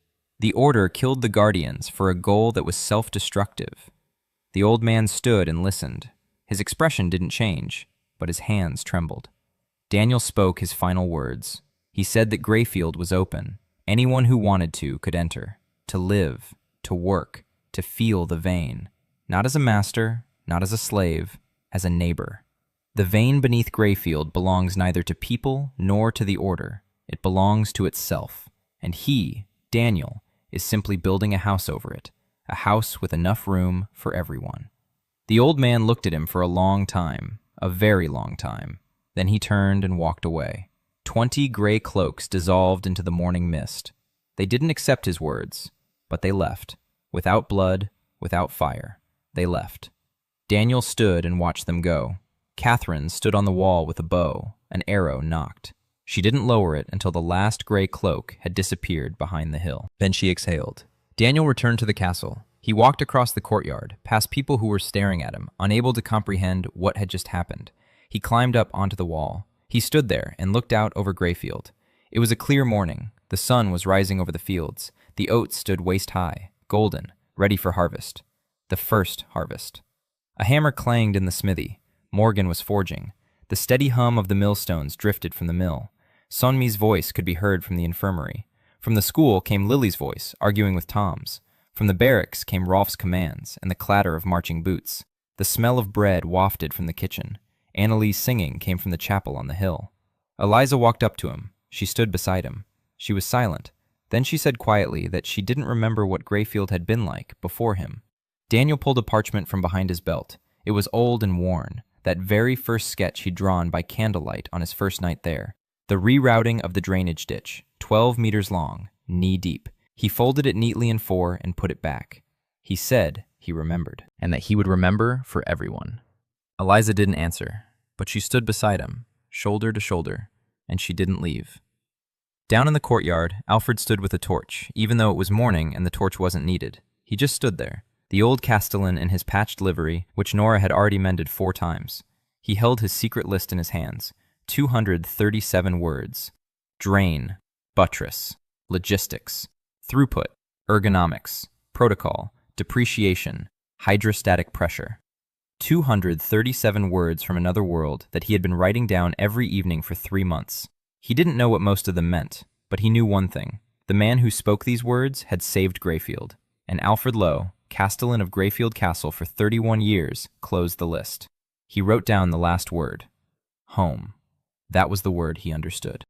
The order killed the guardians for a goal that was self-destructive. The old man stood and listened. His expression didn't change, but his hands trembled. Daniel spoke his final words. He said that Greyfield was open. Anyone who wanted to could enter, to live, to work, to feel the vein. Not as a master, not as a slave, as a neighbor. The vein beneath Greyfield belongs neither to people nor to the order. It belongs to itself. And he, Daniel, is simply building a house over it, a house with enough room for everyone. The old man looked at him for a long time, a very long time. Then he turned and walked away. 20 gray cloaks dissolved into the morning mist. They didn't accept his words, but they left. Without blood, without fire. They left. Daniel stood and watched them go. Catherine stood on the wall with a bow, an arrow nocked. She didn't lower it until the last gray cloak had disappeared behind the hill. Then she exhaled. Daniel returned to the castle. He walked across the courtyard, past people who were staring at him, unable to comprehend what had just happened. He climbed up onto the wall. He stood there and looked out over Greyfield. It was a clear morning. The sun was rising over the fields. The oats stood waist-high, golden, ready for harvest. The first harvest. A hammer clanged in the smithy. Morgan was forging. The steady hum of the millstones drifted from the mill. Sonmi's voice could be heard from the infirmary. From the school came Lily's voice, arguing with Tom's. From the barracks came Rolf's commands and the clatter of marching boots. The smell of bread wafted from the kitchen. Annalie's singing came from the chapel on the hill. Eliza walked up to him. She stood beside him. She was silent. Then she said quietly that she didn't remember what Greyfield had been like before him. Daniel pulled a parchment from behind his belt. It was old and worn, that very first sketch he'd drawn by candlelight on his first night there. The rerouting of the drainage ditch, 12 meters long, knee-deep. He folded it neatly in 4 and put it back. He said he remembered, and that he would remember for everyone. Eliza didn't answer, but she stood beside him, shoulder to shoulder, and she didn't leave. Down in the courtyard, Alfred stood with a torch, even though it was morning and the torch wasn't needed. He just stood there, the old castellan in his patched livery, which Nora had already mended 4 times. He held his secret list in his hands, 237 words. Drain, buttress, logistics, throughput, ergonomics, protocol, depreciation, hydrostatic pressure. 237 words from another world that he had been writing down every evening for 3 months. He didn't know what most of them meant, but he knew one thing. The man who spoke these words had saved Greyfield, and Alfred Lowe, castellan of Greyfield Castle for 31 years, closed the list. He wrote down the last word. Home. That was the word he understood.